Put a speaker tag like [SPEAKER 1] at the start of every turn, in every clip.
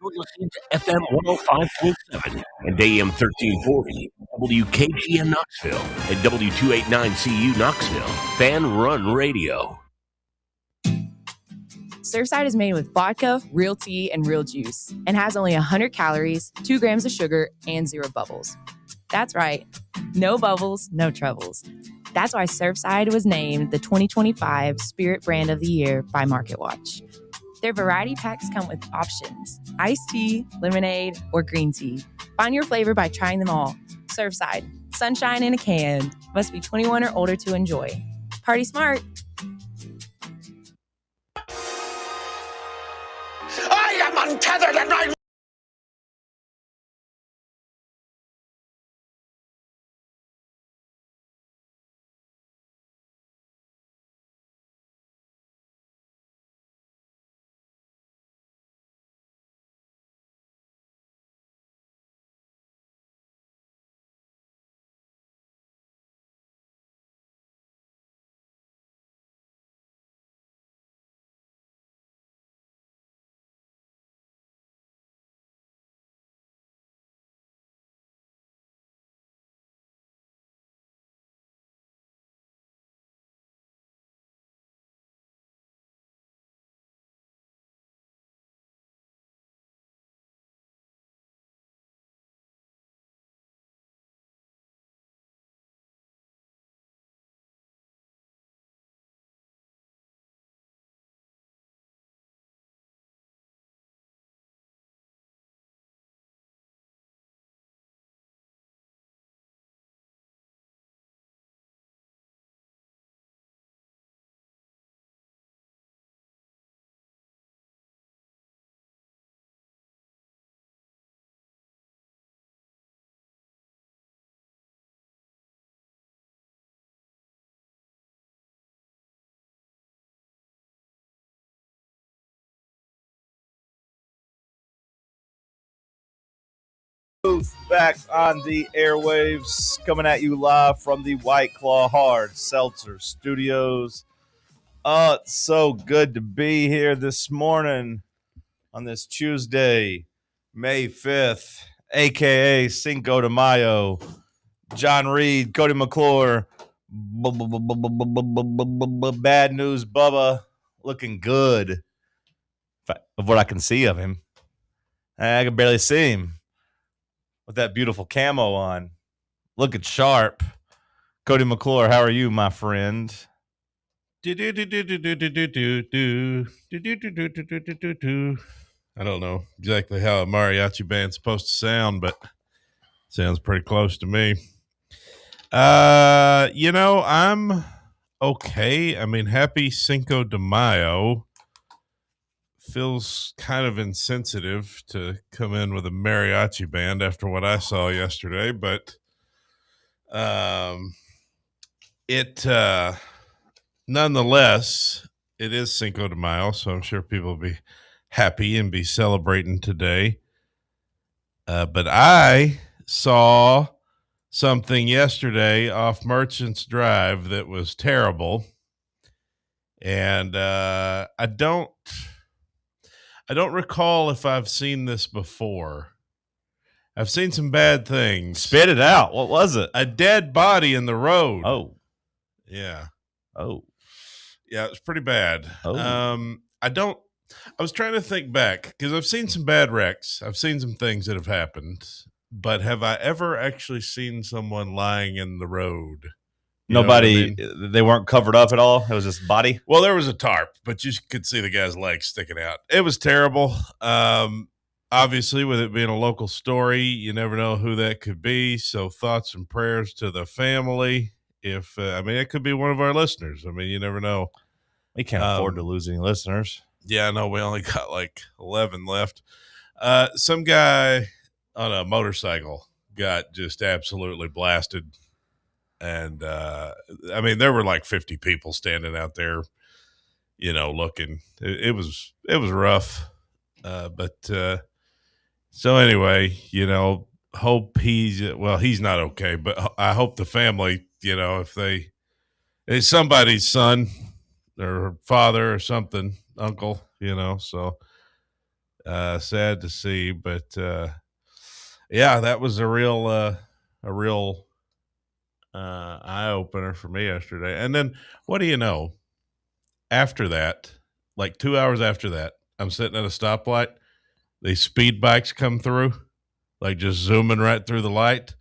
[SPEAKER 1] You're listening to FM 105.7 and AM 1340, WKGN Knoxville, and W289CU Knoxville, Fan Run Radio.
[SPEAKER 2] Surfside is made with vodka, real tea, and real juice, and has only 100 calories, 2 grams of sugar, and 0 bubbles. That's right, no bubbles, no troubles. That's why Surfside was named the 2025 Spirit Brand of the Year by MarketWatch. Their variety packs come with options: iced tea, lemonade, or green tea. Find your flavor by trying them all. Surfside, sunshine in a can. Must be 21 or older to enjoy. Party smart.
[SPEAKER 3] I am untethered and I...
[SPEAKER 4] Back on the airwaves, coming at you live from the White Claw Hard Seltzer Studios. Oh, it's so good to be here this morning on this Tuesday, May 5th, a.k.a. Cinco de Mayo. John Reed, Cody McClure, Bad News Bubba, looking good of what I can see of him. I can barely see him with that beautiful camo on. Looking sharp. Cody McClure, how are you, my friend?
[SPEAKER 5] I don't know exactly how a mariachi band's supposed to sound, but it sounds pretty close to me. I'm okay. I mean, happy Cinco de Mayo. Feels kind of insensitive to come in with a mariachi band after what I saw yesterday, but nonetheless, it is Cinco de Mayo, so I'm sure people will be happy and be celebrating today. But I saw something yesterday off Merchants Drive that was terrible, and I don't recall if I've seen this before. I've seen some bad things.
[SPEAKER 4] Spit it out. What was it?
[SPEAKER 5] A dead body in the road.
[SPEAKER 4] Oh.
[SPEAKER 5] Yeah.
[SPEAKER 4] Oh.
[SPEAKER 5] Yeah, it was pretty bad.
[SPEAKER 4] Oh.
[SPEAKER 5] I was trying to think back because I've seen some bad wrecks. I've seen some things that have happened, but have I ever actually seen someone lying in the road?
[SPEAKER 4] Nobody, they weren't covered up at all? It was just body?
[SPEAKER 5] Well, there was a tarp, but you could see the guy's legs sticking out. It was terrible. Obviously, with it being a local story, you never know who that could be. So thoughts and prayers to the family. If it could be one of our listeners. I mean, you never know.
[SPEAKER 4] We can't afford to lose any listeners.
[SPEAKER 5] Yeah, no, we only got like 11 left. Some guy on a motorcycle got just absolutely blasted. And, there were like 50 people standing out there, looking. It was rough. So anyway, hope he's not okay, but I hope the family, if it's somebody's son or father or something, uncle, so Sad to see, but yeah, that was a real eye opener for me yesterday. And then, what do you know? After that, like 2 hours after that, I'm sitting at a stoplight. These speed bikes come through, like just zooming right through the light,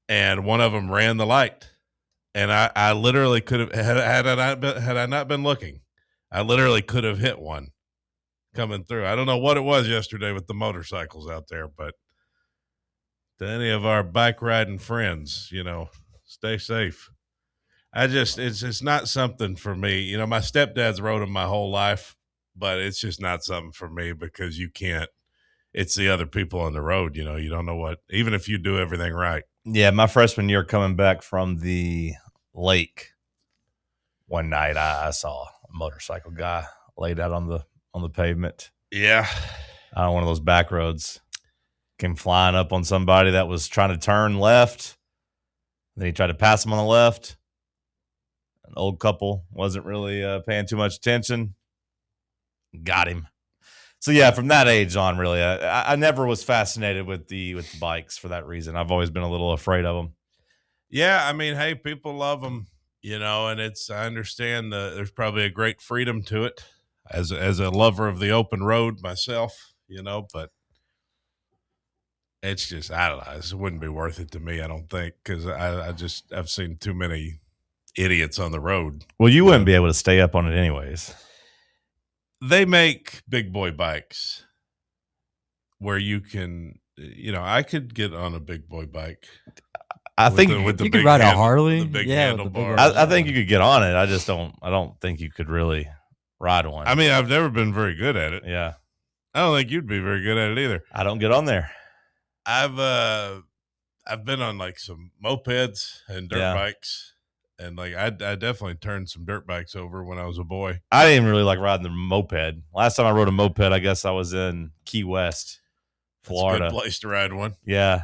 [SPEAKER 5] and one of them ran the light. And I literally could have had I not been looking, I literally could have hit one coming through. I don't know what it was yesterday with the motorcycles out there, but to any of our bike riding friends, stay safe. It's not something for me. My stepdad's rode them my whole life, but it's just not something for me because you can't. It's the other people on the road. You don't know what. Even if you do everything right.
[SPEAKER 4] Yeah, my freshman year coming back from the lake one night, I saw a motorcycle guy laid out on the pavement.
[SPEAKER 5] Yeah,
[SPEAKER 4] on one of those back roads. Came flying up on somebody that was trying to turn left. Then he tried to pass him on the left. An old couple wasn't really paying too much attention. Got him. So yeah, from that age on, really, I never was fascinated with the bikes for that reason. I've always been a little afraid of them.
[SPEAKER 5] Yeah, I mean, hey, people love them, and I understand there's probably a great freedom to it as a lover of the open road myself, but it's just, I don't know, it wouldn't be worth it to me, I don't think, because I've seen too many idiots on the road.
[SPEAKER 4] Well, you wouldn't be able to stay up on it anyways.
[SPEAKER 5] They make big boy bikes where you can, I could get on a big boy bike.
[SPEAKER 4] I think
[SPEAKER 6] you could ride a Harley.
[SPEAKER 5] The big
[SPEAKER 6] yeah,
[SPEAKER 5] handlebar.
[SPEAKER 4] I think you could get on it. I don't think you could really ride one.
[SPEAKER 5] I mean, I've never been very good at it.
[SPEAKER 4] Yeah.
[SPEAKER 5] I don't think you'd be very good at it either.
[SPEAKER 4] I don't get on there.
[SPEAKER 5] I've been on like some mopeds and dirt bikes, and like I definitely turned some dirt bikes over when I was a boy.
[SPEAKER 4] I didn't really like riding the moped. Last time I rode a moped, I guess I was in Key West, Florida.
[SPEAKER 5] That's a good place to ride one.
[SPEAKER 4] Yeah,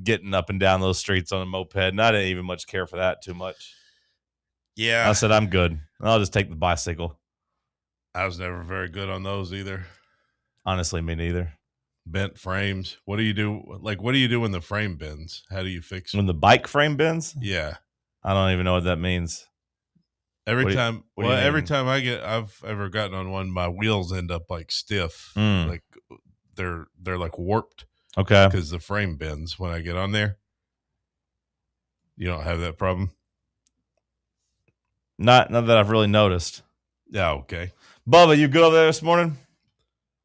[SPEAKER 4] getting up and down those streets on a moped, and I didn't even much care for that too much.
[SPEAKER 5] Yeah,
[SPEAKER 4] I said I'm good. I'll just take the bicycle.
[SPEAKER 5] I was never very good on those either.
[SPEAKER 4] Honestly, me neither.
[SPEAKER 5] Bent frames. What do you do? Like, what do you do when the frame bends? How do you fix it?
[SPEAKER 4] When the bike frame bends?
[SPEAKER 5] Yeah.
[SPEAKER 4] I don't even know what that means.
[SPEAKER 5] Every time I've ever gotten on one, my wheels end up like stiff. Like they're like warped.
[SPEAKER 4] Okay.
[SPEAKER 5] Because the frame bends when I get on there. You don't have that problem?
[SPEAKER 4] Not that I've really noticed.
[SPEAKER 5] Yeah, okay.
[SPEAKER 4] Bubba, you good over there this morning?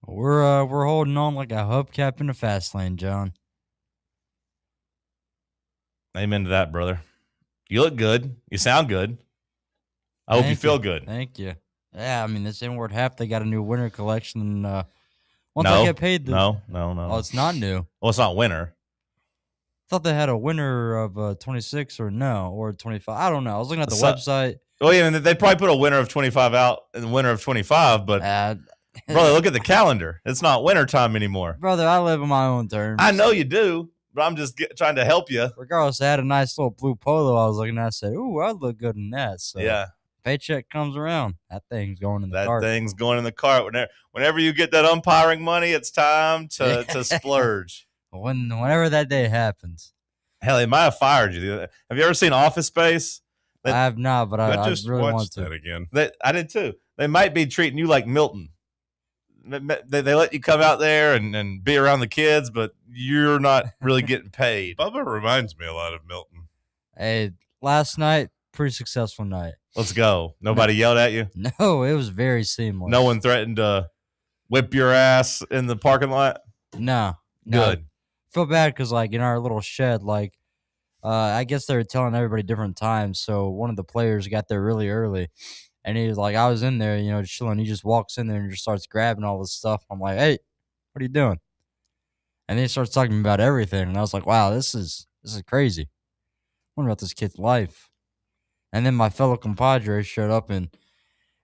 [SPEAKER 6] We're holding on like a hubcap in the fast lane, John.
[SPEAKER 4] Amen to that, brother. You look good. You sound good. I hope you feel good.
[SPEAKER 6] Thank you. Yeah, I mean, this inward half, they got a new winter collection. Once I get paid.
[SPEAKER 4] No.
[SPEAKER 6] Oh, it's not new.
[SPEAKER 4] Well, it's not winter.
[SPEAKER 6] I thought they had a winter of 26 or 25. I don't know. I was looking at the website.
[SPEAKER 4] Oh, yeah, and they probably put a winter of 25 out in the winter of 25, but brother, look at the calendar. It's not winter time anymore.
[SPEAKER 6] Brother, I live on my own terms.
[SPEAKER 4] I know you do, but I'm just trying to help you.
[SPEAKER 6] Regardless, I had a nice little blue polo I was looking at. I said, ooh, I look good in that. So
[SPEAKER 4] yeah.
[SPEAKER 6] Paycheck comes around. That thing's going in the cart.
[SPEAKER 4] That thing's going in the cart. Whenever you get that umpiring money, it's time to splurge.
[SPEAKER 6] Whenever that day happens.
[SPEAKER 4] Hell, they might have fired you. Have you ever seen Office Space?
[SPEAKER 6] I have not, but I
[SPEAKER 5] just
[SPEAKER 6] really want to.
[SPEAKER 5] That again.
[SPEAKER 4] I did too. They might be treating you like Milton. They let you come out there and be around the kids, but you're not really getting paid.
[SPEAKER 5] Bubba reminds me a lot of Milton.
[SPEAKER 6] Hey, last night, pretty successful night.
[SPEAKER 4] Let's go. Nobody yelled at you?
[SPEAKER 6] No, it was very seamless.
[SPEAKER 4] No one threatened to whip your ass in the parking lot?
[SPEAKER 6] No.
[SPEAKER 4] Good.
[SPEAKER 6] Feel bad because, like, in our little shed, like, I guess they were telling everybody different times. So one of the players got there really early. And he was like, I was in there, just chilling. He just walks in there and just starts grabbing all this stuff. I'm like, hey, what are you doing? And then he starts talking about everything. And I was like, wow, this is crazy. I wonder about this kid's life. And then my fellow compadre showed up, and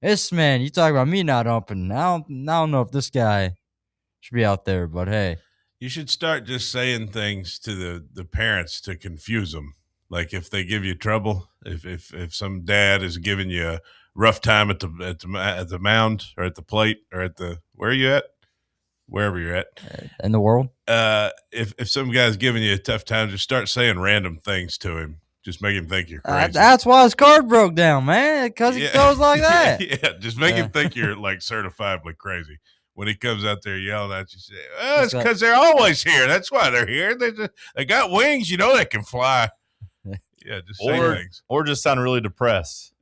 [SPEAKER 6] this man, you talk about me not open. I don't know if this guy should be out there, but hey.
[SPEAKER 5] You should start just saying things to the parents to confuse them. Like if they give you trouble, if some dad is giving you a rough time at the mound or at the plate or where are you at? wherever you're at.
[SPEAKER 6] In the world.
[SPEAKER 5] If some guy's giving you a tough time, just start saying random things to him. Just make him think you're crazy.
[SPEAKER 6] That's why his card broke down, man, because he throws like that.
[SPEAKER 5] Yeah, just make him think you're like certifiably crazy. When he comes out there yelling at you, say, "Oh, it's because they're always here. That's why they're here. They got wings. You know they can fly." Yeah, just say things.
[SPEAKER 4] Or just sound really depressed.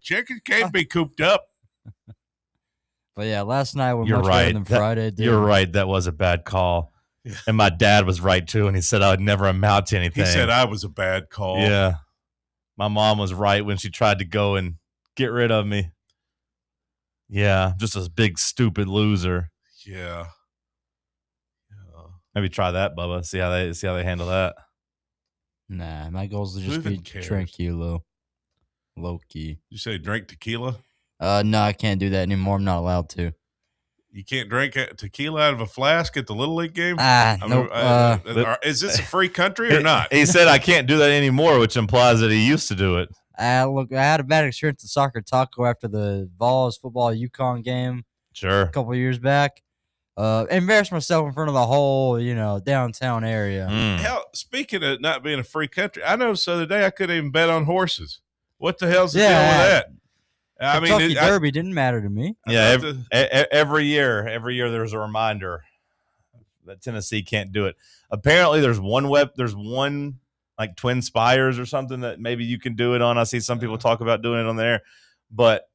[SPEAKER 5] Chicken can't be cooped up.
[SPEAKER 6] But yeah, last night was
[SPEAKER 4] You're
[SPEAKER 6] much
[SPEAKER 4] right.
[SPEAKER 6] better than Friday. Dude.
[SPEAKER 4] You're right. That was a bad call. Yeah. And my dad was right, too, and he said I would never amount to anything.
[SPEAKER 5] He said I was a bad call.
[SPEAKER 4] Yeah. My mom was right when she tried to go and get rid of me. Yeah, just a big, stupid loser.
[SPEAKER 5] Yeah.
[SPEAKER 4] Maybe try that, Bubba. See how they handle that.
[SPEAKER 6] Nah, my goal is to just be tranquilo. Low key.
[SPEAKER 5] You say drink tequila?
[SPEAKER 6] No, I can't do that anymore. I'm not allowed to.
[SPEAKER 5] You can't drink tequila out of a flask at the Little League game?
[SPEAKER 6] Nope.
[SPEAKER 5] Is this a free country or not?
[SPEAKER 4] He said I can't do that anymore, which implies that he used to do it.
[SPEAKER 6] Look, I had a bad experience at Soccer Taco after the Vols football Yukon game.
[SPEAKER 4] Sure.
[SPEAKER 6] A couple of years back. Embarrassed myself in front of the whole, downtown area.
[SPEAKER 5] Hell, speaking of not being a free country, I noticed the other day I couldn't even bet on horses. What the hell's the deal with that?
[SPEAKER 6] Kentucky Derby didn't matter to me.
[SPEAKER 4] Yeah, every year there's a reminder that Tennessee can't do it. Apparently, there's one like Twin Spires or something that maybe you can do it on. I see some people talk about doing it on there, but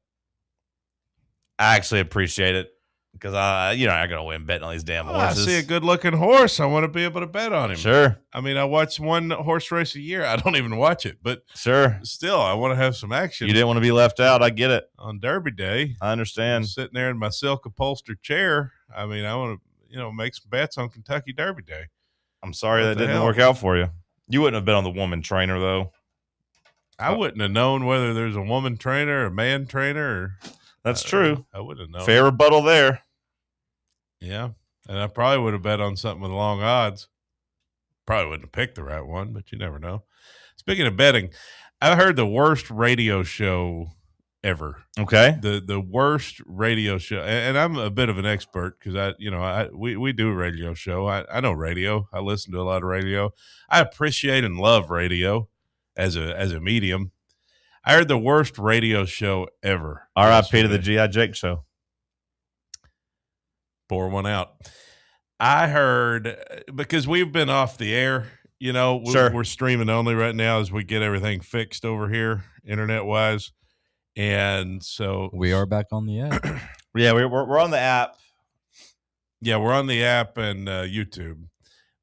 [SPEAKER 4] I actually appreciate it because I'm not gonna win betting on these damn horses.
[SPEAKER 5] I see a good looking horse. I want to be able to bet on him.
[SPEAKER 4] Sure.
[SPEAKER 5] I mean, I watch one horse race a year. I don't even watch it, but
[SPEAKER 4] sure.
[SPEAKER 5] Still, I want to have some action.
[SPEAKER 4] You didn't want to be left out. I get it.
[SPEAKER 5] On Derby Day,
[SPEAKER 4] I understand.
[SPEAKER 5] I'm sitting there in my silk upholstered chair. I mean, I want to, make some bets on Kentucky Derby Day.
[SPEAKER 4] I'm sorry that didn't work out for you. You wouldn't have bet on the woman trainer though.
[SPEAKER 5] I wouldn't have known whether there's a woman trainer or a man trainer.
[SPEAKER 4] That's true.
[SPEAKER 5] I wouldn't have known.
[SPEAKER 4] Fair rebuttal there.
[SPEAKER 5] Yeah, and I probably would have bet on something with long odds. Probably wouldn't have picked the right one, but you never know. Speaking of betting, I heard the worst radio show ever.
[SPEAKER 4] Okay.
[SPEAKER 5] The worst radio show, and I'm a bit of an expert because we do a radio show. I know radio. I listen to a lot of radio. I appreciate and love radio as a medium. I heard the worst radio show ever.
[SPEAKER 4] R.I.P. to the G.I. Jake show.
[SPEAKER 5] Pour one out. I heard, because we've been off the air,
[SPEAKER 4] Sure.
[SPEAKER 5] We're streaming only right now as we get everything fixed over here, internet wise. And so
[SPEAKER 6] we are back on the app.
[SPEAKER 4] Yeah, we're on the app.
[SPEAKER 5] Yeah, we're on the app and YouTube,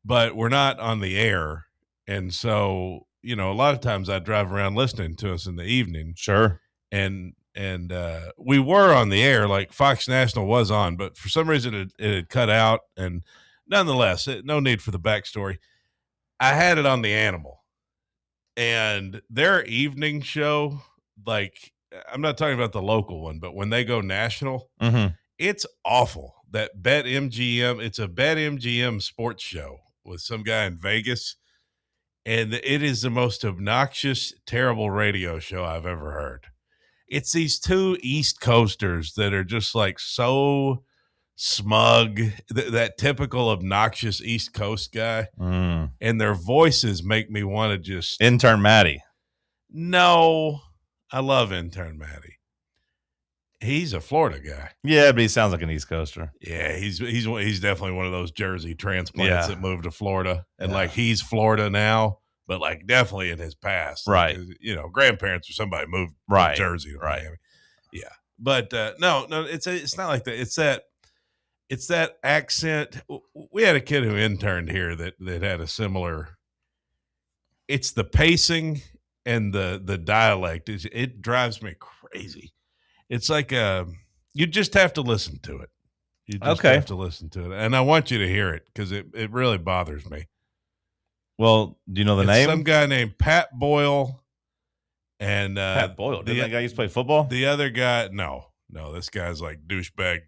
[SPEAKER 5] but we're not on the air. And so, a lot of times I drive around listening to us in the evening.
[SPEAKER 4] Sure.
[SPEAKER 5] And we were on the air, like Fox National was on, but for some reason it had cut out. And nonetheless, no need for the backstory. I had it on the Animal, and their evening show, like, I'm not talking about the local one, but when they go national, it's awful. That BetMGM, it's a BetMGM sports show with some guy in Vegas, and it is the most obnoxious, terrible radio show I've ever heard. It's these two East Coasters that are just like so smug, that typical obnoxious East Coast guy. And their voices make me want to just...
[SPEAKER 4] Intern Matty.
[SPEAKER 5] No, I love Intern Matty. He's a Florida guy.
[SPEAKER 4] Yeah, but he sounds like an East Coaster.
[SPEAKER 5] Yeah, he's definitely one of those Jersey transplants that moved to Florida. And like he's Florida now, but like definitely in his past.
[SPEAKER 4] Right.
[SPEAKER 5] Like, grandparents or somebody moved from Jersey to Miami. Yeah. But no, it's not like that. It's that accent. We had a kid who interned here that had a similar. It's the pacing and the dialect. It drives me crazy. It's like you just have to listen to it. You just have to listen to it, and I want you to hear it because it really bothers me.
[SPEAKER 4] Well, do you know the name?
[SPEAKER 5] Some guy named Pat Boyle. And
[SPEAKER 4] Pat Boyle. Didn't that guy used to play football?
[SPEAKER 5] The other guy, no, this guy's like douchebag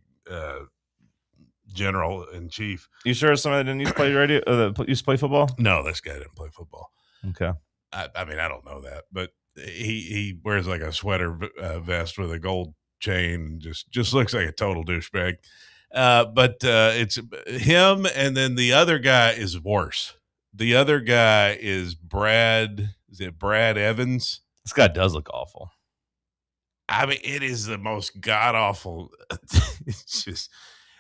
[SPEAKER 5] general in chief.
[SPEAKER 4] You sure somebody that didn't used to play radio? That used to play football?
[SPEAKER 5] No, this guy didn't play football.
[SPEAKER 4] Okay.
[SPEAKER 5] I mean, I don't know that, but he wears like a sweater vest with a gold chain. Just looks like a total douchebag. But it's him, and then the other guy is worse. The other guy is Brad. Is it Brad Evans?
[SPEAKER 4] This guy does look awful.
[SPEAKER 5] I mean, it is the most god awful. It's just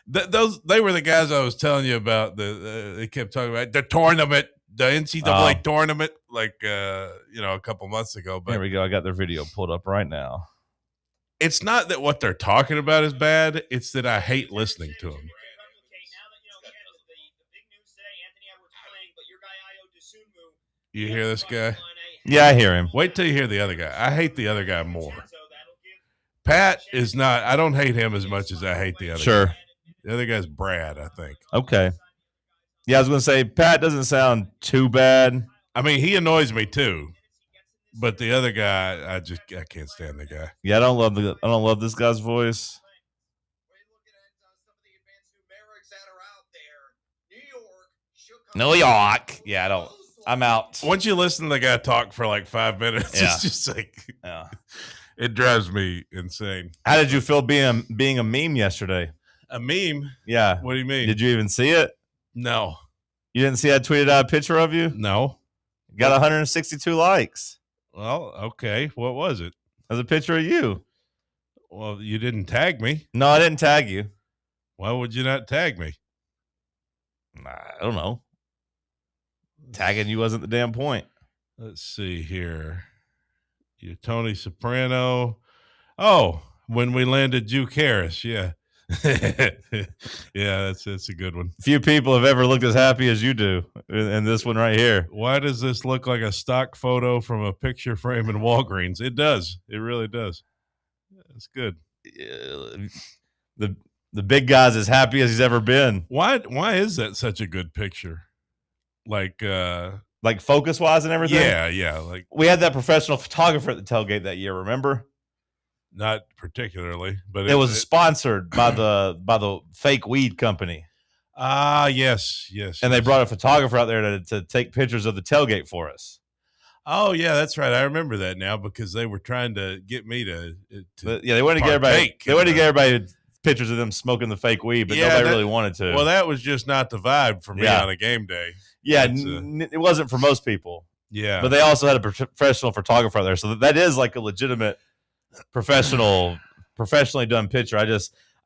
[SPEAKER 5] those. They were the guys I was telling you about. They kept talking about the tournament, the NCAA tournament, like a couple months ago. But
[SPEAKER 4] There we go. I got their video pulled up right now.
[SPEAKER 5] it's not that what they're talking about is bad. It's that I hate listening to them. You hear this guy?
[SPEAKER 4] Yeah, I hear him.
[SPEAKER 5] Wait till you hear the other guy. I hate the other guy more. Pat is not. I don't hate him as much as I hate the other guy. The other guy's Brad, I think.
[SPEAKER 4] Okay. Yeah, I was going to say, Pat doesn't sound too bad.
[SPEAKER 5] I mean, he annoys me too. But the other guy, I can't stand the guy.
[SPEAKER 4] Yeah, I don't love this guy's voice. New York. Yeah, I don't. I'm out.
[SPEAKER 5] Once you listen to the guy talk for like 5 minutes, it's just like, it drives me insane.
[SPEAKER 4] How did you feel being a meme yesterday?
[SPEAKER 5] A meme?
[SPEAKER 4] Yeah.
[SPEAKER 5] What do you mean?
[SPEAKER 4] Did you even see it?
[SPEAKER 5] No.
[SPEAKER 4] You didn't see I tweeted out a picture of you?
[SPEAKER 5] No.
[SPEAKER 4] Got 162 likes.
[SPEAKER 5] Well, okay. What was it?
[SPEAKER 4] It was a picture of you.
[SPEAKER 5] Well, you didn't tag me.
[SPEAKER 4] No, I didn't tag you.
[SPEAKER 5] Why would you not tag me?
[SPEAKER 4] I don't know. Tagging you wasn't the damn point.
[SPEAKER 5] Let's see here. You Tony Soprano. Oh, when we landed Juke Harris. Yeah. Yeah, that's a good one.
[SPEAKER 4] Few people have ever looked as happy as you do in this one right here.
[SPEAKER 5] Why does this look like a stock photo from a picture frame in Walgreens? It does. It really does. It's good.
[SPEAKER 4] The big guy's as happy as he's ever been.
[SPEAKER 5] Why is that such a good picture? Like
[SPEAKER 4] focus wise and everything?
[SPEAKER 5] Yeah. Like,
[SPEAKER 4] we had that professional photographer at the tailgate that year, remember?
[SPEAKER 5] Not particularly, but
[SPEAKER 4] it was sponsored by the fake weed company.
[SPEAKER 5] Yes.
[SPEAKER 4] And they brought a photographer out there to take pictures of the tailgate for us.
[SPEAKER 5] Oh yeah, that's right. I remember that now because they were trying to get me to
[SPEAKER 4] they wanted to get everybody. They wanted to get everybody pictures of them smoking the fake weed, but nobody really wanted to.
[SPEAKER 5] Well, that was just not the vibe for me on a game day.
[SPEAKER 4] Yeah, it wasn't for most people.
[SPEAKER 5] Yeah,
[SPEAKER 4] but they also had a professional photographer out there, so that is like a legitimate professionally done picture.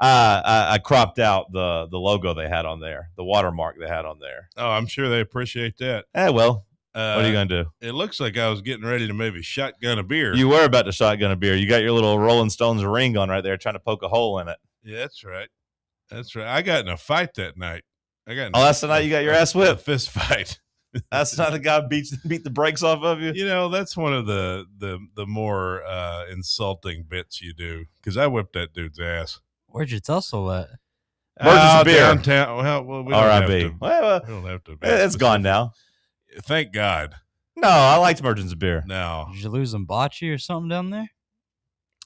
[SPEAKER 4] I cropped out the logo they had on there, the watermark they had on there.
[SPEAKER 5] Oh, I'm sure they appreciate that.
[SPEAKER 4] Well, what are you gonna do?
[SPEAKER 5] It looks like I was getting ready to maybe shotgun a beer.
[SPEAKER 4] You were about to shotgun a beer. You got your little Rolling Stones ring on right there, trying to poke a hole in it.
[SPEAKER 5] Yeah, that's right. That's right. I got in a fight that night.
[SPEAKER 4] That's the night you got your ass whipped.
[SPEAKER 5] A fist fight.
[SPEAKER 4] That's not the guy beat the brakes off of you.
[SPEAKER 5] You know, that's one of the more insulting bits you do because I whipped that dude's ass.
[SPEAKER 6] Where'd you tussle at?
[SPEAKER 4] Emergency beer.
[SPEAKER 5] Downtown. Well, we don't have to.
[SPEAKER 4] We don't have to. It's gone now.
[SPEAKER 5] Thank God.
[SPEAKER 4] No, I liked emergency beer.
[SPEAKER 5] No.
[SPEAKER 6] Did you lose in bocce or something down there?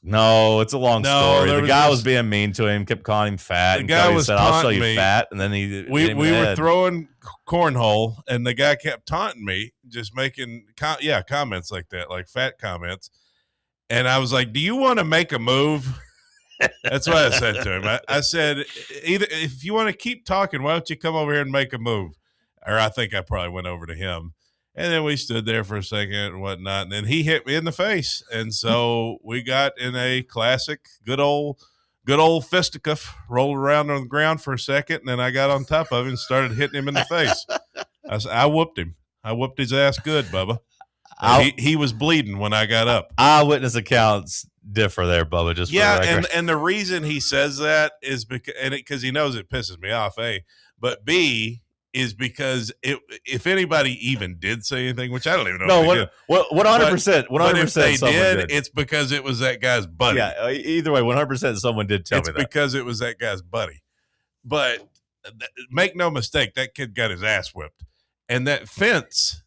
[SPEAKER 4] No, it's a long story. The guy was
[SPEAKER 5] this,
[SPEAKER 4] being mean to him, kept calling him fat.
[SPEAKER 5] The guy was
[SPEAKER 4] said, "I'll show you fat," and then
[SPEAKER 5] we were throwing cornhole, and the guy kept taunting me, just making comments like that, like fat comments. And I was like, "Do you want to make a move?" That's what I said to him. I said, "Either if you want to keep talking, why don't you come over here and make a move?" Or I think I probably went over to him. And then we stood there for a second and whatnot. And then he hit me in the face. And so we got in a classic, good old fisticuff, rolled around on the ground for a second. And then I got on top of him and started hitting him in the face. I whooped him. I whooped his ass good, Bubba. He was bleeding when I got up.
[SPEAKER 4] Eyewitness accounts differ there, Bubba. Just
[SPEAKER 5] and the reason he says that is because he knows it pisses me off, A. But B, is because if anybody even did say anything, which I don't even know.
[SPEAKER 4] No, 100%. 100%.
[SPEAKER 5] But if they
[SPEAKER 4] did,
[SPEAKER 5] it's because it was that guy's buddy.
[SPEAKER 4] Yeah, either way, 100% someone did tell me that.
[SPEAKER 5] It's because it was that guy's buddy. But make no mistake, that kid got his ass whipped. And that fence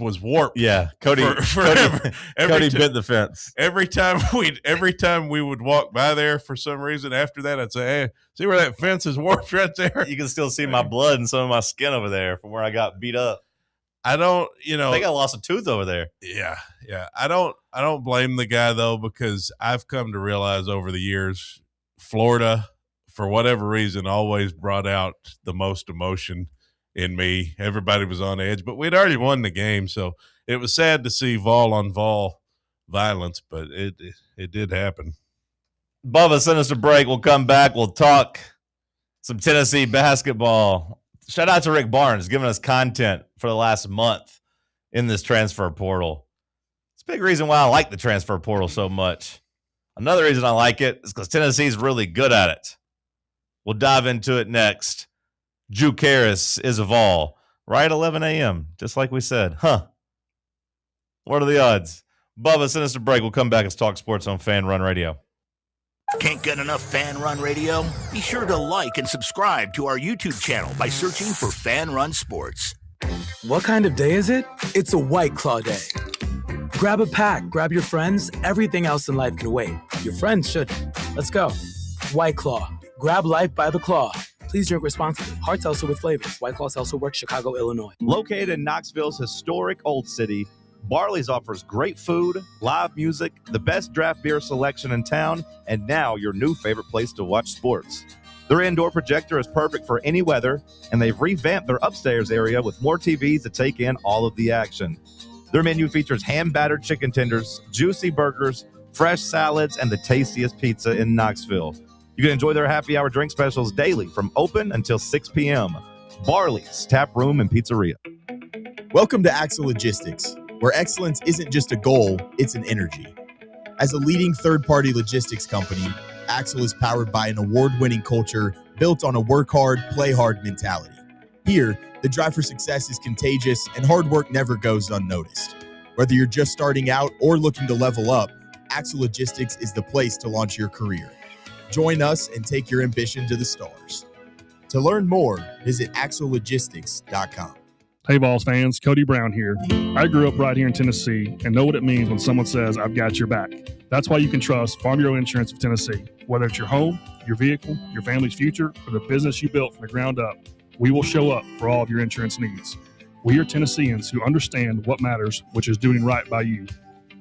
[SPEAKER 5] was warped.
[SPEAKER 4] Yeah, Cody
[SPEAKER 5] forever.
[SPEAKER 4] Cody bit the fence.
[SPEAKER 5] Every time we would walk by there for some reason after that, I'd say, "Hey, see where that fence is warped right there?
[SPEAKER 4] You can still see my blood and some of my skin over there from where I got beat up."
[SPEAKER 5] I don't,
[SPEAKER 4] I think I lost a tooth over there.
[SPEAKER 5] Yeah. I don't blame the guy though, because I've come to realize over the years, Florida, for whatever reason, always brought out the most emotion in me. Everybody was on edge, but we'd already won the game, so it was sad to see Vol on Vol violence, but it did happen.
[SPEAKER 4] Bubba, send us a break. We'll come back. We'll talk some Tennessee basketball. Shout out to Rick Barnes giving us content for the last month in this transfer portal. It's a big reason why I like the transfer portal so much. Another reason I like it is because Tennessee's really good at it. We'll dive into it next. Drew Karras is a Vol, right at 11 a.m., just like we said. What are the odds? Bubba, send us a break. We'll come back and talk sports on Fan Run Radio.
[SPEAKER 1] Can't get enough Fan Run Radio? Be sure to like and subscribe to our YouTube channel by searching for Fan Run Sports.
[SPEAKER 7] What kind of day is it? It's a White Claw day. Grab a pack, grab your friends. Everything else in life can wait. Your friends shouldn't. Let's go. White Claw. Grab life by the claw. Please drink responsibly. Hard seltzer with flavors. White Claw Seltzer Works, Chicago, Illinois.
[SPEAKER 4] Located in Knoxville's historic Old City, Barley's offers great food, live music, the best draft beer selection in town, and now your new favorite place to watch sports. Their indoor projector is perfect for any weather, and they've revamped their upstairs area with more TVs to take in all of the action. Their menu features hand-battered chicken tenders, juicy burgers, fresh salads, and the tastiest pizza in Knoxville. You can enjoy their happy hour drink specials daily from open until 6 p.m. Barley's Tap Room and Pizzeria.
[SPEAKER 8] Welcome to Axle Logistics, where excellence isn't just a goal, it's an energy. As a leading third-party logistics company, Axle is powered by an award-winning culture built on a work hard, play hard mentality. Here, the drive for success is contagious and hard work never goes unnoticed. Whether you're just starting out or looking to level up, Axle Logistics is the place to launch your career. Join us and take your ambition to the stars. To learn more, visit axlelogistics.com.
[SPEAKER 9] Hey, Vols fans, Cody Brown here. I grew up right here in Tennessee and know what it means when someone says, I've got your back. That's why you can trust Farm Bureau Insurance of Tennessee. Whether it's your home, your vehicle, your family's future, or the business you built from the ground up, we will show up for all of your insurance needs. We are Tennesseans who understand what matters, which is doing right by you.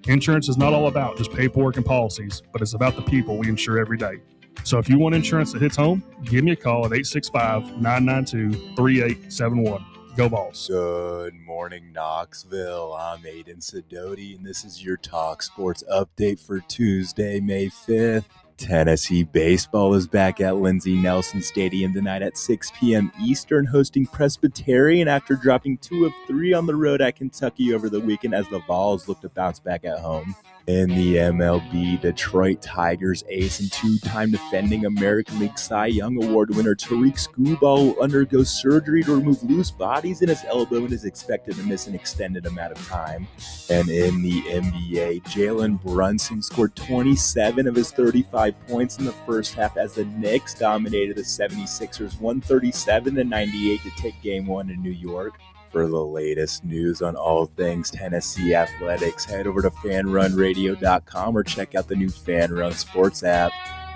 [SPEAKER 9] Insurance is not all about just paperwork and policies, but it's about the people we insure every day. So if you want insurance that hits home, give me a call at 865-992-3871. Go Vols.
[SPEAKER 10] Good morning, Knoxville. I'm Aiden Sidoti, and this is your Talk Sports update for Tuesday, May 5th. Tennessee baseball is back at Lindsey Nelson Stadium tonight at 6 p.m. Eastern, hosting Presbyterian after dropping 2 of 3 on the road at Kentucky over the weekend as the Vols look to bounce back at home. In the MLB, Detroit Tigers ace and 2-time defending American League Cy Young Award winner Tariq Skubal will undergo surgery to remove loose bodies in his elbow and is expected to miss an extended amount of time. And in the NBA, Jalen Brunson scored 27 of his 35 points in the first half as the Knicks dominated the 76ers 137-98 to take Game 1 in New York. For the latest news on all things Tennessee athletics, head over to fanrunradio.com or check out the new Fan Run Sports app.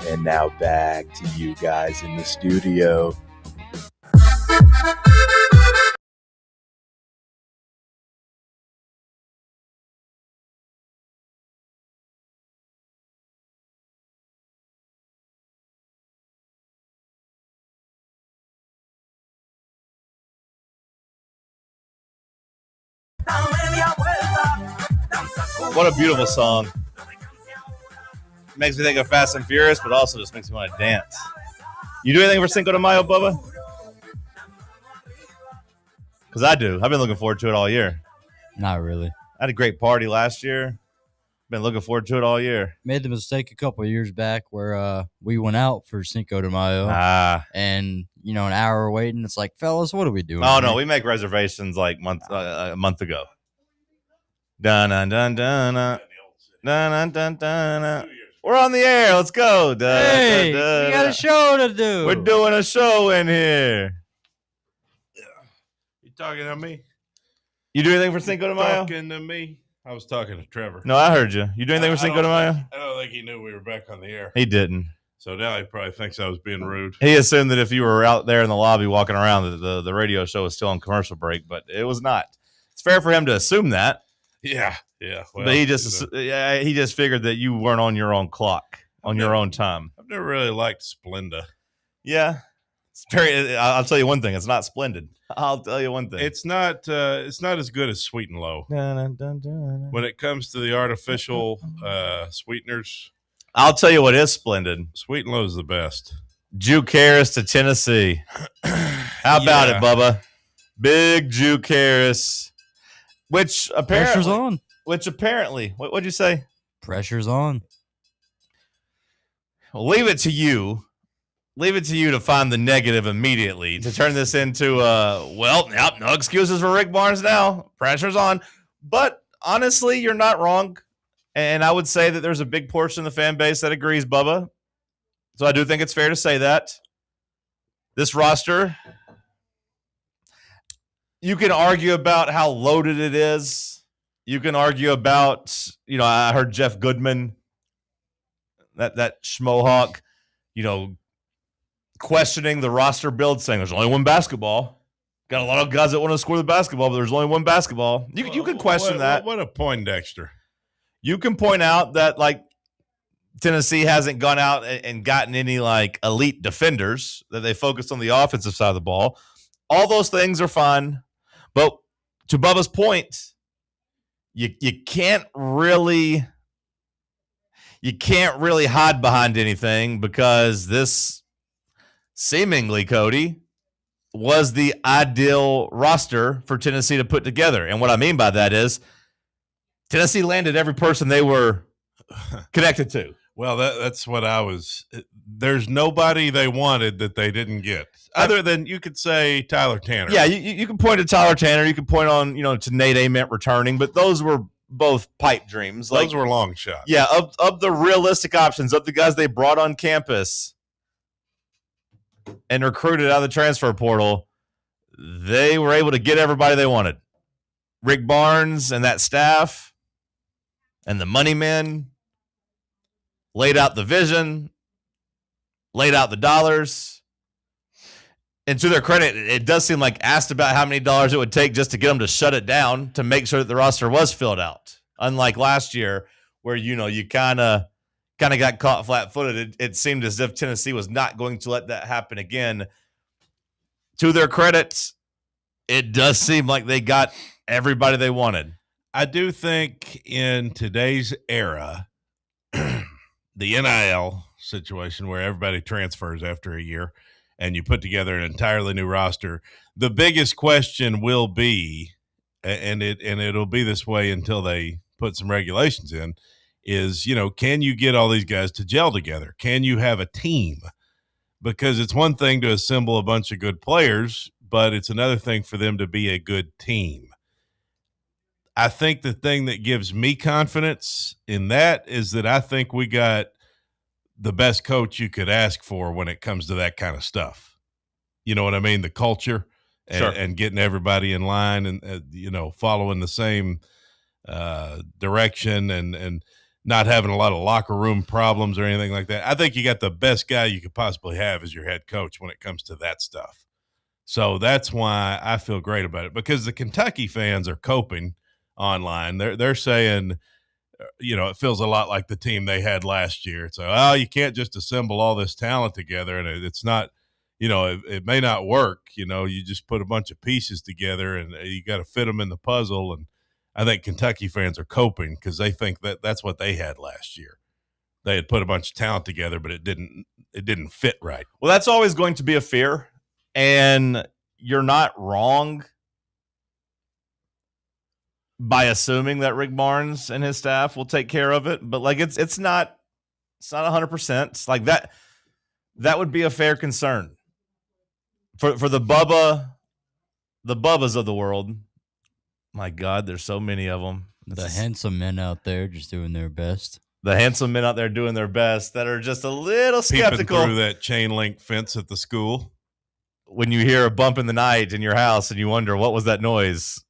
[SPEAKER 10] And now back to you guys in the studio.
[SPEAKER 4] What a beautiful song. Makes me think of Fast and Furious, but also just makes me want to dance. You do anything for Cinco de Mayo, Bubba? Because I do. I've been looking forward to it all year.
[SPEAKER 6] Not really.
[SPEAKER 4] I had a great party last year. Been looking forward to it all year.
[SPEAKER 6] Made the mistake a couple of years back where we went out for Cinco de Mayo. And, an hour waiting. It's like, fellas, what are we doing?
[SPEAKER 4] Oh, no. We make reservations like a month ago. Dun dun dun dun dun dun dun dun. We're on the air. Let's go.
[SPEAKER 6] We got a show to do.
[SPEAKER 4] We're doing a show in here.
[SPEAKER 5] You talking to me?
[SPEAKER 4] You do anything for Cinco de Mayo?
[SPEAKER 5] Talking to me? I was talking to Trevor.
[SPEAKER 4] No, I heard you. You do anything for Cinco de Mayo?
[SPEAKER 5] I don't think he knew we were back on the air.
[SPEAKER 4] He didn't.
[SPEAKER 5] So now he probably thinks I was being rude.
[SPEAKER 4] He assumed that if you were out there in the lobby walking around, the radio show was still on commercial break, but it was not. It's fair for him to assume that.
[SPEAKER 5] Yeah. Well,
[SPEAKER 4] but he just figured that you weren't on your own clock, on your own time.
[SPEAKER 5] I've never really liked Splenda.
[SPEAKER 4] Yeah. It's very. I'll tell you one thing. It's not splendid. I'll tell you one thing.
[SPEAKER 5] It's not as good as Sweet and Low. When it comes to the artificial sweeteners,
[SPEAKER 4] I'll tell you what is splendid.
[SPEAKER 5] Sweet and Low is the best.
[SPEAKER 4] Juke Harris to Tennessee. How about it, Bubba? Big Juke Harris. Which apparently,
[SPEAKER 6] pressure's on.
[SPEAKER 4] What'd you say?
[SPEAKER 6] Pressure's on.
[SPEAKER 4] Well, leave it to you. Leave it to you to find the negative immediately to turn this into no excuses for Rick Barnes now. Pressure's on. But honestly, you're not wrong. And I would say that there's a big portion of the fan base that agrees, Bubba. So I do think it's fair to say that. This roster, you can argue about how loaded it is. You can argue about, I heard Jeff Goodman, that schmohawk, questioning the roster build, saying there's only one basketball. Got a lot of guys that want to score the basketball, but there's only one basketball. You can question that.
[SPEAKER 5] What a Poindexter.
[SPEAKER 4] You can point out that, Tennessee hasn't gone out and gotten any, elite defenders, that they focused on the offensive side of the ball. All those things are fine. But to Bubba's point, you can't really hide behind anything, because this seemingly, Cody, was the ideal roster for Tennessee to put together. And what I mean by that is Tennessee landed every person they were connected to.
[SPEAKER 5] Well, that's what I was. There's nobody they wanted that they didn't get, other than you could say Tyler Tanner.
[SPEAKER 4] Yeah, you can point to Tyler Tanner. You can point on, to Nate Ament returning, but those were both pipe dreams.
[SPEAKER 5] Those were long shots.
[SPEAKER 4] Yeah, of the realistic options, of the guys they brought on campus and recruited out of the transfer portal, they were able to get everybody they wanted. Rick Barnes and that staff and the money men laid out the vision, laid out the dollars. And to their credit, it does seem like asked about how many dollars it would take just to get them to shut it down to make sure that the roster was filled out. Unlike last year, where, you kind of got caught flat-footed. It seemed as if Tennessee was not going to let that happen again. To their credit, it does seem like they got everybody they wanted.
[SPEAKER 5] I do think in today's era, the NIL situation where everybody transfers after a year and you put together an entirely new roster, the biggest question will be, and it'll be this way until they put some regulations in, is, can you get all these guys to gel together? Can you have a team? Because it's one thing to assemble a bunch of good players, but it's another thing for them to be a good team. I think the thing that gives me confidence in that is that I think we got the best coach you could ask for when it comes to that kind of stuff. You know what I mean? The culture and,
[SPEAKER 4] Sure.
[SPEAKER 5] and getting everybody in line and, following the same direction and not having a lot of locker room problems or anything like that. I think you got the best guy you could possibly have as your head coach when it comes to that stuff. So that's why I feel great about it, because the Kentucky fans are coping online. They're saying, it feels a lot like the team they had last year. So, you can't just assemble all this talent together, and it's not, it may not work. You just put a bunch of pieces together, and you got to fit them in the puzzle. And I think Kentucky fans are coping because they think that that's what they had last year. They had put a bunch of talent together, but it didn't fit right.
[SPEAKER 4] Well, that's always going to be a fear, and you're not wrong by assuming that Rick Barnes and his staff will take care of it. But it's not 100%. Like that would be a fair concern for the Bubbas of the world. My God, there's so many of them.
[SPEAKER 6] Handsome men out there just doing their best.
[SPEAKER 4] The handsome men out there doing their best that are just a little skeptical.
[SPEAKER 5] Peeping through that chain link fence at the school.
[SPEAKER 4] When you hear a bump in the night in your house and you wonder, what was that noise?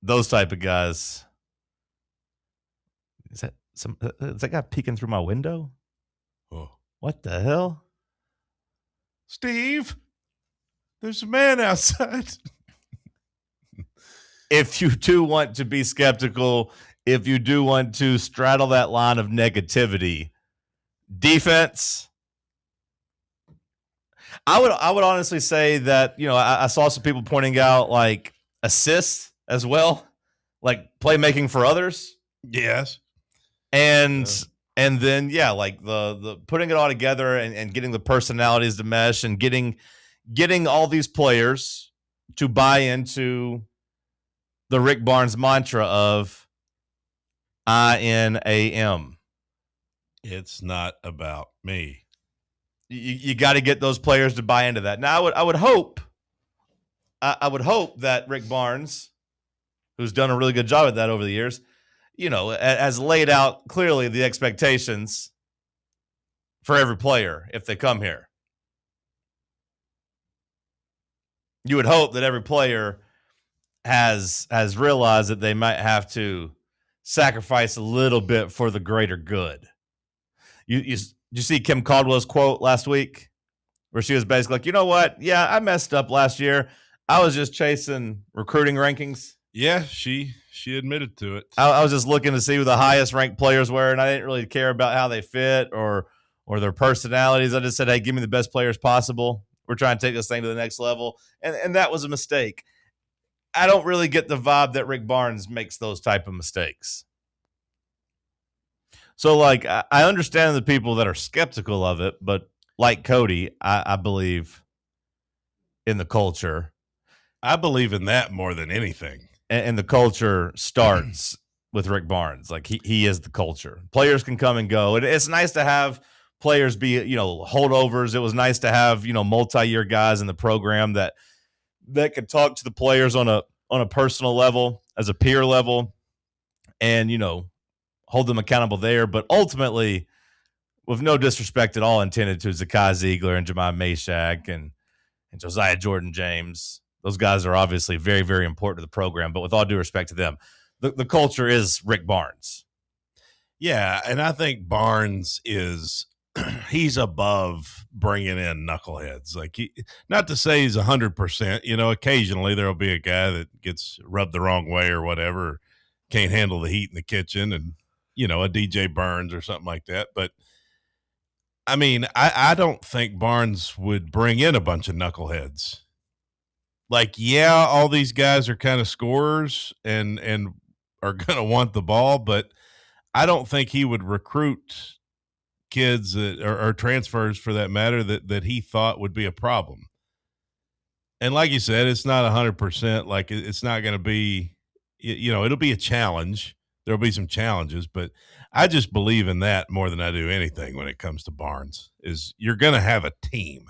[SPEAKER 4] Those type of guys. Is that guy peeking through my window?
[SPEAKER 5] Oh,
[SPEAKER 4] what the hell?
[SPEAKER 5] Steve, there's a man outside.
[SPEAKER 4] If you do want to be skeptical, if you do want to straddle that line of negativity, defense, I would honestly say that, I saw some people pointing out like assists as well, like playmaking for others.
[SPEAKER 5] Yes.
[SPEAKER 4] And then like the putting it all together and getting the personalities to mesh and getting all these players to buy into the Rick Barnes mantra of INAM.
[SPEAKER 5] It's not about me.
[SPEAKER 4] You got to get those players to buy into that. Now, I would hope that Rick Barnes, who's done a really good job at that over the years, has laid out clearly the expectations for every player if they come here. You would hope that every player has realized that they might have to sacrifice a little bit for the greater good. You see Kim Caldwell's quote last week where she was basically like, you know what? Yeah, I messed up last year. I was just chasing recruiting rankings.
[SPEAKER 5] Yeah, she admitted to it.
[SPEAKER 4] I was just looking to see who the highest ranked players were, and I didn't really care about how they fit or their personalities. I just said, hey, give me the best players possible. We're trying to take this thing to the next level. And that was a mistake. I don't really get the vibe that Rick Barnes makes those type of mistakes. So, like, I understand the people that are skeptical of it, but like Cody, I believe in the culture.
[SPEAKER 5] I believe in that more than anything.
[SPEAKER 4] And the culture starts with Rick Barnes. Like, he is the culture. Players can come and go. It's nice to have players be, holdovers. It was nice to have, multi-year guys in the program that could talk to the players on a personal level, as a peer level, and, hold them accountable there. But ultimately, with no disrespect at all intended to Zakai Ziegler and Jemai Meshack and Josiah Jordan-James, those guys are obviously very, very important to the program. But with all due respect to them, the culture is Rick Barnes.
[SPEAKER 5] Yeah, and I think Barnes is he's above bringing in knuckleheads. Like, not to say he's 100%. Occasionally there'll be a guy that gets rubbed the wrong way or whatever, can't handle the heat in the kitchen, and a DJ Burns or something like that. But I mean, I don't think Barnes would bring in a bunch of knuckleheads. Like, yeah, all these guys are kind of scorers and are going to want the ball, but I don't think he would recruit kids that or transfers for that matter that he thought would be a problem. And like you said, it's not 100%. Like, it's not going to be, it'll be a challenge. There'll be some challenges, but I just believe in that more than I do anything when it comes to Barnes. Is you're going to have a team.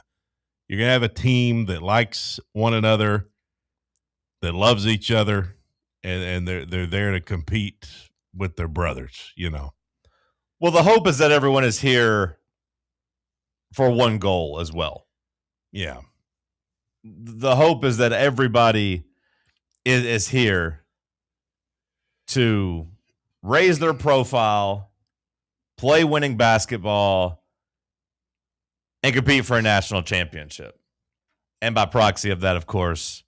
[SPEAKER 5] You're going to have a team that likes one another, that loves each other, and they're there to compete with their brothers,
[SPEAKER 4] Well, the hope is that everyone is here for one goal as well.
[SPEAKER 5] Yeah.
[SPEAKER 4] The hope is that everybody is here to raise their profile, play winning basketball, and compete for a national championship. And by proxy of that, of course,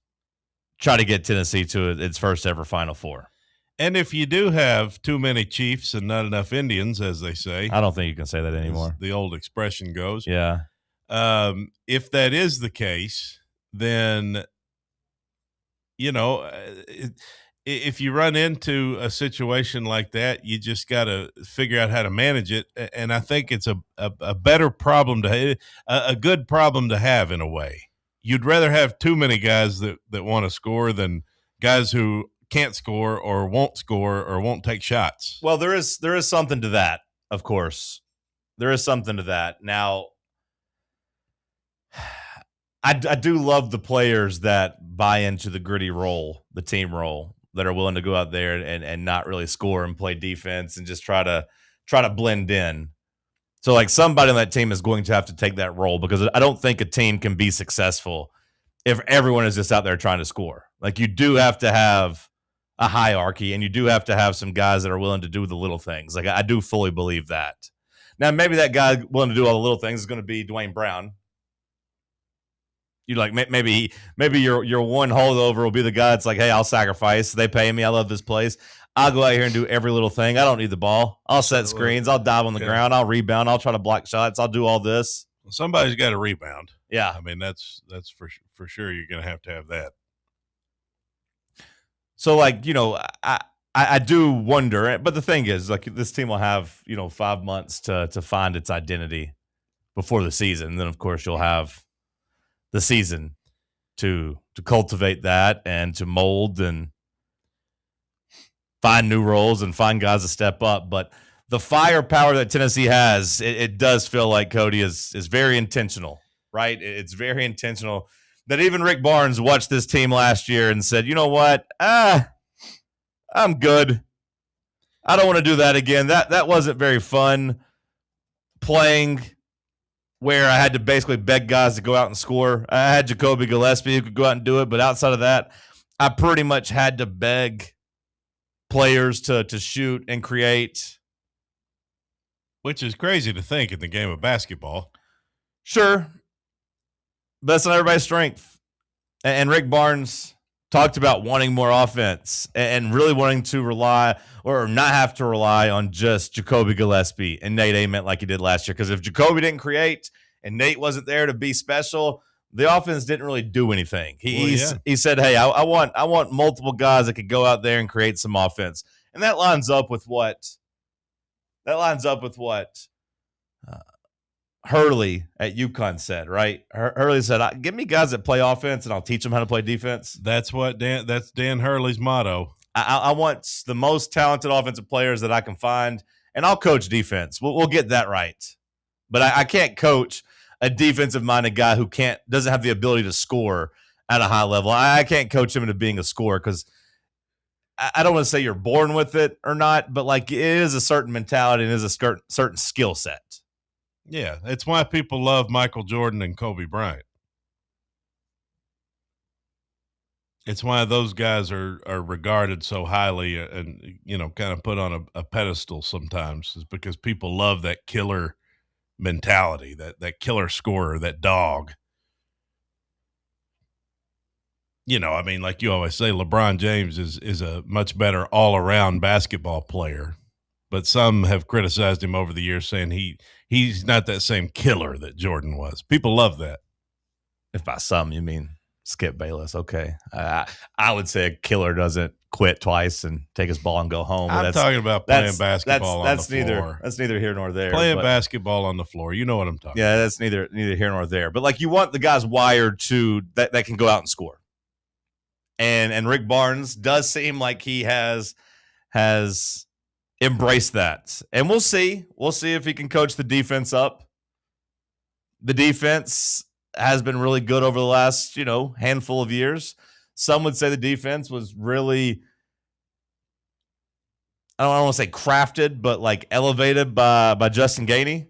[SPEAKER 4] try to get Tennessee to its first ever Final Four.
[SPEAKER 5] And if you do have too many Chiefs and not enough Indians, as they say,
[SPEAKER 4] I don't think you can say that anymore.
[SPEAKER 5] The old expression goes.
[SPEAKER 4] Yeah.
[SPEAKER 5] If that is the case, then, if you run into a situation like that, you just got to figure out how to manage it. And I think it's a better problem a good problem to have in a way. You'd rather have too many guys that want to score than guys who can't score or won't take shots.
[SPEAKER 4] Well, there is something to that, of course. There is something to that. Now, I do love the players that buy into the gritty role, the team role, that are willing to go out there and not really score and play defense and just try to blend in. So, like, somebody on that team is going to have to take that role, because I don't think a team can be successful if everyone is just out there trying to score. Like, you do have to have a hierarchy, and you do have to have some guys that are willing to do the little things. Like, I do fully believe that. Now, maybe that guy willing to do all the little things is going to be Dwayne Brown. You like maybe your one holdover will be the guy that's like, hey, I'll sacrifice. They pay me. I love this place. I'll go out here and do every little thing. I don't need the ball. I'll set screens. I'll dive on the ground. I'll rebound. I'll try to block shots. I'll do all this.
[SPEAKER 5] Somebody's got to rebound.
[SPEAKER 4] Yeah.
[SPEAKER 5] I mean, that's for sure. You're going to have that.
[SPEAKER 4] So, like, I do wonder, but the thing is, like, this team will have 5 months to find its identity before the season. And then, of course, you'll have the season to cultivate that and to mold and find new roles and find guys to step up. But the firepower that Tennessee has, it does feel like, Cody, is very intentional, right? It's very intentional that even Rick Barnes watched this team last year and said, you know what? I'm good. I don't want to do that again. That wasn't very fun playing where I had to basically beg guys to go out and score. I had Jacoby Gillespie who could go out and do it, but outside of that, I pretty much had to beg players to shoot and create.
[SPEAKER 5] Which is crazy to think in the game of basketball.
[SPEAKER 4] Sure. But that's not everybody's strength. And Rick Barnes talked about wanting more offense and really wanting to rely or not have to rely on just Jacoby Gillespie and Nate Ament like he did last year. Because if Jacoby didn't create and Nate wasn't there to be special, the offense didn't really do anything. He said, hey, I want multiple guys that could go out there and create some offense. And that lines up with what Hurley at UConn said, right? Hurley said, give me guys that play offense and I'll teach them how to play defense.
[SPEAKER 5] That's Dan Hurley's motto.
[SPEAKER 4] I want the most talented offensive players that I can find, and I'll coach defense. We'll get that right. But I can't coach a defensive-minded guy who doesn't have the ability to score at a high level. I can't coach him into being a scorer because I don't want to say you're born with it or not, but like it is a certain mentality and it is a certain skill set.
[SPEAKER 5] Yeah, it's why people love Michael Jordan and Kobe Bryant. It's why those guys are regarded so highly and, kind of put on a pedestal sometimes, is because people love that killer mentality, that killer scorer, that dog. I mean, like you always say, LeBron James is a much better all-around basketball player. But some have criticized him over the years, saying he's not that same killer that Jordan was. People love that.
[SPEAKER 4] If by some you mean Skip Bayless, okay. I would say a killer doesn't quit twice and take his ball and go home.
[SPEAKER 5] I'm talking about playing basketball on the floor.
[SPEAKER 4] That's neither here nor there.
[SPEAKER 5] Playing basketball on the floor. You know what I'm talking about.
[SPEAKER 4] Yeah, that's neither here nor there. But, like, you want the guys wired to that can go out and score. And Rick Barnes does seem like he has embraced that. And we'll see. We'll see if he can coach the defense up. The defense has been really good over the last, handful of years. Some would say the defense was really, I don't want to say crafted, but like elevated by Justin Gainey.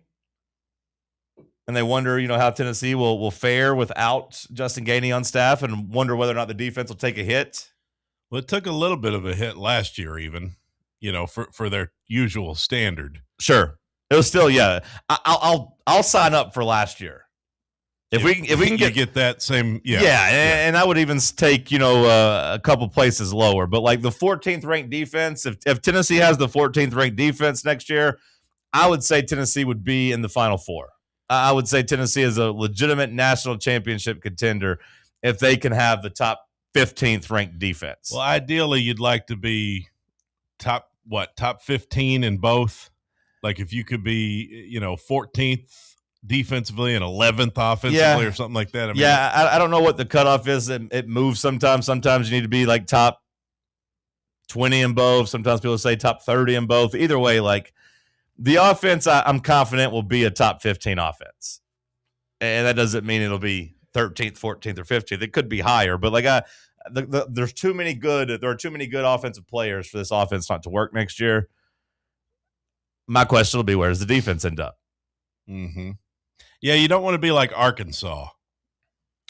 [SPEAKER 4] And they wonder, how Tennessee will fare without Justin Gainey on staff, and wonder whether or not the defense will take a hit.
[SPEAKER 5] Well, it took a little bit of a hit last year, even, for their usual standard.
[SPEAKER 4] Sure, it was still, yeah. I'll sign up for last year if we can
[SPEAKER 5] get that same,
[SPEAKER 4] And I would even take a couple places lower, but like the 14th ranked defense. If Tennessee has the 14th ranked defense next year, I would say Tennessee would be in the Final Four. I would say Tennessee is a legitimate national championship contender if they can have the top 15th ranked defense.
[SPEAKER 5] Well, ideally, you'd like to be top 15 in both. Like if you could be, 14th defensively and 11th offensively or something like that. I mean,
[SPEAKER 4] I don't know what the cutoff is. It moves sometimes. Sometimes you need to be like top 20 in both. Sometimes people say top 30 in both. Either way, like, the offense, I'm confident, will be a top 15 offense. And that doesn't mean it'll be 13th, 14th, or 15th. It could be higher. But like there are too many good offensive players for this offense not to work next year. My question will be, where does the defense end up?
[SPEAKER 5] Mm-hmm. Yeah, you don't want to be like Arkansas,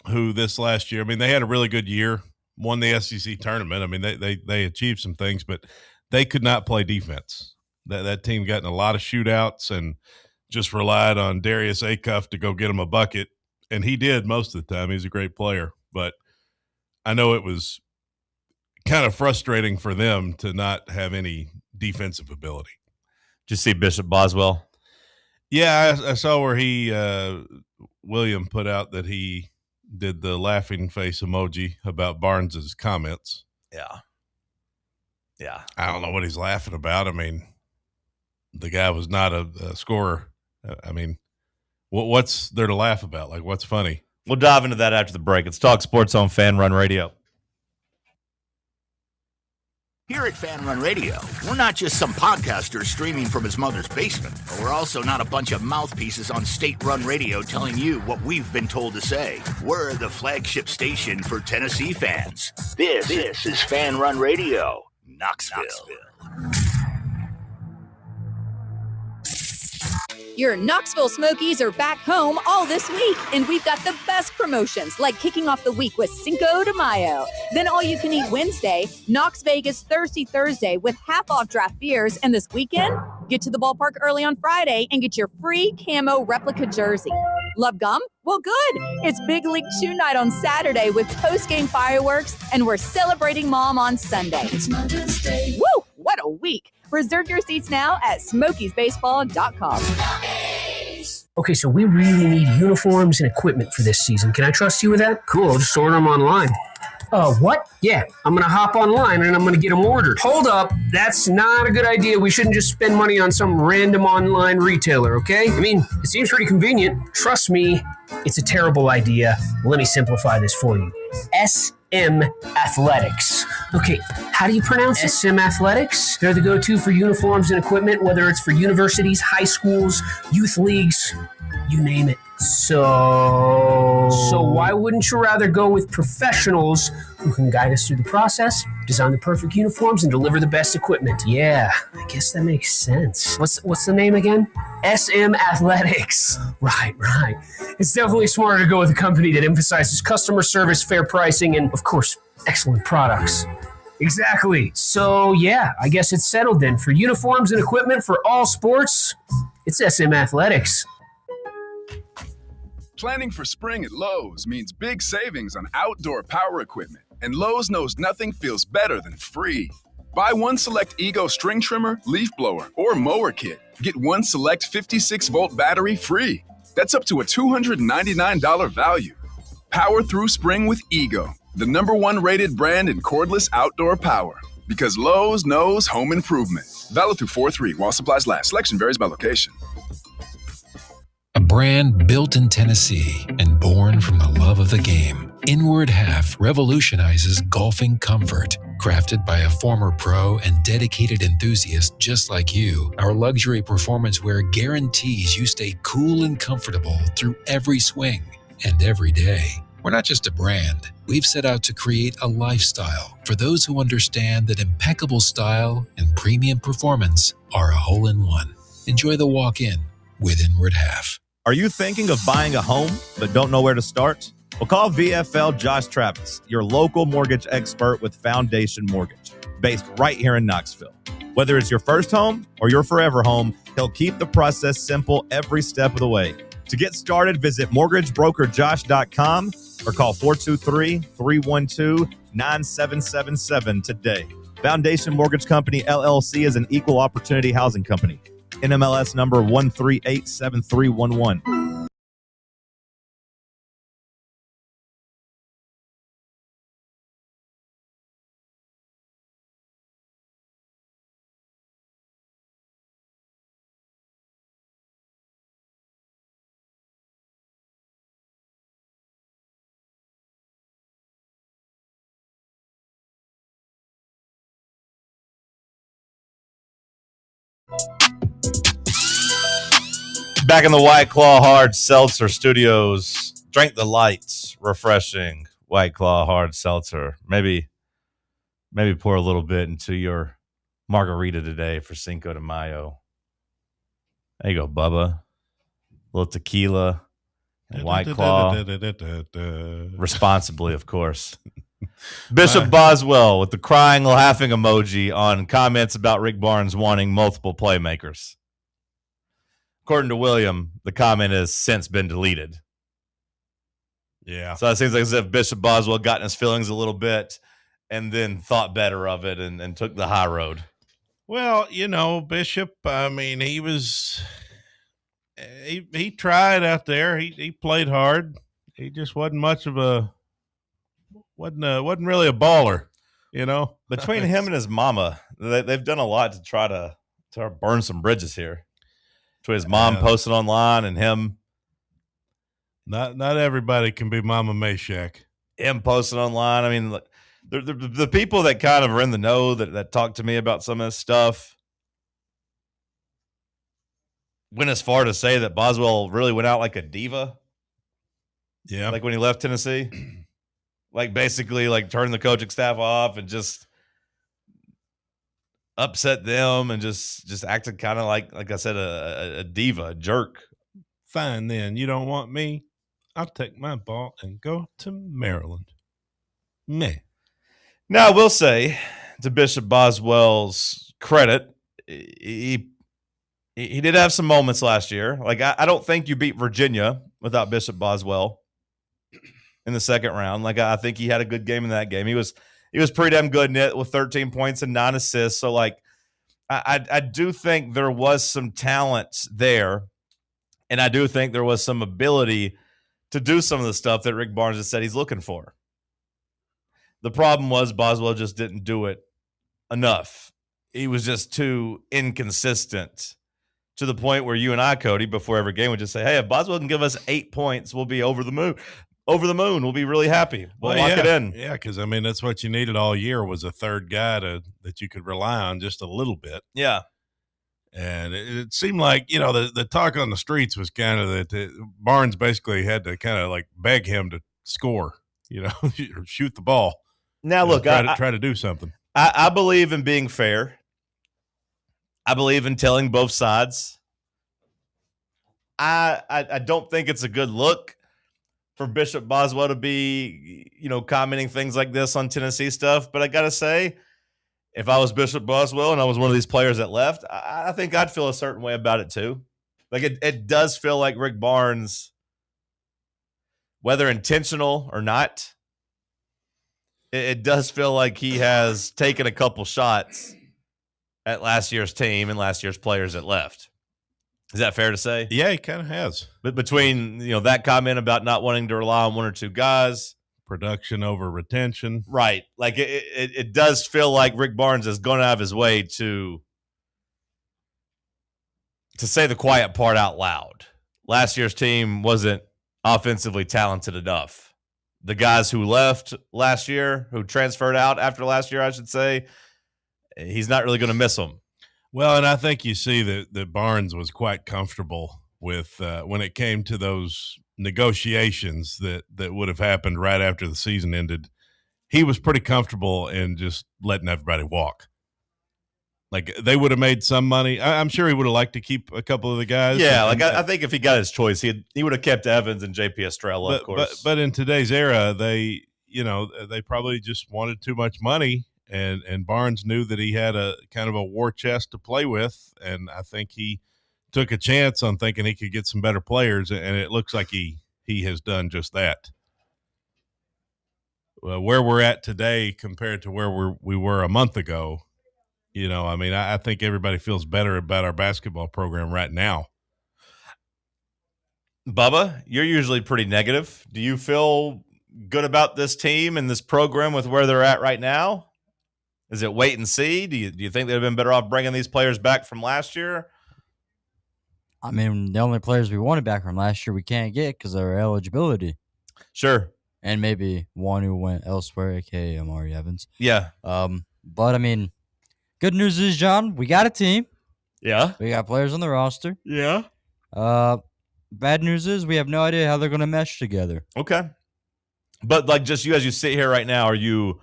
[SPEAKER 5] who this last year, I mean, they had a really good year, won the SEC tournament. I mean, they achieved some things, but they could not play defense. That team got in a lot of shootouts and just relied on Darius Acuff to go get him a bucket, and he did most of the time. He's a great player, but I know it was kind of frustrating for them to not have any defensive ability.
[SPEAKER 4] Did you see Bishop Boswell?
[SPEAKER 5] Yeah, I saw where he William put out that he did the laughing face emoji about Barnes's comments.
[SPEAKER 4] Yeah.
[SPEAKER 5] I don't know what he's laughing about. I mean, the guy was not a scorer. I mean, what's there to laugh about? Like, what's funny?
[SPEAKER 4] We'll dive into that after the break. It's Talk Sports on Fan Run Radio.
[SPEAKER 3] Here at Fan Run Radio, we're not just some podcaster streaming from his mother's basement, but we're also not a bunch of mouthpieces on state-run radio telling you what we've been told to say. We're the flagship station for Tennessee fans. This is Fan Run Radio, Knoxville.
[SPEAKER 11] Your Knoxville Smokies are back home all this week, and we've got the best promotions, like kicking off the week with Cinco de Mayo. Then all-you-can-eat Wednesday, Knox Vegas Thirsty Thursday with half-off draft beers, and this weekend, get to the ballpark early on Friday and get your free camo replica jersey. Love gum? Well, good. It's Big League Chew Night on Saturday with post-game fireworks, and we're celebrating Mom on Sunday. It's Mother's Day. Woo! What a week. Reserve your seats now at smokiesbaseball.com.
[SPEAKER 12] Okay, so we really need uniforms and equipment for this season. Can I trust you with that? Cool, I'll just order them online. What? Yeah, I'm going to hop online and I'm going to get them ordered. Hold up, that's not a good idea. We shouldn't just spend money on some random online retailer, okay? I mean, it seems pretty convenient. Trust me, it's a terrible idea. Let me simplify this for you. SM Athletics. Okay, how do you pronounce it? SM Athletics? They're the go-to for uniforms and equipment, whether it's for universities, high schools, youth leagues, you name it. So why wouldn't you rather go with professionals who can guide us through the process, design the perfect uniforms, and deliver the best equipment? Yeah, I guess that makes sense. What's the name again? SM Athletics. Right. It's definitely smarter to go with a company that emphasizes customer service, fair pricing, and, of course, excellent products. Exactly. So, yeah, I guess it's settled then. For uniforms and equipment for all sports, it's SM Athletics.
[SPEAKER 13] Planning for spring at Lowe's means big savings on outdoor power equipment, and Lowe's knows nothing feels better than free. Buy one select Ego string trimmer, leaf blower, or mower kit. Get one select 56-volt battery free. That's up to a $299 value. Power through spring with Ego, the #1 rated brand in cordless outdoor power. Because Lowe's knows home improvement. Valid through 4/3 while supplies last. Selection varies by location.
[SPEAKER 14] A brand built in Tennessee and born from the love of the game, Inward Half revolutionizes golfing comfort. Crafted by a former pro and dedicated enthusiast just like you, our luxury performance wear guarantees you stay cool and comfortable through every swing and every day. We're not just a brand. We've set out to create a lifestyle for those who understand that impeccable style and premium performance are a hole-in-one. Enjoy the walk-in with Inward Half.
[SPEAKER 4] Are you thinking of buying a home but don't know where to start? Well, call VFL Josh Travis, your local mortgage expert with Foundation Mortgage, based right here in Knoxville. Whether it's your first home or your forever home, he'll keep the process simple every step of the way. To get started, visit mortgagebrokerjosh.com or call 423-312-9777 today. Foundation Mortgage Company, LLC is an equal opportunity housing company. NMLS number 1387311. Back in the White Claw Hard Seltzer Studios. Drink the lights, refreshing White Claw Hard Seltzer. Maybe pour a little bit into your margarita today for Cinco de Mayo. There you go, Bubba. A little tequila and White Claw. Responsibly, of course. Bishop Boswell with the crying, laughing emoji on comments about Rick Barnes wanting multiple playmakers. According to William, the comment has since been deleted.
[SPEAKER 5] Yeah.
[SPEAKER 4] So it seems like as if Bishop Boswell got in his feelings a little bit and then thought better of it and took the high road.
[SPEAKER 5] Well, Bishop, I mean, he was He tried out there. He played hard. He just wasn't much of a wasn't really a baller, you know.
[SPEAKER 4] Between him and his mama, they've done a lot to try to burn some bridges here. Between his mom posting online and him.
[SPEAKER 5] Not everybody can be Mama Meshack.
[SPEAKER 4] Him posting online. I mean, the people that kind of are in the know that talk to me about some of this stuff went as far to say that Boswell really went out like a diva.
[SPEAKER 5] Yeah.
[SPEAKER 4] Like when he left Tennessee. Like basically like turned the coaching staff off and just upset them and just acted kind of like I said, a diva, a jerk.
[SPEAKER 5] Fine then. You don't want me? I'll take my ball and go to Maryland. Meh.
[SPEAKER 4] Now, I will say, to Bishop Boswell's credit, he did have some moments last year. Like, I don't think you beat Virginia without Bishop Boswell in the second round. Like, I think he had a good game in that game. He was pretty damn good in it with 13 points and 9 assists. So, like, I do think there was some talent there, and I do think there was some ability to do some of the stuff that Rick Barnes has said he's looking for. The problem was Boswell just didn't do it enough. He was just too inconsistent to the point where you and I, Cody, before every game would just say, hey, if Boswell can give us 8 points, we'll be over the moon. Over the moon. We'll be really happy. We'll lock it in.
[SPEAKER 5] Yeah, because, I mean, that's what you needed all year was a third guy that you could rely on just a little bit.
[SPEAKER 4] Yeah.
[SPEAKER 5] And it seemed like, you know, the talk on the streets was kind of that Barnes basically had to kind of like beg him to score, you know, or shoot the ball.
[SPEAKER 4] Now, look,
[SPEAKER 5] try to do something.
[SPEAKER 4] I believe in being fair. I believe in telling both sides. I don't think it's a good look for Bishop Boswell to be, you know, commenting things like this on Tennessee stuff. But I got to say, if I was Bishop Boswell and I was one of these players that left, I think I'd feel a certain way about it too. Like it does feel like Rick Barnes, whether intentional or not, it does feel like he has taken a couple shots at last year's team and last year's players that left. Is that fair to say?
[SPEAKER 5] Yeah, he kind of has.
[SPEAKER 4] But between, you know, that comment about not wanting to rely on one or two guys,
[SPEAKER 5] production over retention.
[SPEAKER 4] Right. Like it does feel like Rick Barnes has gone out of his way to say the quiet part out loud. Last year's team wasn't offensively talented enough. The guys who left last year, who transferred out after last year, I should say, he's not really going to miss them.
[SPEAKER 5] Well, and I think you see that Barnes was quite comfortable with when it came to those negotiations that would have happened right after the season ended. He was pretty comfortable in just letting everybody walk. Like they would have made some money. I'm sure he would have liked to keep a couple of the guys.
[SPEAKER 4] Yeah, I think if he got his choice, he would have kept Evans and JP Estrella, of course.
[SPEAKER 5] But in today's era, they probably just wanted too much money. And Barnes knew that he had a kind of a war chest to play with, and I think he took a chance on thinking he could get some better players, and it looks like he has done just that. Where we're at today compared to where we were a month ago, you know, I mean, I think everybody feels better about our basketball program right now.
[SPEAKER 4] Bubba, you're usually pretty negative. Do you feel good about this team and this program with where they're at right now? Is it wait and see? Do you think they'd have been better off bringing these players back from last year?
[SPEAKER 6] I mean, the only players we wanted back from last year we can't get because of our eligibility.
[SPEAKER 4] Sure.
[SPEAKER 6] And maybe one who went elsewhere, a.k.a. Amari Evans.
[SPEAKER 4] Yeah.
[SPEAKER 6] But, I mean, good news is, John, we got a team.
[SPEAKER 4] Yeah.
[SPEAKER 6] We got players on the roster.
[SPEAKER 4] Yeah.
[SPEAKER 6] Bad news is we have no idea how they're going to mesh together.
[SPEAKER 4] Okay. But, like, just you as you sit here right now, are you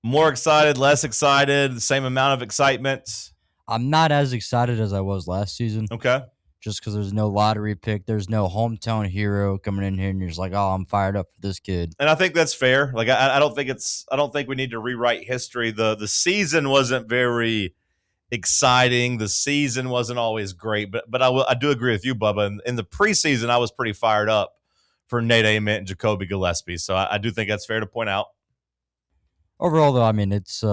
[SPEAKER 4] more excited, less excited, the same amount of excitement?
[SPEAKER 6] I'm not as excited as I was last season.
[SPEAKER 4] Okay.
[SPEAKER 6] Just because there's no lottery pick. There's no hometown hero coming in here and you're just like, oh, I'm fired up for this kid.
[SPEAKER 4] And I think that's fair. Like, I don't think we need to rewrite history. The season wasn't very exciting. The season wasn't always great. But I do agree with you, Bubba. In the preseason, I was pretty fired up for Nate Ament and Jacoby Gillespie. So I do think that's fair to point out.
[SPEAKER 6] Overall, though, I mean, it's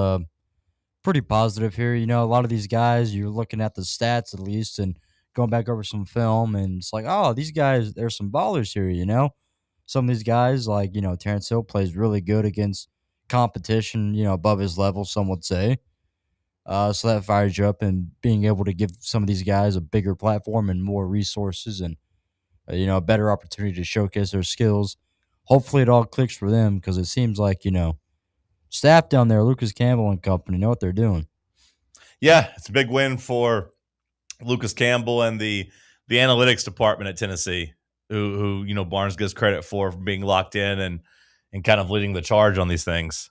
[SPEAKER 6] pretty positive here. You know, a lot of these guys, you're looking at the stats at least, and going back over some film, and it's like, oh, these guys, there's some ballers here, you know? Some of these guys, like, you know, Terrence Hill plays really good against competition, you know, above his level, some would say. So that fires you up, and being able to give some of these guys a bigger platform and more resources and, you know, a better opportunity to showcase their skills. Hopefully it all clicks for them, because it seems like, you know, staff down there, Lucas Campbell and company, know what they're doing.
[SPEAKER 4] Yeah, it's a big win for Lucas Campbell and the analytics department at Tennessee, who you know Barnes gives credit for being locked in and kind of leading the charge on these things.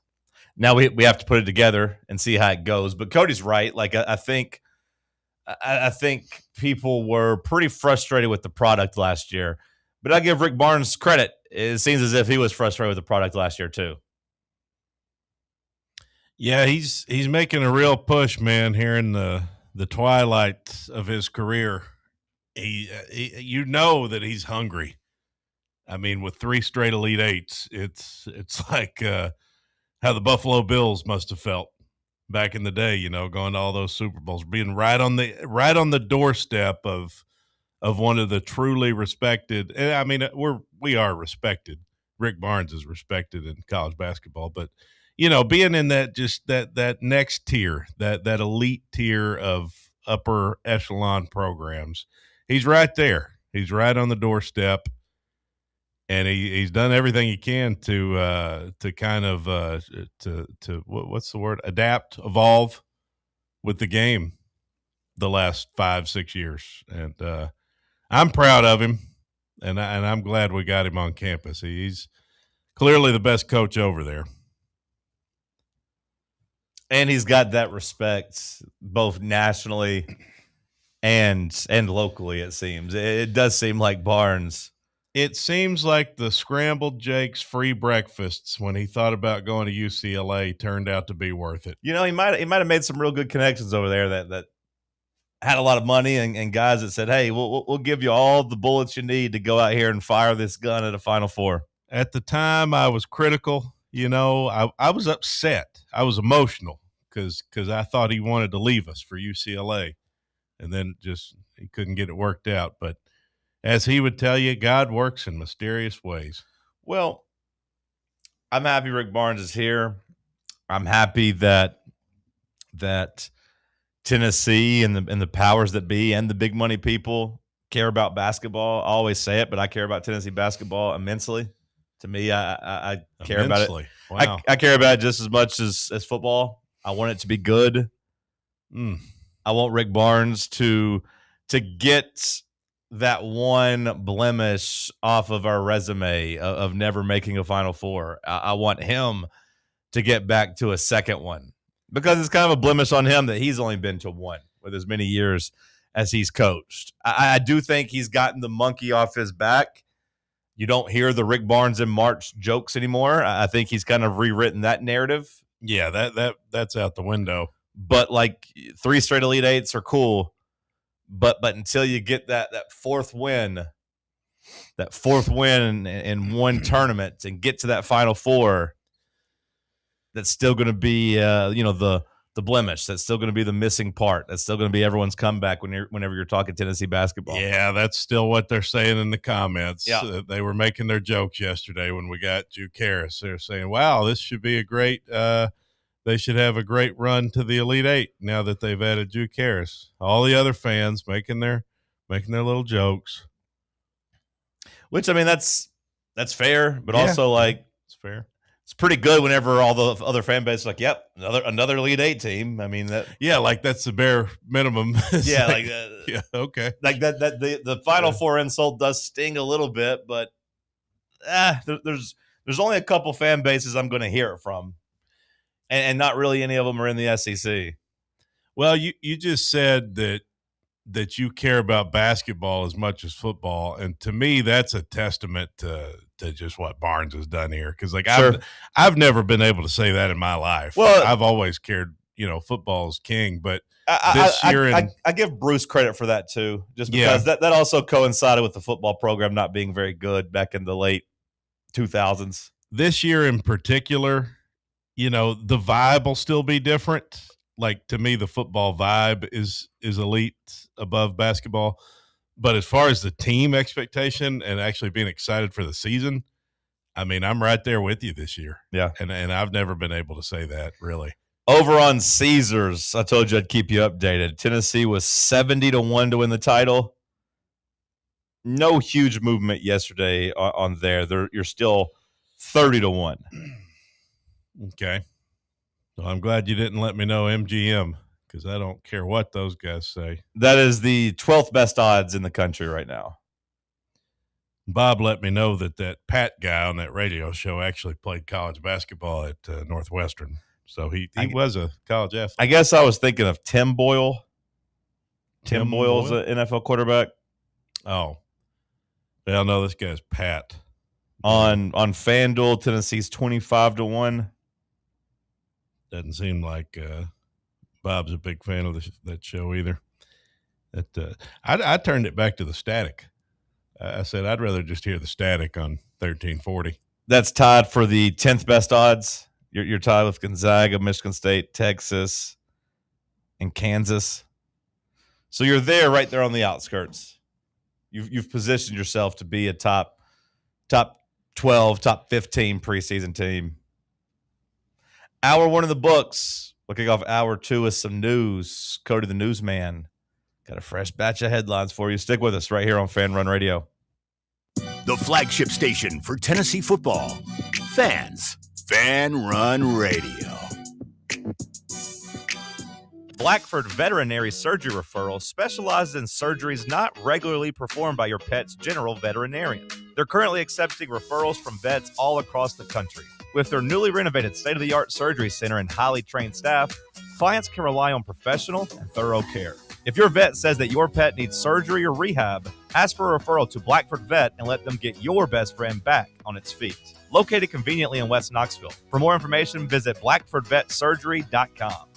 [SPEAKER 4] Now we have to put it together and see how it goes. But Cody's right. Like I think people were pretty frustrated with the product last year. But I give Rick Barnes credit. It seems as if he was frustrated with the product last year too.
[SPEAKER 5] Yeah, he's making a real push, man, here in the twilight of his career. He you know that he's hungry. I mean, with 3 straight Elite Eights, it's like how the Buffalo Bills must have felt back in the day, you know, going to all those Super Bowls, being right on the doorstep of one of the truly respected. And I mean, we are respected. Rick Barnes is respected in college basketball, but you know, being in that next tier, that elite tier of upper echelon programs, he's right there. He's right on the doorstep, and he's done everything he can to kind of what's the word? Adapt, evolve with the game the last 5-6 years, and I'm proud of him, and I'm glad we got him on campus. He's clearly the best coach over there.
[SPEAKER 4] And he's got that respect both nationally and locally, it seems. It does seem like Barnes.
[SPEAKER 5] It seems like the Scrambled Jake's free breakfasts when he thought about going to UCLA turned out to be worth it.
[SPEAKER 4] You know, he might have made some real good connections over there that had a lot of money and guys that said, hey, we'll give you all the bullets you need to go out here and fire this gun at a Final Four.
[SPEAKER 5] At the time, I was critical. You know, I was upset. I was emotional because I thought he wanted to leave us for UCLA, and then just he couldn't get it worked out. But as he would tell you, God works in mysterious ways.
[SPEAKER 4] Well, I'm happy Rick Barnes is here. I'm happy that Tennessee and the powers that be and the big money people care about basketball. I always say it, but I care about Tennessee basketball immensely. To me, I care
[SPEAKER 5] Immensely.
[SPEAKER 4] about it.
[SPEAKER 5] Wow.
[SPEAKER 4] I care about it just as much as football. I want it to be good. I want Rick Barnes to get that one blemish off of our resume of never making a Final Four. I want him to get back to a second one, because it's kind of a blemish on him that he's only been to one with as many years as he's coached. I do think he's gotten the monkey off his back. You don't hear the Rick Barnes in March jokes anymore. I think he's kind of rewritten that narrative.
[SPEAKER 5] Yeah, that's out the window.
[SPEAKER 4] But like 3 straight Elite Eights are cool. But until you get that fourth win in one tournament and get to that Final Four, that's still going to be the blemish. That's still going to be the missing part. That's still going to be everyone's comeback whenever you're talking Tennessee basketball.
[SPEAKER 5] Yeah, that's still what they're saying in the comments.
[SPEAKER 4] Yeah.
[SPEAKER 5] They were making their jokes yesterday when we got Juke Harris. They're saying, wow, this should be a great they should have a great run to the Elite Eight now that they've added Juke Harris. All the other fans making their little jokes.
[SPEAKER 4] Which, I mean, that's fair, but
[SPEAKER 5] Yeah,
[SPEAKER 4] also like
[SPEAKER 5] it's fair.
[SPEAKER 4] It's pretty good whenever all the other fan base is like, yep, another Elite Eight team. I mean, that.
[SPEAKER 5] Yeah, like that's the bare minimum.
[SPEAKER 4] Yeah,
[SPEAKER 5] yeah, okay.
[SPEAKER 4] Like that the Final Four insult does sting a little bit, but there's only a couple fan bases I'm going to hear it from, and not really any of them are in the SEC.
[SPEAKER 5] Well, you just said that you care about basketball as much as football, and to me, that's a testament to just what Barnes has done here. Because
[SPEAKER 4] Sure.
[SPEAKER 5] I've never been able to say that in my life.
[SPEAKER 4] Well,
[SPEAKER 5] I've always cared, football's king. But
[SPEAKER 4] I give Bruce credit for that too, just because that also coincided with the football program not being very good back in the late 2000s.
[SPEAKER 5] This year in particular, the vibe will still be different. like, to me, the football vibe is elite above basketball. But as far as the team expectation and actually being excited for the season, I mean, I'm right there with you this year.
[SPEAKER 4] Yeah.
[SPEAKER 5] And I've never been able to say that, really.
[SPEAKER 4] Over on Caesars, I told you I'd keep you updated. Tennessee was 70-1 to win the title. No huge movement yesterday on there. You're still 30-1.
[SPEAKER 5] Okay. Well, I'm glad you didn't let me know MGM, because I don't care what those guys say.
[SPEAKER 4] That is the 12th best odds in the country right now.
[SPEAKER 5] Bob let me know that Pat guy on that radio show actually played college basketball at Northwestern. So he was a college athlete.
[SPEAKER 4] I guess I was thinking of Tim Boyle. Tim Boyle's an NFL quarterback.
[SPEAKER 5] Oh. Well, no, this guy's Pat.
[SPEAKER 4] On FanDuel, Tennessee's 25-1.
[SPEAKER 5] Doesn't seem like Bob's a big fan of that show either. I turned it back to the static. I said I'd rather just hear the static on 1340.
[SPEAKER 4] That's tied for the 10th best odds. You're tied with Gonzaga, Michigan State, Texas, and Kansas. So you're there, right there on the outskirts. You've positioned yourself to be a top 12, top 15 preseason team. Hour one of the books. Looking off hour two with some news. Cody the Newsman. Got a fresh batch of headlines for you. Stick with us right here on Fan Run Radio.
[SPEAKER 3] The flagship station for Tennessee football. Fans. Fan Run Radio.
[SPEAKER 4] Blackford Veterinary Surgery Referral specializes in surgeries not regularly performed by your pet's general veterinarian. They're currently accepting referrals from vets all across the country. With their newly renovated state-of-the-art surgery center and highly trained staff, clients can rely on professional and thorough care. If your vet says that your pet needs surgery or rehab, ask for a referral to Blackford Vet and let them get your best friend back on its feet. Located conveniently in West Knoxville. For more information, visit blackfordvetsurgery.com.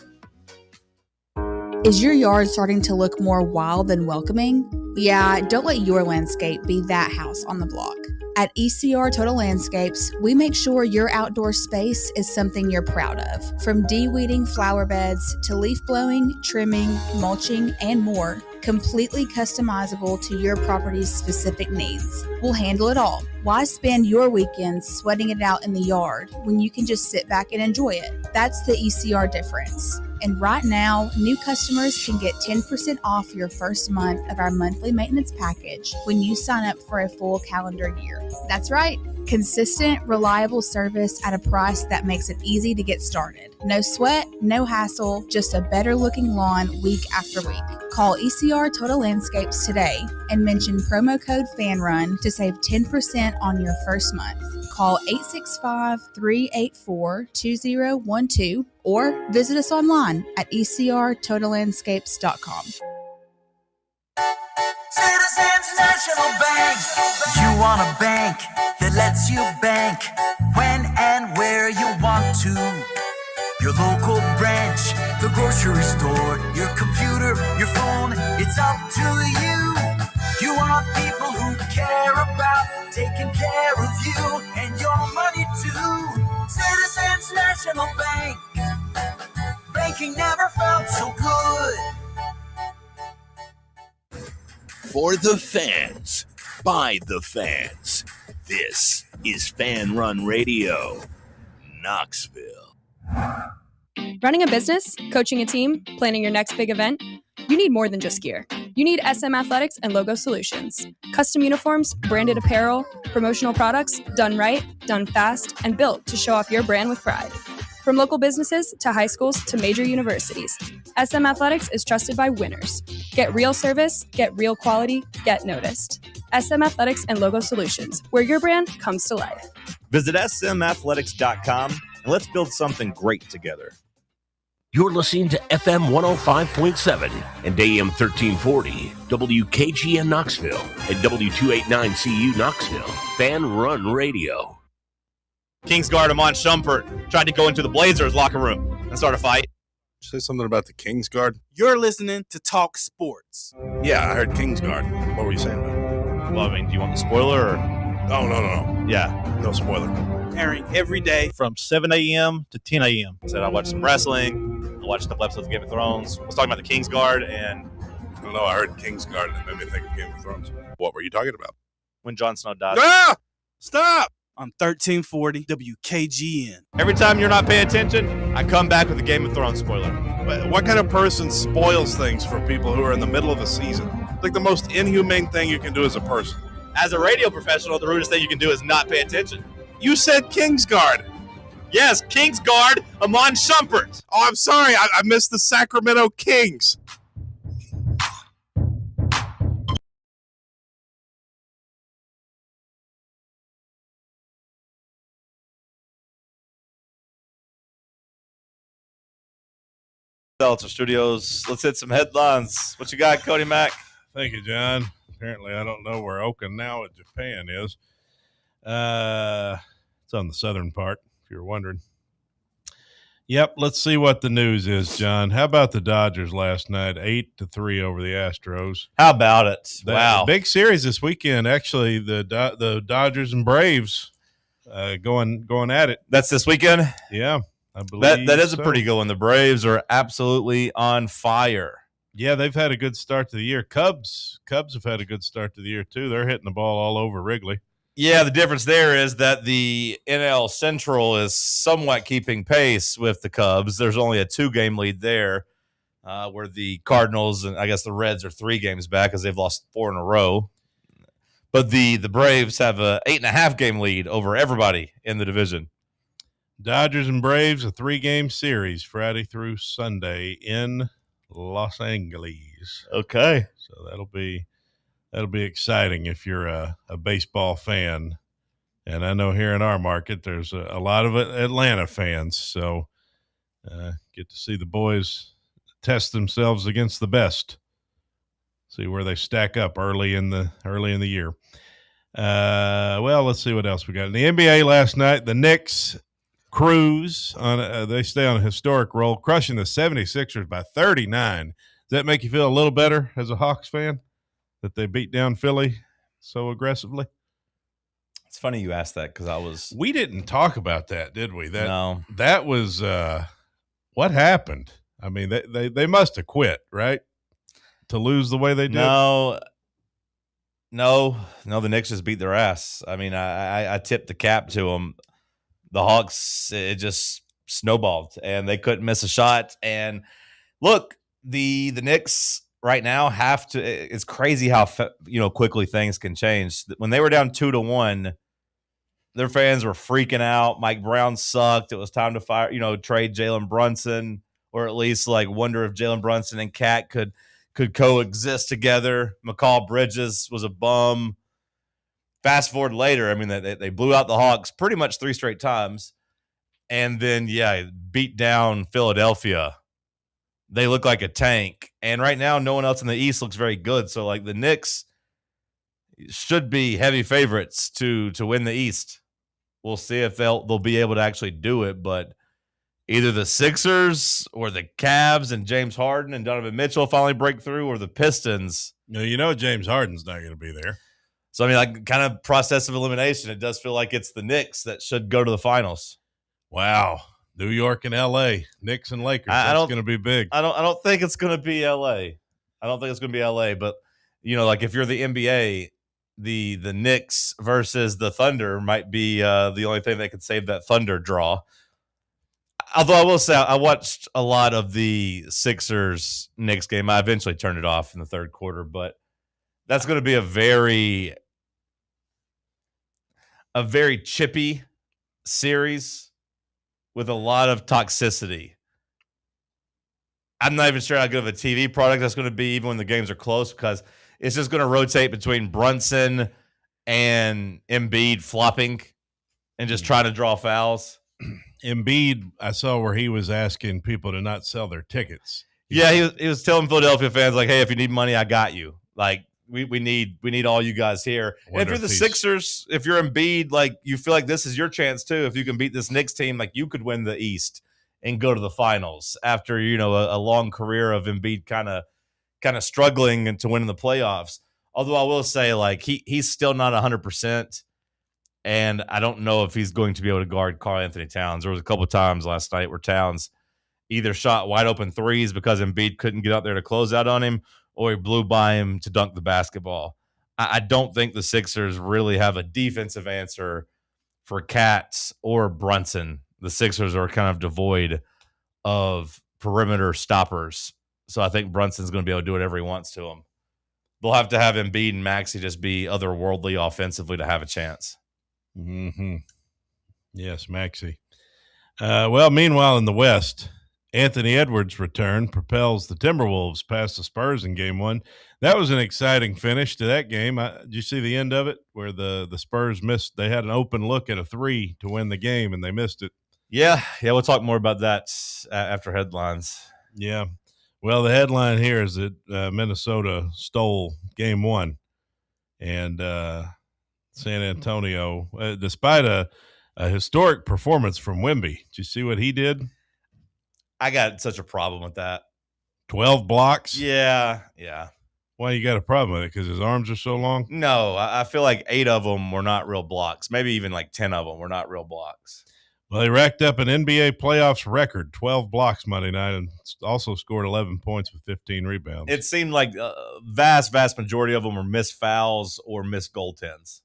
[SPEAKER 15] Is your yard starting to look more wild than welcoming? Yeah, don't let your landscape be that house on the block. At ECR Total Landscapes, we make sure your outdoor space is something you're proud of. From de-weeding flower beds to leaf blowing, trimming, mulching, and more, completely customizable to your property's specific needs. We'll handle it all. Why spend your weekends sweating it out in the yard when you can just sit back and enjoy it? That's the ECR difference. And right now, new customers can get 10% off your first month of our monthly maintenance package when you sign up for a full calendar year. That's right. Consistent, reliable service at a price that makes it easy to get started. No sweat, no hassle, just a better looking lawn week after week. Call ECR Total Landscapes today and mention promo code FANRUN to save 10% on your first month. Call 865-384-2012 or visit us online at ecrtotallandscapes.com.
[SPEAKER 16] Citizens National Bank. You want a bank that lets you bank when and where you want to. Your local branch, the grocery store, your computer, your phone, it's up to you. You want people who care about taking care of you and your money too. Citizens National Bank. Banking never felt so good.
[SPEAKER 3] For the fans, by the fans. This is Fan Run Radio, Knoxville.
[SPEAKER 17] Running a business, coaching a team, planning your next big event, you need more than just gear. You need SM Athletics and Logo Solutions. Custom uniforms, branded apparel, promotional products, done right, done fast, and built to show off your brand with pride. From local businesses to high schools to major universities, SM Athletics is trusted by winners. Get real service, get real quality, get noticed. SM Athletics and Logo Solutions, where your brand comes to life.
[SPEAKER 4] Visit smathletics.com and let's build something great together.
[SPEAKER 1] You're listening to FM 105.7 and AM 1340, WKGN Knoxville, and W289CU Knoxville, Fan Run Radio.
[SPEAKER 18] Kings guard Amon Shumpert tried to go into the Blazers locker room and start a fight.
[SPEAKER 5] Say something about the Kings guard?
[SPEAKER 19] You're listening to Talk Sports.
[SPEAKER 5] Yeah, I heard Kings guard. What were you saying about it?
[SPEAKER 4] Well, I mean, do you want the spoiler or?
[SPEAKER 5] Oh, no.
[SPEAKER 4] Yeah.
[SPEAKER 5] No spoiler.
[SPEAKER 19] Airing every day from 7 a.m. to 10 a.m.
[SPEAKER 18] Said I watched some wrestling, I watched a couple episodes of Game of Thrones. I was talking about the Kingsguard, and
[SPEAKER 5] I don't know. I heard Kingsguard and it made me think of Game of Thrones. What were you talking about?
[SPEAKER 18] when Jon Snow died.
[SPEAKER 5] Ah! Stop!
[SPEAKER 19] On 1340 WKGN.
[SPEAKER 18] Every time you're not paying attention, I come back with a Game of Thrones spoiler.
[SPEAKER 5] What kind of person spoils things for people who are in the middle of a season? It's like the most inhumane thing you can do as a person.
[SPEAKER 18] As a radio professional, the rudest thing you can do is not pay attention.
[SPEAKER 5] You said Kingsguard.
[SPEAKER 18] Yes, Kingsguard, Amon Shumpert.
[SPEAKER 5] Oh, I'm sorry. I missed the Sacramento Kings.
[SPEAKER 4] Seltzer Studios. Let's hit some headlines. What you got, Cody Mack?
[SPEAKER 5] Thank you, John. Apparently, I don't know where Okinawa, Japan is. It's on the southern part, if you're wondering. Yep, let's see what the news is, John. How about the Dodgers last night? 8-3 over the Astros.
[SPEAKER 4] How about it? Wow.
[SPEAKER 5] Big series this weekend, actually. The Dodgers and Braves going at it.
[SPEAKER 4] That's this weekend?
[SPEAKER 5] Yeah. I believe
[SPEAKER 4] that is
[SPEAKER 5] so.
[SPEAKER 4] a pretty good one. The Braves are absolutely on fire.
[SPEAKER 5] Yeah, they've had a good start to the year. Cubs have had a good start to the year, too. They're hitting the ball all over Wrigley.
[SPEAKER 4] Yeah, the difference there is that the NL Central is somewhat keeping pace with the Cubs. There's only a 2-game lead there, where the Cardinals and I guess the Reds are 3 games back because they've lost 4 in a row. But the Braves have a 8.5-game lead over everybody in the division.
[SPEAKER 5] Dodgers and Braves, a 3-game series, Friday through Sunday in Los Angeles.
[SPEAKER 4] Okay.
[SPEAKER 5] So that'll be exciting if you're a baseball fan. And I know here in our market, there's a lot of Atlanta fans. So get to see the boys test themselves against the best. See where they stack up early in the year. Well, let's see what else we got. In the NBA last night, the Knicks cruise on they stay on a historic roll, crushing the 76ers by 39. Does that make you feel a little better as a Hawks fan that they beat down Philly so aggressively?
[SPEAKER 4] It's funny you asked that because
[SPEAKER 5] we didn't talk about that, did we?
[SPEAKER 4] No.
[SPEAKER 5] That was what happened. I mean, they must have quit, right? To lose the way they did.
[SPEAKER 4] No, the Knicks just beat their ass. I mean, I tipped the cap to them. The Hawks, it just snowballed, and they couldn't miss a shot. And look, the Knicks right now have to. It's crazy how quickly things can change. When they were down 2-1, their fans were freaking out. Mike Brown sucked. It was time to trade Jalen Brunson, or at least wonder if Jalen Brunson and Cat could coexist together. McCall Bridges was a bum. Fast forward later, I mean, they blew out the Hawks pretty much 3 straight times. And then, beat down Philadelphia. They look like a tank. And right now, no one else in the East looks very good. So, the Knicks should be heavy favorites to win the East. We'll see if they'll be able to actually do it. But either the Sixers or the Cavs and James Harden and Donovan Mitchell finally break through, or the Pistons.
[SPEAKER 5] No, James Harden's not going to be there.
[SPEAKER 4] So, I mean, kind of process of elimination, it does feel like it's the Knicks that should go to the finals.
[SPEAKER 5] Wow. New York and L.A., Knicks and Lakers. That's going to be big.
[SPEAKER 4] I don't think it's going to be L.A. I don't think it's going to be L.A., but, if you're the NBA, the Knicks versus the Thunder might be the only thing that could save that Thunder draw. Although I will say I watched a lot of the Sixers-Knicks game. I eventually turned it off in the third quarter, but that's going to be a very chippy series with a lot of toxicity. I'm not even sure how good of a TV product that's going to be even when the games are close, because it's just going to rotate between Brunson and Embiid flopping and just trying to draw fouls.
[SPEAKER 5] Embiid, I saw where he was asking people to not sell their tickets.
[SPEAKER 4] Yeah, he was telling Philadelphia fans, hey, if you need money, I got you. We need all you guys here. And if you're the Sixers, if you're Embiid, you feel like this is your chance too. If you can beat this Knicks team, you could win the East and go to the finals after a long career of Embiid kind of struggling and to win in the playoffs. Although I will say he's still not 100%, and I don't know if he's going to be able to guard Karl Anthony Towns. There was a couple of times last night where Towns
[SPEAKER 20] either shot wide open threes because Embiid couldn't get out there to close out on him, or he blew by him to dunk the basketball. I don't think the Sixers really have a defensive answer for Katz or Brunson. The Sixers are kind of devoid of perimeter stoppers. So I think Brunson's going to be able to do whatever he wants to him. They'll have to have Embiid and Maxey just be otherworldly offensively to have a chance.
[SPEAKER 5] Mm-hmm. Yes, Maxey. Well, meanwhile, in the West, Anthony Edwards' return propels the Timberwolves past the Spurs in Game 1. That was an exciting finish to that game. Did you see the end of it where the Spurs missed? They had an open look at a three to win the game, and they missed it.
[SPEAKER 20] Yeah, we'll talk more about that after headlines.
[SPEAKER 5] Yeah. Well, the headline here is that Minnesota stole Game 1, and San Antonio, despite a historic performance from Wemby. Did you see what he did?
[SPEAKER 20] I got such a problem with that.
[SPEAKER 5] 12 blocks?
[SPEAKER 20] Yeah.
[SPEAKER 5] Why you got a problem with it? Because his arms are so long?
[SPEAKER 20] No, I feel like 8 of them were not real blocks. Maybe even like 10 of them were not real blocks.
[SPEAKER 5] Well, he racked up an NBA playoffs record, 12 blocks Monday night, and also scored 11 points with 15 rebounds.
[SPEAKER 20] It seemed like vast majority of them were missed fouls or missed goaltends.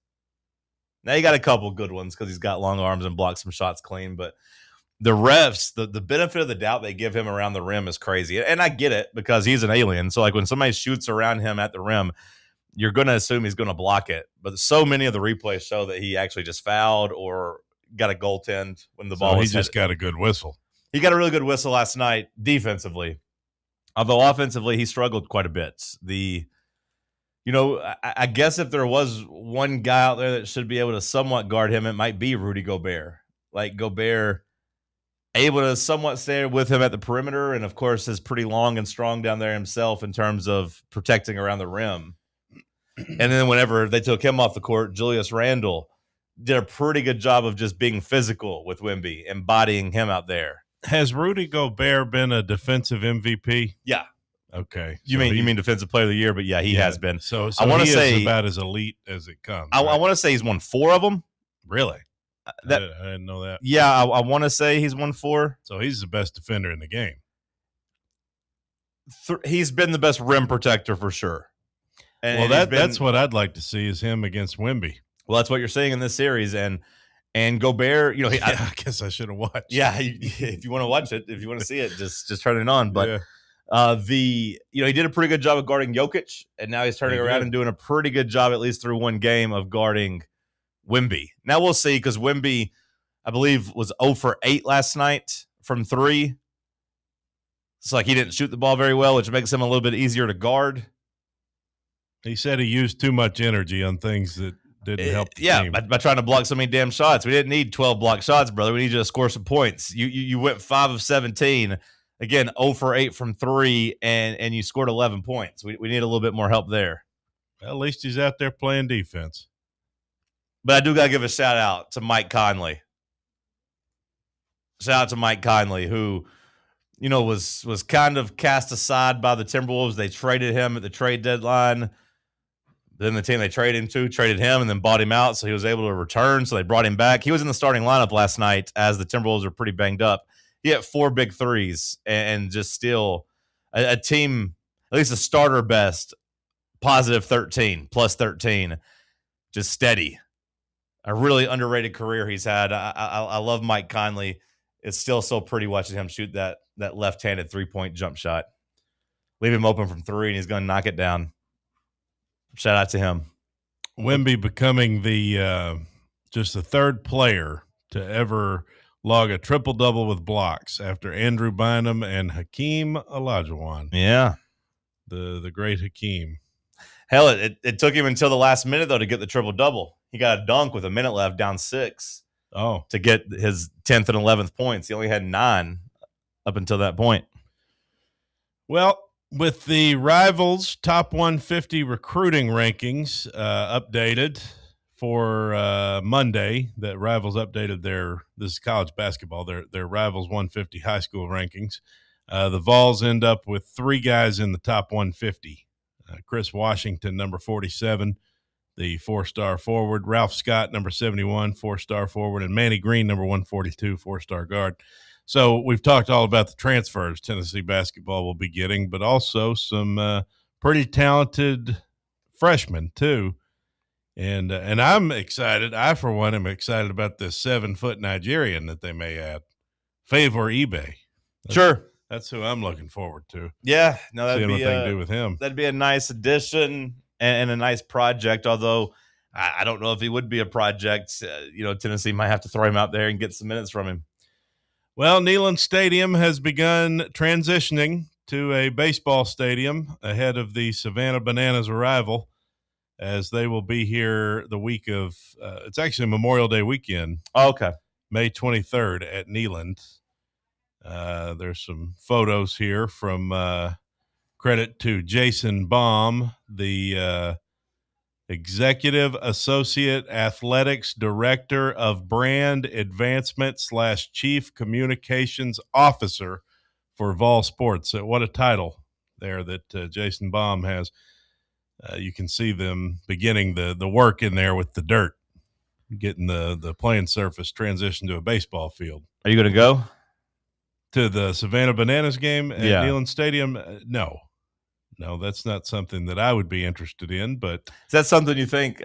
[SPEAKER 20] Now, he got a couple good ones because he's got long arms and blocked some shots clean, but the refs, the benefit of the doubt they give him around the rim is crazy. And I get it because he's an alien. So, like, when somebody shoots around him at the rim, you're going to assume he's going to block it. But so many of the replays show that he actually just fouled or got a goaltend when the ball was
[SPEAKER 5] he just got a good whistle.
[SPEAKER 20] He got a really good whistle last night defensively, although offensively he struggled quite a bit. I guess if there was one guy out there that should be able to somewhat guard him, it might be Rudy Gobert. Like, Gobert able to somewhat stay with him at the perimeter, and of course is pretty long and strong down there himself in terms of protecting around the rim. And then whenever they took him off the court, Julius Randle did a pretty good job of just being physical with Wemby, embodying him out there.
[SPEAKER 5] Has Rudy Gobert been a defensive MVP?
[SPEAKER 20] Yeah.
[SPEAKER 5] Okay.
[SPEAKER 20] You mean defensive player of the year, but yeah, he has been.
[SPEAKER 5] So
[SPEAKER 20] I want to say
[SPEAKER 5] is about as elite as it comes.
[SPEAKER 20] I want to say he's won 4 of them.
[SPEAKER 5] Really? I didn't know that.
[SPEAKER 20] Yeah, I want to say he's won 4.
[SPEAKER 5] So he's the best defender in the game.
[SPEAKER 20] He's been the best rim protector for sure.
[SPEAKER 5] And that's what I'd like to see is him against Wemby.
[SPEAKER 20] Well, that's what you're seeing in this series, and Gobert,
[SPEAKER 5] I guess I should have watched.
[SPEAKER 20] Yeah, if you want to watch it, if you want to see it, just turn it on. But he did a pretty good job of guarding Jokic, and now he's turning around and doing a pretty good job, at least through one game, of guarding Wemby. Now we'll see, because Wemby, I believe, was 0 for 8 last night from 3. It's like he didn't shoot the ball very well, which makes him a little bit easier to guard.
[SPEAKER 5] He said he used too much energy on things that didn't help the team.
[SPEAKER 20] By trying to block so many damn shots. We didn't need 12 block shots, brother. We need you to score some points. You went 5 of 17. Again, 0 for 8 from 3, and you scored 11 points. We need a little bit more help there.
[SPEAKER 5] Well, at least he's out there playing defense.
[SPEAKER 20] But I do got to give a shout-out to Mike Conley. Shout out to Mike Conley, who, was kind of cast aside by the Timberwolves. They traded him at the trade deadline. Then the team they traded him and then bought him out, so he was able to return. So they brought him back. He was in the starting lineup last night as the Timberwolves were pretty banged up. He had 4 big threes and just still a team, at least a starter best, positive 13, plus 13, just steady. A really underrated career he's had. I love Mike Conley. It's still so pretty watching him shoot that left-handed 3-point jump shot. Leave him open from 3, and he's going to knock it down. Shout out to him.
[SPEAKER 5] Wemby becoming just the 3rd player to ever log a triple-double with blocks after Andrew Bynum and Hakeem Olajuwon.
[SPEAKER 20] Yeah.
[SPEAKER 5] The great Hakeem.
[SPEAKER 20] Hell, it took him until the last minute, though, to get the triple-double. He got a dunk with a minute left, down 6.
[SPEAKER 5] Oh.
[SPEAKER 20] To get his 10th and 11th points. He only had 9 up until that point.
[SPEAKER 5] Well, with the Rivals Top 150 recruiting rankings updated for Monday, that Rivals updated this is college basketball, their Rivals 150 high school rankings. The Vols end up with 3 guys in the top 150. Chris Washington, number 47, the 4-star forward. Ralph Scott, number 71, 4-star forward. And Manny Green, number 142, 4-star guard. So we've talked all about the transfers Tennessee basketball will be getting, but also some pretty talented freshmen too. And I'm excited. I, for one, am excited about this 7-foot Nigerian that they may add, Favor eBay. That's who I'm looking forward to.
[SPEAKER 20] Yeah, no, that'd
[SPEAKER 5] seeing
[SPEAKER 20] be
[SPEAKER 5] what they can do with him.
[SPEAKER 20] That'd be a nice addition and a nice project. Although I don't know if he would be a project. Tennessee might have to throw him out there and get some minutes from him.
[SPEAKER 5] Well, Neyland Stadium has begun transitioning to a baseball stadium ahead of the Savannah Bananas arrival, as they will be here the week of it's actually Memorial Day weekend.
[SPEAKER 20] Oh, okay.
[SPEAKER 5] May 23rd at Neyland. There's some photos here from credit to Jason Baum, the Executive Associate Athletics Director of Brand Advancement / Chief Communications Officer for Vols Sports. What a title there that Jason Baum has. You can see them beginning the work in there with the dirt, getting the playing surface transitioned to a baseball field.
[SPEAKER 20] Are you going to go
[SPEAKER 5] to the Savannah Bananas game at Neyland Stadium? No, that's not something that I would be interested in. But
[SPEAKER 20] is that something you think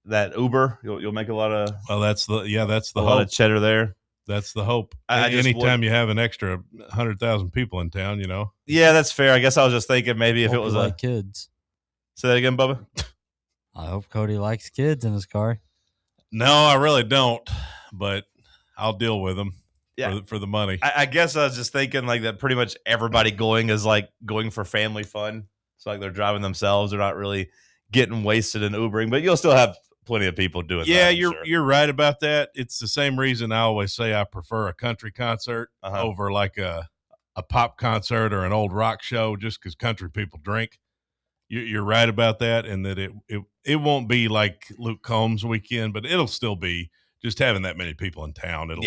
[SPEAKER 20] that Uber you'll make a lot of?
[SPEAKER 5] Well, that's the hope.
[SPEAKER 20] Lot of cheddar there.
[SPEAKER 5] That's the hope. Anytime you have an extra 100,000 people in town,
[SPEAKER 20] Yeah, that's fair. I guess I was just thinking maybe if it was
[SPEAKER 6] like kids.
[SPEAKER 20] Say that again, Bubba.
[SPEAKER 6] I hope Cody likes kids in his car.
[SPEAKER 5] No, I really don't, but I'll deal with them for the money.
[SPEAKER 20] I guess I was just thinking like that pretty much everybody going is like going for family fun. It's like they're driving themselves. They're not really getting wasted and Ubering, but you'll still have plenty of people doing that.
[SPEAKER 5] Yeah, you're right about that. It's the same reason I always say I prefer a country concert over like a pop concert or an old rock show, just because country people drink. You're right about that, and that it won't be like Luke Combs weekend, but it'll still be just having that many people in town. It'll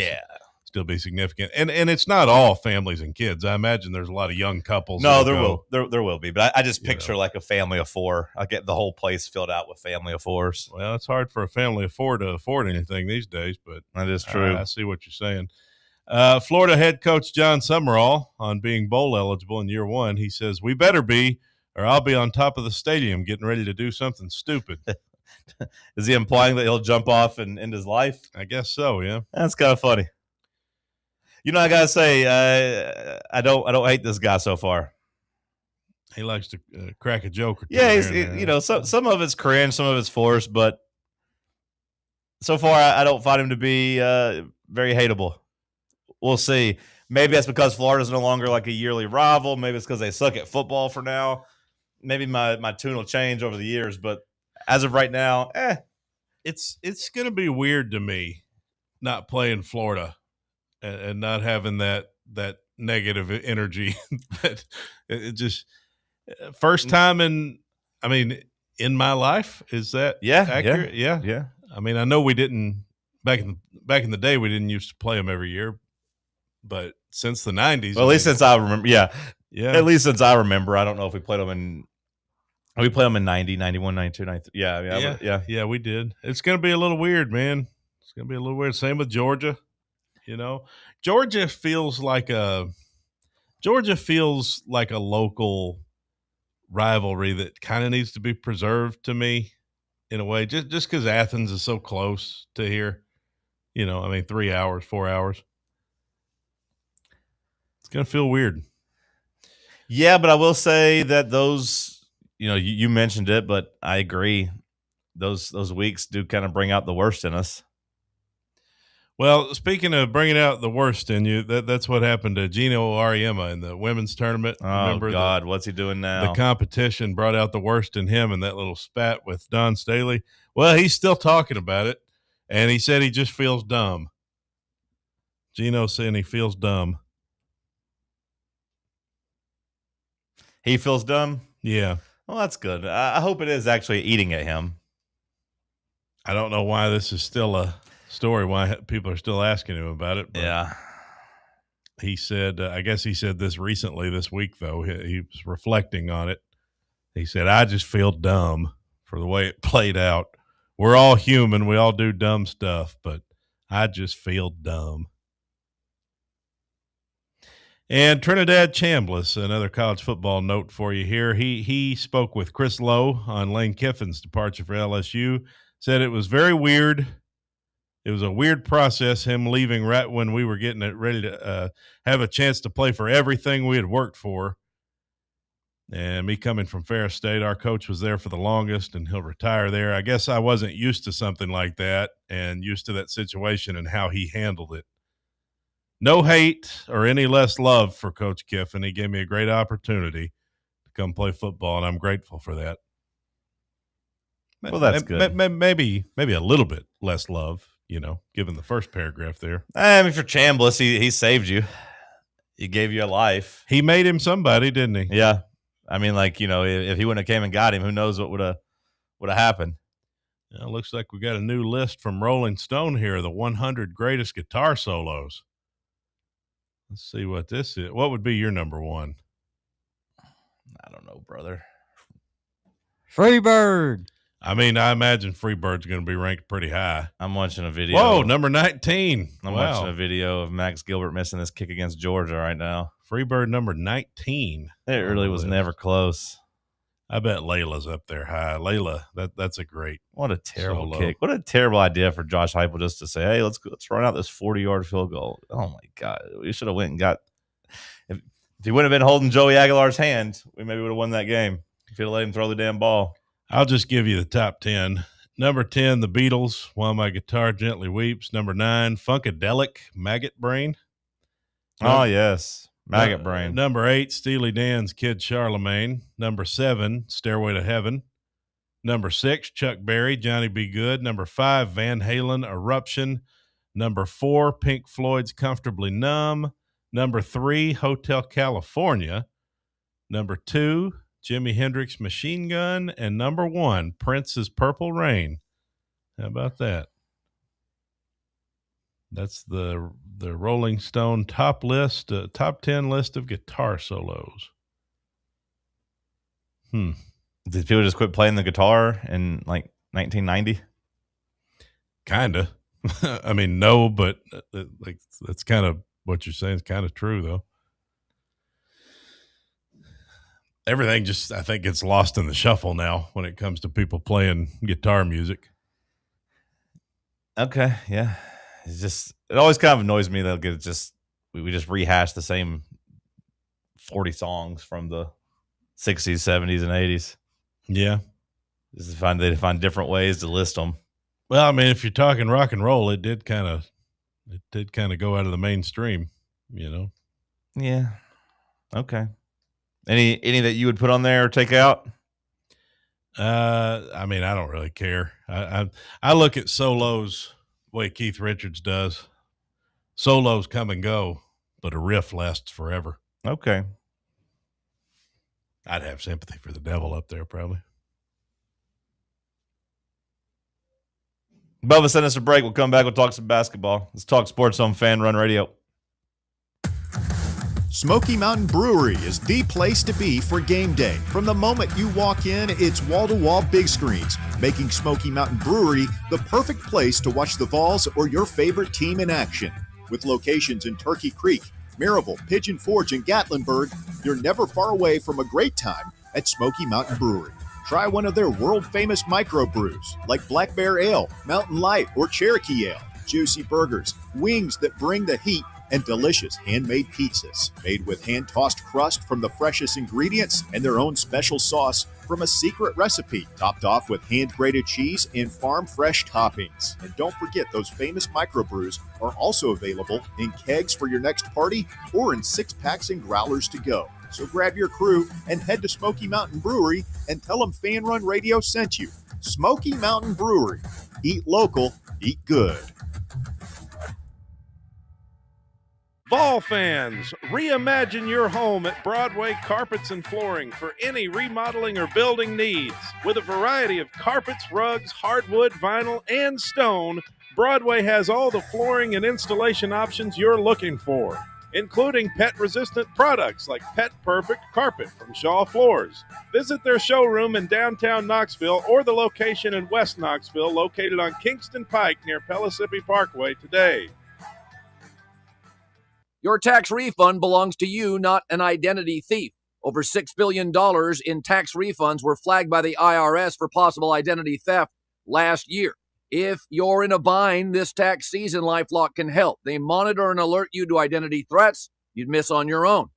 [SPEAKER 5] still be significant, and it's not all families and kids. I imagine there's a lot of young couples.
[SPEAKER 20] No, there will be, but I just picture like a family of four. I get the whole place filled out with family of fours.
[SPEAKER 5] Well, it's hard for a family of four to afford anything these days, but
[SPEAKER 20] that is true.
[SPEAKER 5] I see what you're saying. Florida head coach John Summerall, on being bowl eligible in year one, he says, "We better be, or I'll be on top of the stadium getting ready to do something stupid."
[SPEAKER 20] Is he implying that he'll jump off and end his life?
[SPEAKER 5] I guess so, yeah.
[SPEAKER 20] That's kind of funny. I gotta say, I don't hate this guy so far.
[SPEAKER 5] He likes to crack a joke or two.
[SPEAKER 20] Yeah, some of it's cringe, some of it's forced, but so far I don't find him to be very hateable. We'll see. Maybe that's because Florida's no longer like a yearly rival. Maybe it's because they suck at football for now. Maybe my tune will change over the years, but as of right now,
[SPEAKER 5] it's going to be weird to me not playing Florida and not having that negative energy. That it just first time in my life. Is that accurate?
[SPEAKER 20] Yeah.
[SPEAKER 5] I mean, I know we didn't back in the day. We didn't used to play them every year, but since the 90s,
[SPEAKER 20] well, at least since I remember,
[SPEAKER 5] yeah.
[SPEAKER 20] At least since I remember, I don't know if we played them in. We played them in 90, 91, 92, 93. Yeah.
[SPEAKER 5] We did. It's going to be a little weird, man. It's going to be a little weird. Same with Georgia. Georgia feels like a local rivalry that kind of needs to be preserved to me in a way, just because Athens is so close to here. 3 hours, 4 hours. It's going to feel weird.
[SPEAKER 20] Yeah, but I will say that those, you mentioned it, but I agree. Those weeks do kind of bring out the worst in us.
[SPEAKER 5] Well, speaking of bringing out the worst in you, that's what happened to Gino Auriemma in the women's tournament.
[SPEAKER 20] Oh, God, what's he doing now?
[SPEAKER 5] The competition brought out the worst in him in that little spat with Don Staley. Well, he's still talking about it, and he said he just feels dumb. Gino saying he feels dumb.
[SPEAKER 20] He feels dumb?
[SPEAKER 5] Yeah.
[SPEAKER 20] Well, that's good. I hope it is actually eating at him.
[SPEAKER 5] I don't know why this is still a story, why people are still asking him about it. But
[SPEAKER 20] yeah.
[SPEAKER 5] He said, I guess he said this recently this week, though. He was reflecting on it. He said, "I just feel dumb for the way it played out. We're all human. We all do dumb stuff, but I just feel dumb." And Trinidad Chambliss, another college football note for you here. He spoke with Chris Lowe on Lane Kiffin's departure for LSU, said it was very weird. It was a weird process, him leaving right when we were getting it ready to have a chance to play for everything we had worked for. And me coming from Ferris State, our coach was there for the longest, and he'll retire there. I guess I wasn't used to something like that and used to that situation and how he handled it. No hate or any less love for Coach Kiffin. He gave me a great opportunity to come play football, and I'm grateful for that.
[SPEAKER 20] Well, that's good.
[SPEAKER 5] Maybe a little bit less love, given the first paragraph there.
[SPEAKER 20] I mean, for Chambliss, he saved you. He gave you a life.
[SPEAKER 5] He made him somebody, didn't he?
[SPEAKER 20] Yeah. I mean, if he wouldn't have came and got him, who knows what would have happened.
[SPEAKER 5] Yeah, looks like we got a new list from Rolling Stone here, the 100 greatest guitar solos. Let's see what this is. What would be your number one?
[SPEAKER 20] I don't know, brother.
[SPEAKER 6] Freebird.
[SPEAKER 5] I mean, I imagine Freebird's going to be ranked pretty high.
[SPEAKER 20] I'm watching a video.
[SPEAKER 5] Whoa, number 19.
[SPEAKER 20] I'm watching a video of Max Gilbert missing this kick against Georgia right now.
[SPEAKER 5] Freebird number 19.
[SPEAKER 20] It really was never close.
[SPEAKER 5] I bet Layla's up there high. Layla, that's a great.
[SPEAKER 20] What a terrible
[SPEAKER 5] solo.
[SPEAKER 20] kick. What a terrible idea for Josh Heupel just to say, hey, let's run out this 40-yard field goal. Oh, my God. We should have went and got – if he wouldn't have been holding Joey Aguilar's hand, we maybe would have won that game if he'd have let him throw the damn ball.
[SPEAKER 5] I'll just give you the top 10. Number 10, The Beatles, While My Guitar Gently Weeps. Number 9, Funkadelic, Maggot Brain.
[SPEAKER 20] Oh, yes. Maggot Brain.
[SPEAKER 5] Number 8, Steely Dan's Kid Charlemagne. Number 7, Stairway to Heaven. Number 6, Chuck Berry, Johnny B. Good. Number 5, Van Halen, Eruption. Number 4, Pink Floyd's Comfortably Numb. Number 3, Hotel California. Number 2, Jimi Hendrix, Machine Gun. And number 1, Prince's Purple Rain. How about that? That's the Rolling Stone top 10 list of guitar solos.
[SPEAKER 20] Did people just quit playing the guitar in 1990?
[SPEAKER 5] Kinda. I mean, no, but that's kind of what you're saying is kind of true, though. Everything just, I think, gets lost in the shuffle now when it comes to people playing guitar music.
[SPEAKER 20] Okay, yeah. It always kind of annoys me that we just rehash the same 40 songs from the 60s, 70s, and 80s.
[SPEAKER 5] Yeah.
[SPEAKER 20] Just they find different ways to list them.
[SPEAKER 5] Well, I mean, if you're talking rock and roll, it did kind of go out of the mainstream,
[SPEAKER 20] Yeah. Okay. Any that you would put on there or take out?
[SPEAKER 5] I mean, I don't really care. I look at solos the way Keith Richards does. Solos come and go, but a riff lasts forever.
[SPEAKER 20] Okay.
[SPEAKER 5] I'd have sympathy for the devil up there, probably.
[SPEAKER 20] Bubba, send us a break. We'll come back. We'll talk some basketball. Let's talk sports on Fan Run Radio.
[SPEAKER 8] Smoky Mountain Brewery is the place to be for game day. From the moment you walk in, it's wall-to-wall big screens, making Smoky Mountain Brewery the perfect place to watch the Vols or your favorite team in action. With locations in Turkey Creek, Maryville, Pigeon Forge, and Gatlinburg, you're never far away from a great time at Smoky Mountain Brewery. Try one of their world-famous microbrews like Black Bear Ale, Mountain Light, or Cherokee Ale. Juicy burgers, wings that bring the heat, and delicious handmade pizzas made with hand-tossed crust from the freshest ingredients and their own special sauce from a secret recipe, topped off with hand-grated cheese and farm-fresh toppings. And don't forget, those famous microbrews are also available in kegs for your next party or in 6-packs and growlers to go. So grab your crew and head to Smoky Mountain Brewery and tell them Fan Run Radio sent you. Smoky Mountain Brewery. Eat local, eat good.
[SPEAKER 5] Vol fans, reimagine your home at Broadway Carpets and Flooring for any remodeling or building needs. With a variety of carpets, rugs, hardwood, vinyl, and stone, Broadway has all the flooring and installation options you're looking for, including pet-resistant products like Pet Perfect Carpet from Shaw Floors. Visit their showroom in downtown Knoxville or the location in West Knoxville located on Kingston Pike near Pellissippi Parkway today.
[SPEAKER 21] Your tax refund belongs to you, not an identity thief. Over $6 billion in tax refunds were flagged by the IRS for possible identity theft last year. If you're in a bind this tax season, LifeLock can help. They monitor and alert you to identity threats you'd miss on your own,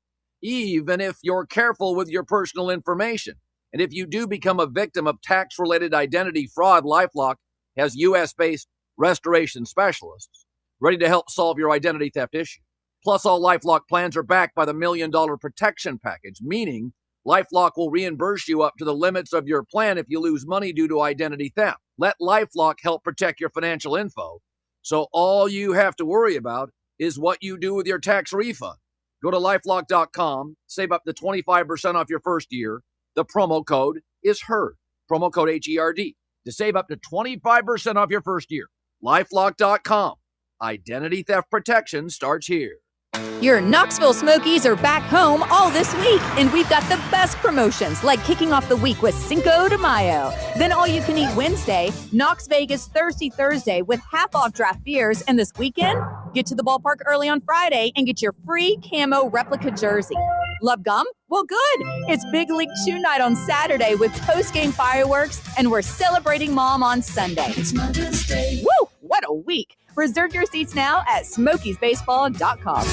[SPEAKER 21] even if you're careful with your personal information. And if you do become a victim of tax-related identity fraud, LifeLock has U.S.-based restoration specialists ready to help solve your identity theft issue. Plus, all LifeLock plans are backed by the $1 Million Protection Package, meaning LifeLock will reimburse you up to the limits of your plan if you lose money due to identity theft. Let LifeLock help protect your financial info, so all you have to worry about is what you do with your tax refund. Go to LifeLock.com, save up to 25% off your first year. The promo code is HERD, promo code HERD, to save up to 25% off your first year. LifeLock.com. Identity theft protection starts here.
[SPEAKER 11] Your Knoxville Smokies are back home all this week, and we've got the best promotions, like kicking off the week with Cinco de Mayo. Then all-you-can-eat Wednesday, Knox Vegas Thirsty Thursday with half-off draft beers, and this weekend, get to the ballpark early on Friday and get your free camo replica jersey. Love gum? Well, good. It's Big League Chew Night on Saturday with post-game fireworks, and we're celebrating Mom on Sunday. It's Mother's Day. Woo! What a week. Reserve your seats now at SmokiesBaseball.com.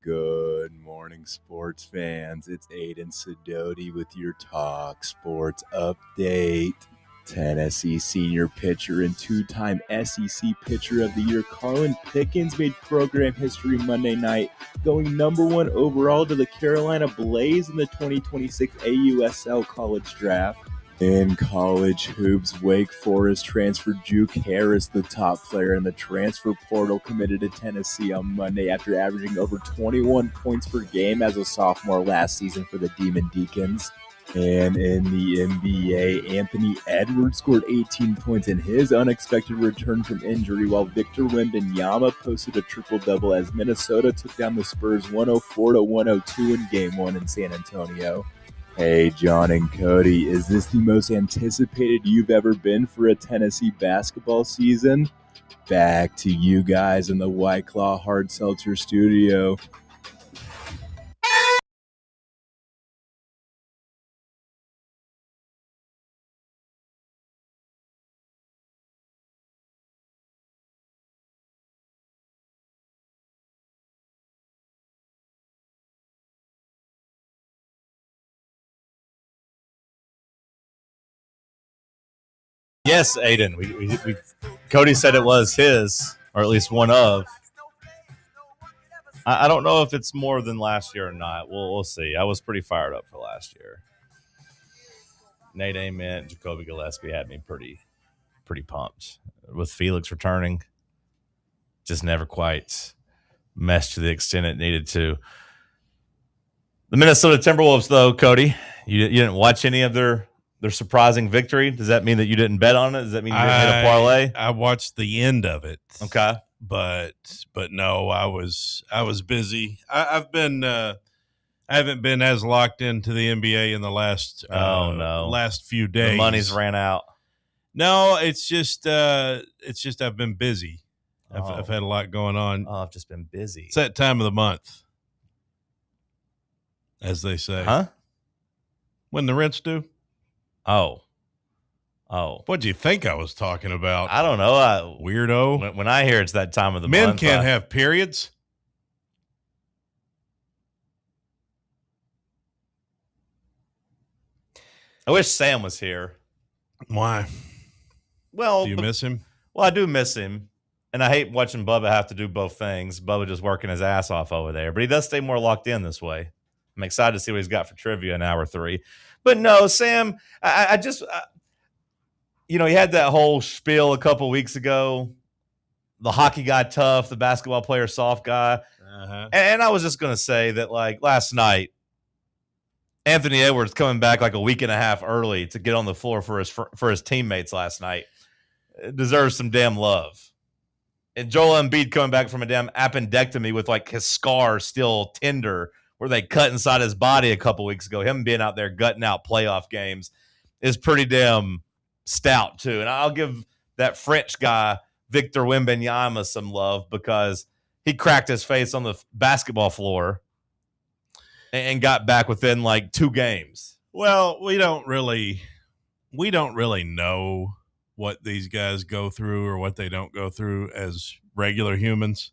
[SPEAKER 10] Good morning, sports fans. It's Aiden Sidoti with your Talk Sports update. Tennessee senior pitcher and two-time SEC Pitcher of the Year Carlin Pickens made program history Monday night, going #1 overall to the Carolina Blaze in the 2026 AUSL College Draft. In college hoops, Wake Forest transfer Juke Harris, the top player in the transfer portal, committed to Tennessee on Monday after averaging over 21 points per game as a sophomore last season for the Demon Deacons. And in the NBA, Anthony Edwards scored 18 points in his unexpected return from injury, while Victor Wembanyama posted a triple-double as Minnesota took down the Spurs 104-102 in Game 1 in San Antonio. Hey, John and Cody, is this the most anticipated you've ever been for a Tennessee basketball season? Back to you guys in the White Claw Hard Seltzer studio.
[SPEAKER 20] Yes, Aiden. We Cody said it was his, or at least one of. I don't know if it's more than last year or not. We'll see. I was pretty fired up for last year. Nate Ament, Jacoby Gillespie had me pretty pumped. With Felix returning, just never quite meshed to the extent it needed to. The Minnesota Timberwolves, though, Cody, you didn't watch any of their surprising victory. Does that mean that you didn't bet on it? Does that mean you didn't hit a parlay?
[SPEAKER 5] I watched the end of it.
[SPEAKER 20] Okay.
[SPEAKER 5] But no, I was busy. I haven't been as locked into the NBA in the last last few days.
[SPEAKER 20] The money's ran out.
[SPEAKER 5] No, it's just I've been busy. I've had a lot going on.
[SPEAKER 20] Oh, I've just been busy.
[SPEAKER 5] It's that time of the month, as they say.
[SPEAKER 20] Huh?
[SPEAKER 5] When the rent's due.
[SPEAKER 20] Oh.
[SPEAKER 5] What do you think I was talking about?
[SPEAKER 20] I don't know.
[SPEAKER 5] Weirdo.
[SPEAKER 20] When I hear it's that time of the
[SPEAKER 5] month. Men can't have periods.
[SPEAKER 20] I wish Sam was here.
[SPEAKER 5] Why?
[SPEAKER 20] Well,
[SPEAKER 5] do you miss him?
[SPEAKER 20] Well, I do miss him. And I hate watching Bubba have to do both things. Bubba just working his ass off over there. But he does stay more locked in this way. I'm excited to see what he's got for trivia in hour 3. But no, Sam, I just he had that whole spiel a couple weeks ago. The hockey guy tough, the basketball player soft guy.
[SPEAKER 5] Uh-huh.
[SPEAKER 20] And I was just going to say that, like, last night, Anthony Edwards coming back like a week and a half early to get on the floor for his teammates last night deserves some damn love. And Joel Embiid coming back from a damn appendectomy with, like, his scar still tender where they cut inside his body a couple weeks ago. Him being out there gutting out playoff games is pretty damn stout, too. And I'll give that French guy, Victor Wembanyama, some love because he cracked his face on the basketball floor and got back within like 2 games.
[SPEAKER 5] Well, we don't really know what these guys go through or what they don't go through as regular humans,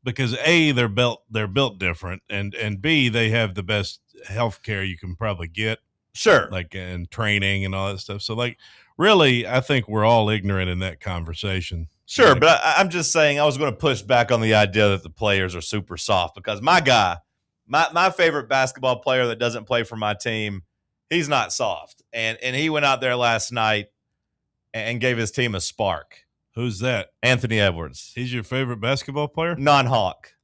[SPEAKER 5] because A, they're built different, and B, they have the best health care you can probably get.
[SPEAKER 20] Sure.
[SPEAKER 5] Like, and training and all that stuff. So, like, really, I think we're all ignorant in that conversation.
[SPEAKER 20] Sure, but I'm just saying I was going to push back on the idea that the players are super soft, because my guy, my favorite basketball player that doesn't play for my team, he's not soft. And he went out there last night and gave his team a spark.
[SPEAKER 5] Who's that?
[SPEAKER 20] Anthony Edwards.
[SPEAKER 5] He's your favorite basketball player?
[SPEAKER 20] Non-Hawk.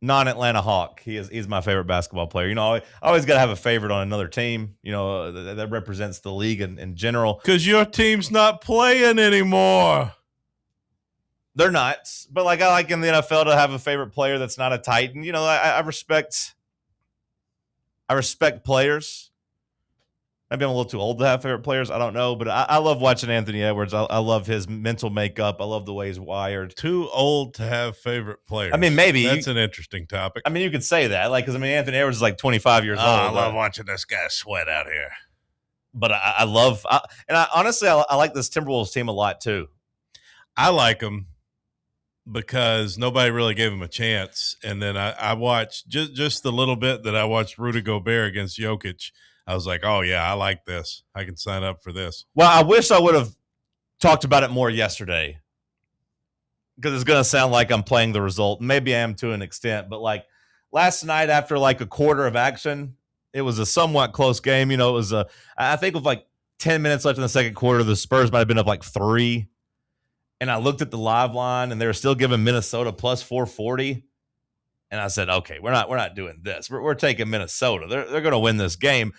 [SPEAKER 20] Non-Atlanta Hawk. He's my favorite basketball player. You know, I always got to have a favorite on another team, you know, that represents the league in general.
[SPEAKER 5] Because your team's not playing anymore.
[SPEAKER 20] They're not. But, like, I like in the NFL to have a favorite player that's not a Titan. You know, I respect players. Maybe I'm a little too old to have favorite players. I don't know. But I love watching Anthony Edwards. I love his mental makeup. I love the way he's wired.
[SPEAKER 5] Too old to have favorite players.
[SPEAKER 20] I mean, maybe.
[SPEAKER 5] That's an interesting topic.
[SPEAKER 20] I mean, you could say that. Like, because, I mean, Anthony Edwards is like 25 years old.
[SPEAKER 5] I love watching this guy sweat out here.
[SPEAKER 20] But I love – and honestly, I like this Timberwolves team a lot too.
[SPEAKER 5] I like them because nobody really gave him a chance. And then I watched just the little bit that I watched Rudy Gobert against Jokic. I was like, oh, yeah, I like this. I can sign up for this.
[SPEAKER 20] Well, I wish I would have talked about it more yesterday, because it's going to sound like I'm playing the result. Maybe I am to an extent. But, like, last night after, like, a quarter of action, it was a somewhat close game. You know, it was I think with, like, 10 minutes left in the second quarter, the Spurs might have been up, like, 3. And I looked at the live line, and they were still giving Minnesota plus 440. And I said, okay, we're not doing this. We're taking Minnesota. They're going to win this game.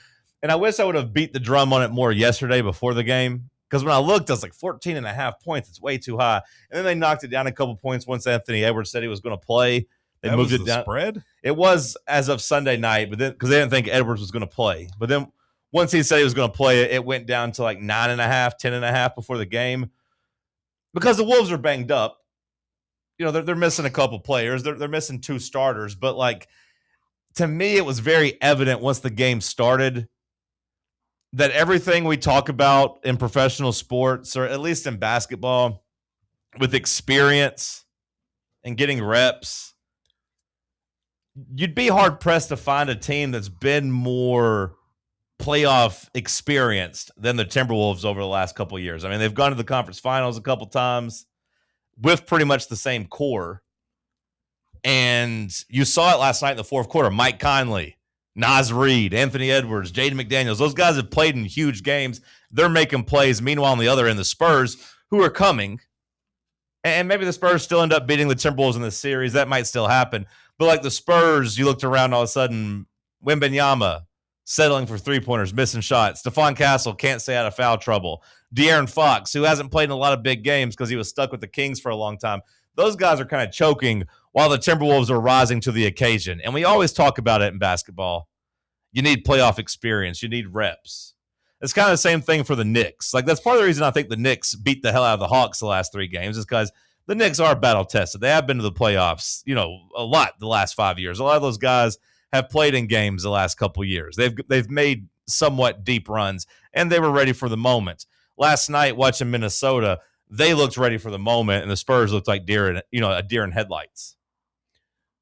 [SPEAKER 20] And I wish I would have beat the drum on it more yesterday before the game, because when I looked, I was like 14.5 points. It's way too high. And then they knocked it down a couple points once Anthony Edwards said he was going to play. They moved it down.
[SPEAKER 5] Spread?
[SPEAKER 20] It was as of Sunday night, but then because they didn't think Edwards was going to play. But then once he said he was going to play, it went down to like 9.5, 10.5 before the game, because the Wolves are banged up. You know, they're missing a couple players. They're missing 2 starters. But, like, to me, it was very evident once the game started that everything we talk about in professional sports, or at least in basketball, with experience and getting reps, you'd be hard-pressed to find a team that's been more playoff experienced than the Timberwolves over the last couple of years. I mean, they've gone to the conference finals a couple times with pretty much the same core. And you saw it last night in the fourth quarter. Mike Conley, Naz Reid, Anthony Edwards, Jaden McDaniels, those guys have played in huge games. They're making plays. Meanwhile, on the other end, the Spurs, who are coming, and maybe the Spurs still end up beating the Timberwolves in this series. That might still happen. But like the Spurs, you looked around, all of a sudden, Wembanyama settling for three-pointers, missing shots. Stephon Castle can't stay out of foul trouble. De'Aaron Fox, who hasn't played in a lot of big games because he was stuck with the Kings for a long time. Those guys are kind of choking while the Timberwolves are rising to the occasion. And we always talk about it in basketball. You need playoff experience. You need reps. It's kind of the same thing for the Knicks. Like, that's part of the reason I think the Knicks beat the hell out of the Hawks the last 3 games, is because the Knicks are battle-tested. They have been to the playoffs, you know, a lot the last 5 years. A lot of those guys have played in games the last couple of years. They've made somewhat deep runs, and they were ready for the moment. Last night, watching Minnesota, they looked ready for the moment, and the Spurs looked like a deer in headlights.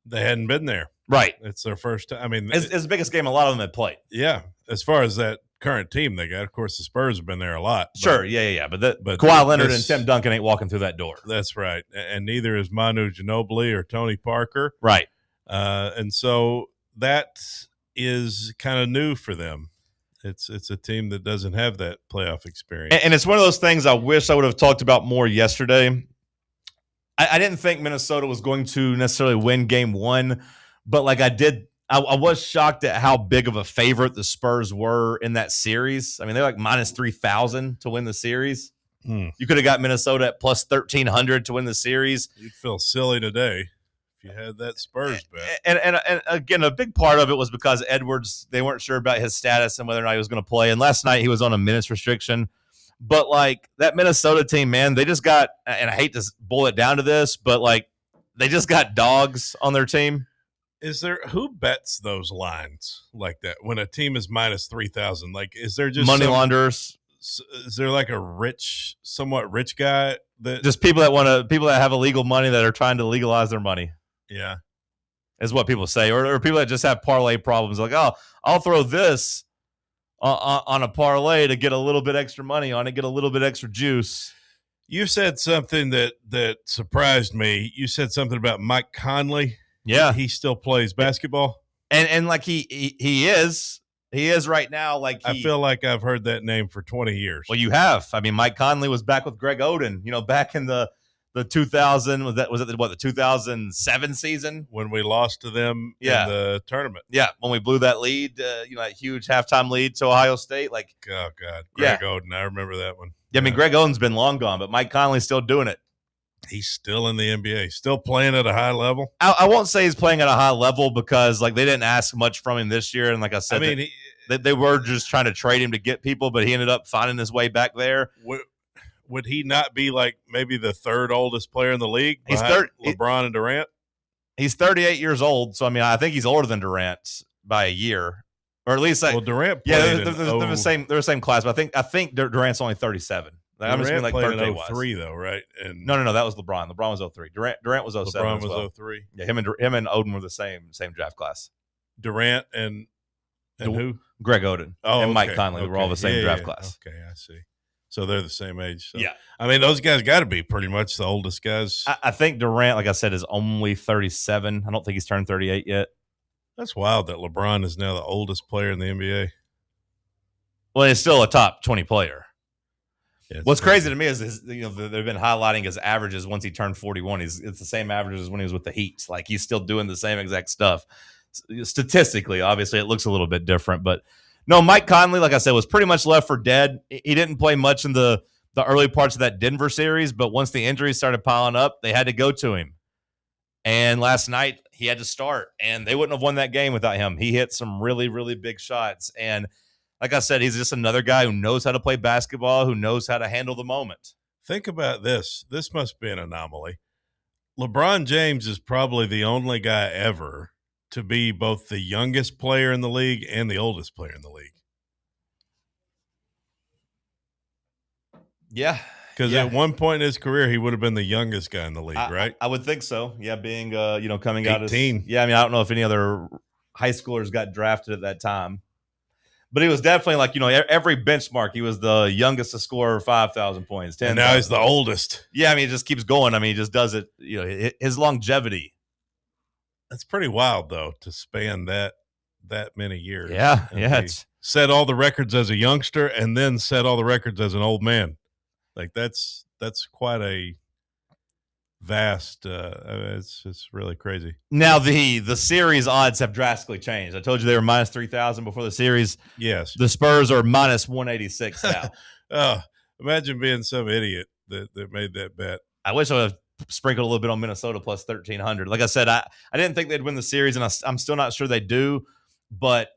[SPEAKER 5] They hadn't been there.
[SPEAKER 20] Right.
[SPEAKER 5] It's their first time. I mean,
[SPEAKER 20] it's the biggest game a lot of them had played.
[SPEAKER 5] Yeah. As far as that current team they got, of course, the Spurs have been there a lot.
[SPEAKER 20] Sure. Yeah. But Kawhi Leonard and Tim Duncan ain't walking through that door.
[SPEAKER 5] That's right. And neither is Manu Ginobili or Tony Parker.
[SPEAKER 20] Right.
[SPEAKER 5] And so that is kind of new for them. It's a team that doesn't have that playoff experience.
[SPEAKER 20] And it's one of those things I wish I would have talked about more yesterday. I didn't think Minnesota was going to necessarily win game 1, but like I was shocked at how big of a favorite the Spurs were in that series. I mean, they're like minus 3,000 to win the series. You could have got Minnesota at plus 1,300 to win the series.
[SPEAKER 5] You'd feel silly today if you had that Spurs bet.
[SPEAKER 20] And again, a big part of it was because Edwards, they weren't sure about his status and whether or not he was going to play. And last night he was on a minutes restriction. But like that Minnesota team, man, they just got, and I hate to boil it down to this, but like they just got dogs on their team.
[SPEAKER 5] Who bets those lines like that when a team is minus 3,000? Like, is there just
[SPEAKER 20] money launderers?
[SPEAKER 5] Is there like a somewhat rich guy that
[SPEAKER 20] just people that have illegal money that are trying to legalize their money?
[SPEAKER 5] Yeah,
[SPEAKER 20] is what people say, or people that just have parlay problems. Like, oh, I'll throw this on a parlay to get a little bit extra money on it, get a little bit extra juice.
[SPEAKER 5] You said something that surprised me. You said something about Mike Conley.
[SPEAKER 20] Yeah,
[SPEAKER 5] he still plays basketball,
[SPEAKER 20] and like he is right now. Like
[SPEAKER 5] I feel like I've heard that name for 20 years.
[SPEAKER 20] Well, you have. I mean, Mike Conley was back with Greg Oden. Back in the 2000 was it the 2007 season
[SPEAKER 5] when we lost to them in the tournament.
[SPEAKER 20] Yeah, when we blew that lead, that huge halftime lead to Ohio State. Like,
[SPEAKER 5] oh god, Greg Oden, I remember that one.
[SPEAKER 20] Yeah, I mean, Greg Oden's been long gone, but Mike Conley's still doing it.
[SPEAKER 5] He's still in the NBA, still playing at a high level.
[SPEAKER 20] I won't say he's playing at a high level because like they didn't ask much from him this year, and like I said, I mean, they were just trying to trade him to get people, but he ended up finding his way back there.
[SPEAKER 5] Would he not be like maybe the third oldest player in the league?
[SPEAKER 20] He's
[SPEAKER 5] LeBron and Durant.
[SPEAKER 20] He's 38 years old, so I mean, I think he's older than Durant by a year, or at least like
[SPEAKER 5] Durant.
[SPEAKER 20] They're the same class, but I think Durant's only 37.
[SPEAKER 5] I'm just like
[SPEAKER 20] played
[SPEAKER 5] in 03 though, right? And
[SPEAKER 20] no, that was LeBron. LeBron was 03. Durant was 07.
[SPEAKER 5] LeBron
[SPEAKER 20] as well.
[SPEAKER 5] was 03.
[SPEAKER 20] Yeah, him and Oden were the same draft class.
[SPEAKER 5] Durant and who?
[SPEAKER 20] Greg Oden and Mike Conley were all the same draft class.
[SPEAKER 5] Okay, I see. So they're the same age. So.
[SPEAKER 20] Yeah,
[SPEAKER 5] I mean those guys got to be pretty much the oldest guys.
[SPEAKER 20] I think Durant, like I said, is only 37. I don't think he's turned 38 yet.
[SPEAKER 5] That's wild that LeBron is now the oldest player in the NBA.
[SPEAKER 20] Well, he's still a top 20 player.
[SPEAKER 5] Yeah,
[SPEAKER 20] what's crazy to me is they've been highlighting his averages once he turned 41. It's the same averages as when he was with the Heat. Like he's still doing the same exact stuff. Statistically, obviously, it looks a little bit different. But no, Mike Conley, like I said, was pretty much left for dead. He didn't play much in the early parts of that Denver series, but once the injuries started piling up, they had to go to him. And last night, he had to start, and they wouldn't have won that game without him. He hit some really, really big shots. And like I said, he's just another guy who knows how to play basketball, who knows how to handle the moment.
[SPEAKER 5] Think about this. This must be an anomaly. LeBron James is probably the only guy ever to be both the youngest player in the league and the oldest player in the league.
[SPEAKER 20] Yeah.
[SPEAKER 5] Because at one point in his career, he would have been the youngest guy in the league, right?
[SPEAKER 20] I would think so. Yeah, being, coming
[SPEAKER 5] 18.
[SPEAKER 20] out as – yeah, I mean, I don't know if any other high schoolers got drafted at that time. But he was definitely like, every benchmark, he was the youngest to score 5,000 points. 10,
[SPEAKER 5] and now he's the oldest.
[SPEAKER 20] Yeah, I mean, it just keeps going. I mean, he just does it, his longevity.
[SPEAKER 5] That's pretty wild, though, to span that many years.
[SPEAKER 20] Yeah,
[SPEAKER 5] and
[SPEAKER 20] yeah.
[SPEAKER 5] Set all the records as a youngster and then set all the records as an old man. Like, that's quite a vast it's really crazy.
[SPEAKER 20] Now the series odds have drastically changed. I told you they were minus 3,000 before the series.
[SPEAKER 5] Yes,
[SPEAKER 20] the Spurs are minus 186 now.
[SPEAKER 5] Imagine being some idiot that made that bet.
[SPEAKER 20] I wish I would have sprinkled a little bit on Minnesota plus 1,300. Like I said, I didn't think they'd win the series, and I'm still not sure they do, but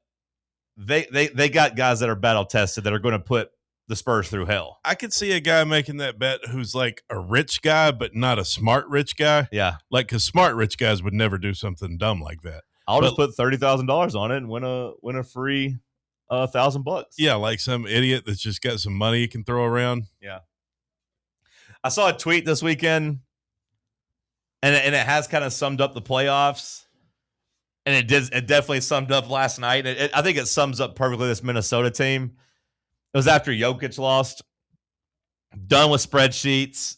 [SPEAKER 20] they got guys that are battle tested that are going to put the Spurs through hell.
[SPEAKER 5] I could see a guy making that bet who's like a rich guy, but not a smart rich guy.
[SPEAKER 20] Yeah.
[SPEAKER 5] Like, because smart rich guys would never do something dumb like that.
[SPEAKER 20] I'll just put $30,000 on it and win a free $1,000.
[SPEAKER 5] Yeah. Like some idiot that's just got some money he can throw around.
[SPEAKER 20] Yeah. I saw a tweet this weekend and it has kind of summed up the playoffs. And it definitely summed up last night. I think it sums up perfectly this Minnesota team. It was after Jokic lost. Done with spreadsheets,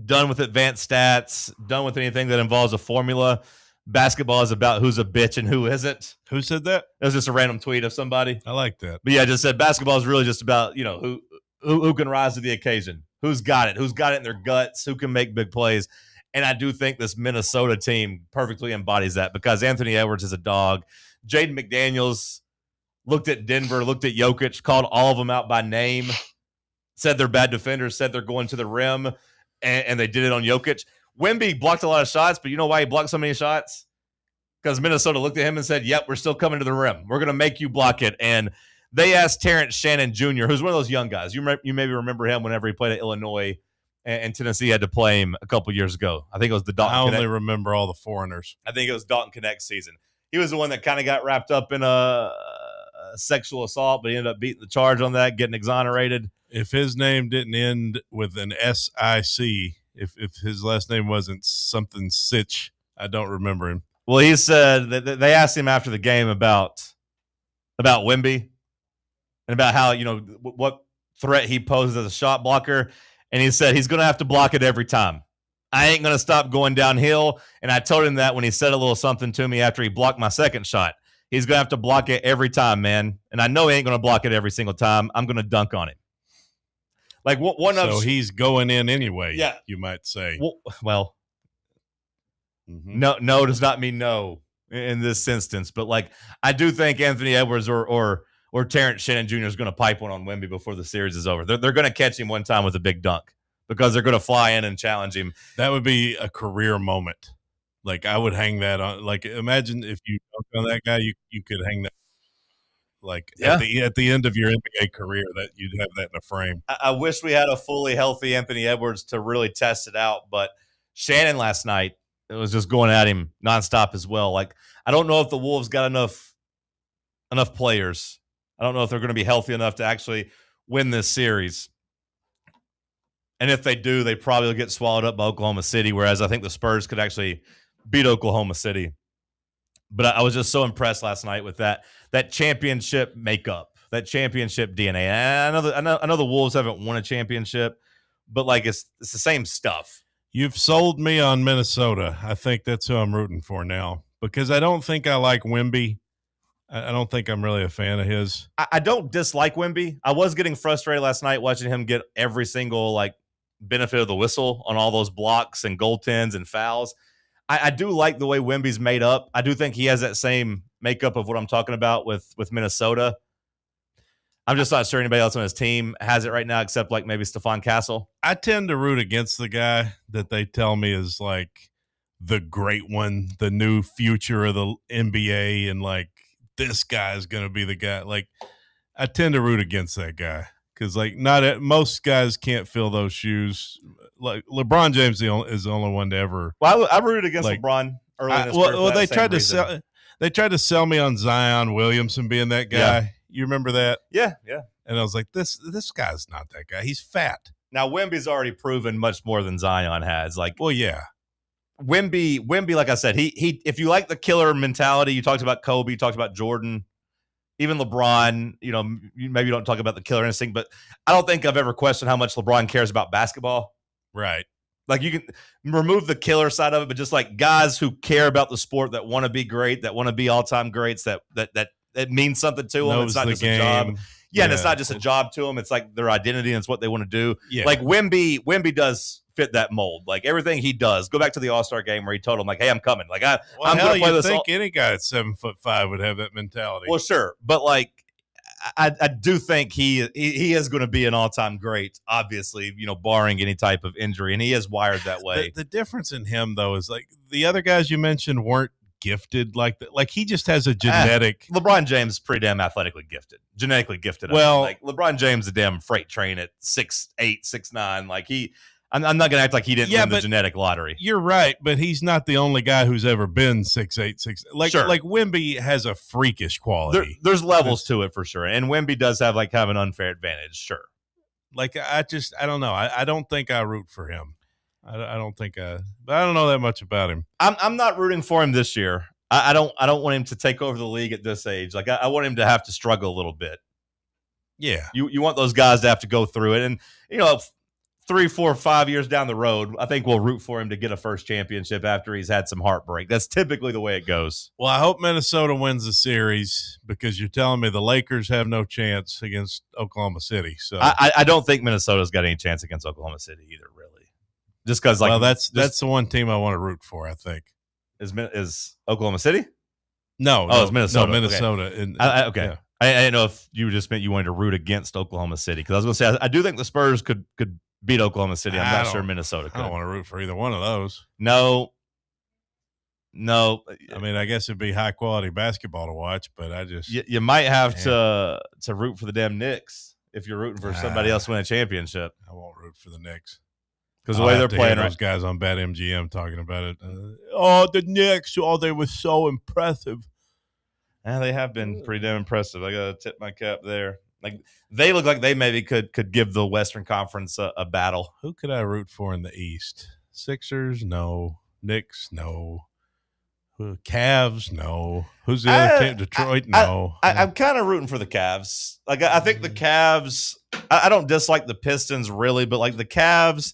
[SPEAKER 20] done with advanced stats, done with anything that involves a formula. Basketball is about who's a bitch and who isn't.
[SPEAKER 5] Who said that?
[SPEAKER 20] It was just a random tweet of somebody.
[SPEAKER 5] I like that.
[SPEAKER 20] But yeah, I just said basketball is really just about, who can rise to the occasion. Who's got it in their guts, who can make big plays. And I do think this Minnesota team perfectly embodies that because Anthony Edwards is a dog. Jaden McDaniels looked at Denver, looked at Jokic, called all of them out by name, said they're bad defenders, said they're going to the rim, and they did it on Jokic. Wemby blocked a lot of shots, but you know why he blocked so many shots? Because Minnesota looked at him and said, yep, we're still coming to the rim. We're going to make you block it. And They asked Terrence Shannon Jr., who's one of those young guys. You maybe remember him whenever he played at Illinois, and Tennessee had to play him a couple years ago. I think it was the Dalton.
[SPEAKER 5] I only
[SPEAKER 20] Connect.
[SPEAKER 5] remember all the foreigners.
[SPEAKER 20] I think it was Dalton Connect season. He was the one that kind of got wrapped up in a sexual assault, but he ended up beating the charge on that, getting exonerated.
[SPEAKER 5] If his name didn't end with an SIC, if his last name wasn't something Sitch, I don't remember him.
[SPEAKER 20] Well, he said that they asked him after the game about Wemby and about how, what threat he poses as a shot blocker. And he said he's going to have to block it every time. I ain't going to stop going downhill. And I told him that when he said a little something to me after he blocked my second shot. He's going to have to block it every time, man. And I know he ain't going to block it every single time. I'm going to dunk on him. Like
[SPEAKER 5] So he's going in anyway,
[SPEAKER 20] yeah,
[SPEAKER 5] you might say.
[SPEAKER 20] Well, no does not mean no in this instance. But, like, I do think Anthony Edwards or Terrence Shannon Jr. is going to pipe one on Wemby before the series is over. They're going to catch him one time with a big dunk because they're going to fly in and challenge him.
[SPEAKER 5] That would be a career moment. Like, I would hang that on. Like, imagine if you dunked on that guy, you could hang that. Like, at the end of your NBA career, that you'd have that in a frame.
[SPEAKER 20] I wish we had a fully healthy Anthony Edwards to really test it out. But Shannon last night, it was just going at him nonstop as well. Like, I don't know if the Wolves got enough players. I don't know if they're going to be healthy enough to actually win this series. And if they do, they probably will get swallowed up by Oklahoma City, whereas I think the Spurs could actually beat Oklahoma City. But I was just so impressed last night with that championship makeup, that championship DNA. And I know the Wolves haven't won a championship, but, like, it's the same stuff.
[SPEAKER 5] You've sold me on Minnesota. I think that's who I'm rooting for now because I don't think I like Wemby. I don't think I'm really a fan of his.
[SPEAKER 20] I don't dislike Wemby. I was getting frustrated last night watching him get every single, like, benefit of the whistle on all those blocks and goaltends and fouls. I do like the way Wemby's made up. I do think he has that same makeup of what I'm talking about with Minnesota. I'm just not sure anybody else on his team has it right now except, like, maybe Stephon Castle.
[SPEAKER 5] I tend to root against the guy that they tell me is, like, the great one, the new future of the NBA, and, like, this guy is going to be the guy. Like, I tend to root against that guy because, like, most guys can't fill those shoes. Like, LeBron James is the only one to ever.
[SPEAKER 20] Well, I rooted against LeBron early in his career.
[SPEAKER 5] They tried to sell. They tried to sell me on Zion Williamson being that guy.
[SPEAKER 20] Yeah.
[SPEAKER 5] You remember that?
[SPEAKER 20] Yeah.
[SPEAKER 5] And I was like, this guy's not that guy. He's fat.
[SPEAKER 20] Now, Wemby's already proven much more than Zion has. Like,
[SPEAKER 5] well, yeah.
[SPEAKER 20] Wemby, like I said, he if you like the killer mentality, you talked about Kobe, you talked about Jordan, even LeBron, maybe you don't talk about the killer instinct, but I don't think I've ever questioned how much LeBron cares about basketball.
[SPEAKER 5] Right.
[SPEAKER 20] Like, you can remove the killer side of it, but just, like, guys who care about the sport, that want to be great, that want to be all-time greats, that means something to them. It's not just a job. Yeah, and it's not just a job to them. It's like their identity and it's what they want to do.
[SPEAKER 5] Yeah.
[SPEAKER 20] Like, Wemby does fit that mold. Like, everything he does. Go back to the All-Star game where he told him, like, hey, I'm coming. Like, I'm going to play this.
[SPEAKER 5] Think any guy at 7'5" would have that mentality.
[SPEAKER 20] Well, sure. But, like, I do think he is going to be an all-time great, obviously, barring any type of injury, and he is wired that way.
[SPEAKER 5] The difference in him, though, is, like, the other guys you mentioned weren't gifted like that. Like, he just has a genetic.
[SPEAKER 20] LeBron James is pretty damn athletically gifted, genetically gifted.
[SPEAKER 5] Well,
[SPEAKER 20] like, LeBron James is a damn freight train at 6'8", 6'9". Like, I'm not going to act like he didn't win the genetic lottery.
[SPEAKER 5] You're right, but he's not the only guy who's ever been 6'8", 6'9". Like,
[SPEAKER 20] sure.
[SPEAKER 5] Like Wemby has a freakish quality.
[SPEAKER 20] There's levels to it for sure, and Wemby does have an unfair advantage, sure.
[SPEAKER 5] Like, I don't know. I don't think I root for him. I don't think but I don't know that much about him.
[SPEAKER 20] I'm not rooting for him this year. I don't want him to take over the league at this age. Like, I want him to have to struggle a little bit.
[SPEAKER 5] Yeah.
[SPEAKER 20] You want those guys to have to go through it, and 3, 4, 5 years down the road, I think we'll root for him to get a first championship after he's had some heartbreak. That's typically the way it goes.
[SPEAKER 5] Well, I hope Minnesota wins the series because you're telling me the Lakers have no chance against Oklahoma City. So
[SPEAKER 20] I don't think Minnesota's got any chance against Oklahoma City either, really. Just because, like,
[SPEAKER 5] that's the one team I want to root for. I think
[SPEAKER 20] is Oklahoma City. No, it's Minnesota.
[SPEAKER 5] No, Minnesota.
[SPEAKER 20] Okay.
[SPEAKER 5] And,
[SPEAKER 20] okay.
[SPEAKER 5] Yeah.
[SPEAKER 20] I didn't know if you just meant you wanted to root against Oklahoma City because I was going to say I do think the Spurs could beat Oklahoma City. I'm not sure Minnesota could.
[SPEAKER 5] I don't want to root for either one of those.
[SPEAKER 20] No. No,
[SPEAKER 5] I mean, I guess it'd be high quality basketball to watch, but I just
[SPEAKER 20] you might have to root for the damn Knicks if you're rooting for somebody else to win a championship.
[SPEAKER 5] I won't root for the Knicks
[SPEAKER 20] Because the way they're playing,
[SPEAKER 5] those guys on BetMGM talking about it. The Knicks! Oh, they were so impressive.
[SPEAKER 20] They have been pretty damn impressive. I gotta tip my cap there. Like they look like they maybe could give the Western Conference a battle.
[SPEAKER 5] Who could I root for in the East? Sixers? No. Knicks? No. Cavs? No. Who's the other team? Detroit? No.
[SPEAKER 20] I'm kind of rooting for the Cavs. Like I think the Cavs. I don't dislike the Pistons really, but like the Cavs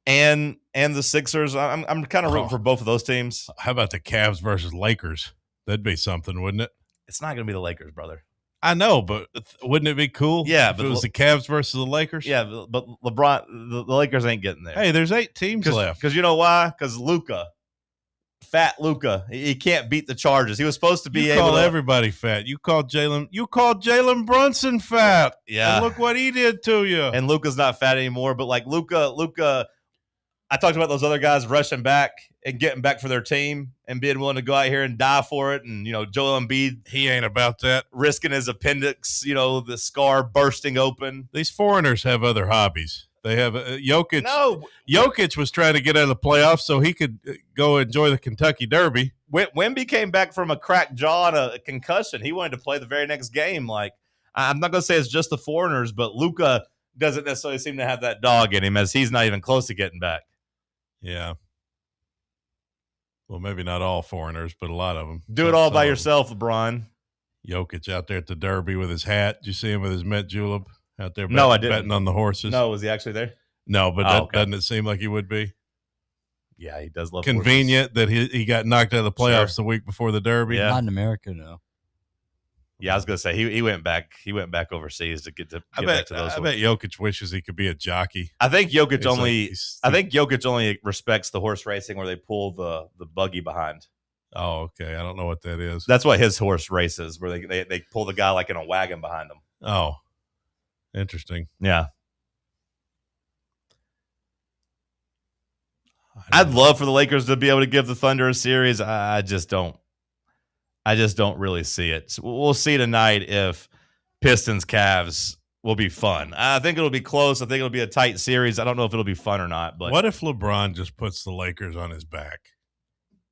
[SPEAKER 20] and the Sixers, I'm kind of rooting for both of those teams.
[SPEAKER 5] How about the Cavs versus Lakers? That'd be something, wouldn't it?
[SPEAKER 20] It's not going to be the Lakers, brother.
[SPEAKER 5] I know, but wouldn't it be cool?
[SPEAKER 20] Yeah,
[SPEAKER 5] if it was the Cavs versus the Lakers.
[SPEAKER 20] Yeah, but LeBron, the Lakers ain't getting there.
[SPEAKER 5] Hey, there's 8 teams left.
[SPEAKER 20] Because you know why? Because Fat Luka, he can't beat the Chargers. He was supposed to be
[SPEAKER 5] able to call everybody fat. You called Jalen Brunson fat.
[SPEAKER 20] Yeah,
[SPEAKER 5] and look what he did to you.
[SPEAKER 20] And Luka's not fat anymore. But like Luka, I talked about those other guys rushing back and getting back for their team and being willing to go out here and die for it. And, Joel Embiid.
[SPEAKER 5] He ain't about that.
[SPEAKER 20] Risking his appendix, the scar bursting open.
[SPEAKER 5] These foreigners have other hobbies. They have Jokic. No. Jokic was trying to get out of the playoffs so he could go enjoy the Kentucky Derby.
[SPEAKER 20] Wemby came back from a cracked jaw and a concussion. He wanted to play the very next game. Like, I'm not going to say it's just the foreigners, but Luka doesn't necessarily seem to have that dog in him as he's not even close to getting back.
[SPEAKER 5] Yeah. Well, maybe not all foreigners, but a lot of them.
[SPEAKER 20] Do it all by yourself, LeBron.
[SPEAKER 5] Jokic out there at the Derby with his hat. Did you see him with his Met julep out there
[SPEAKER 20] I didn't.
[SPEAKER 5] betting on the horses?
[SPEAKER 20] No, was he actually there?
[SPEAKER 5] No, but doesn't it seem like he would be?
[SPEAKER 20] Yeah, he does love
[SPEAKER 5] convenient
[SPEAKER 20] horses.
[SPEAKER 5] That he got knocked out of the playoffs the week before the Derby.
[SPEAKER 20] Yeah.
[SPEAKER 6] Not in America, no.
[SPEAKER 20] Yeah, I was gonna say he went back. He went back overseas to get back to those.
[SPEAKER 5] I bet Jokic wishes he could be a jockey.
[SPEAKER 20] I think Jokic only respects the horse racing where they pull the buggy behind.
[SPEAKER 5] Oh, okay. I don't know what that is.
[SPEAKER 20] That's what his horse races, where they pull the guy like in a wagon behind him.
[SPEAKER 5] Oh, interesting.
[SPEAKER 20] Yeah. I'd love for the Lakers to be able to give the Thunder a series. I just don't really see it. So we'll see tonight if Pistons Cavs will be fun. I think it'll be close. I think it'll be a tight series. I don't know if it'll be fun or not. But
[SPEAKER 5] what if LeBron just puts the Lakers on his back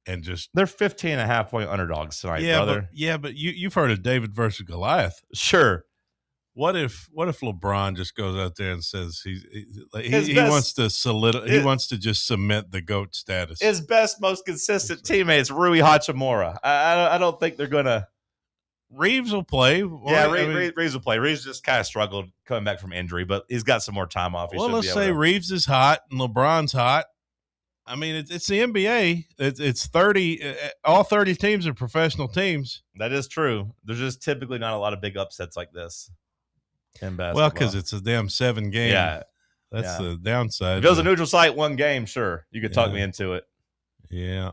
[SPEAKER 5] and just
[SPEAKER 20] they're 15.5-point underdogs tonight, brother.
[SPEAKER 5] But you've heard of David versus Goliath.
[SPEAKER 20] Sure.
[SPEAKER 5] What if LeBron just goes out there and says he wants to he wants to just cement the GOAT status?
[SPEAKER 20] His best, most consistent teammates, Rui Hachimura. I don't think they're gonna.
[SPEAKER 5] Reeves will play.
[SPEAKER 20] Reeves will play. Reeves just kind of struggled coming back from injury, but he's got some more time off.
[SPEAKER 5] Let's say Reeves is hot and LeBron's hot. I mean, it's the NBA. It's 30. All 30 teams are professional teams.
[SPEAKER 20] That is true. There's just typically not a lot of big upsets like this. In basketball.
[SPEAKER 5] Well, because it's a damn 7 game.
[SPEAKER 20] Yeah.
[SPEAKER 5] That's the downside.
[SPEAKER 20] If it was a neutral site, 1 game, sure. You could talk me into it.
[SPEAKER 5] Yeah.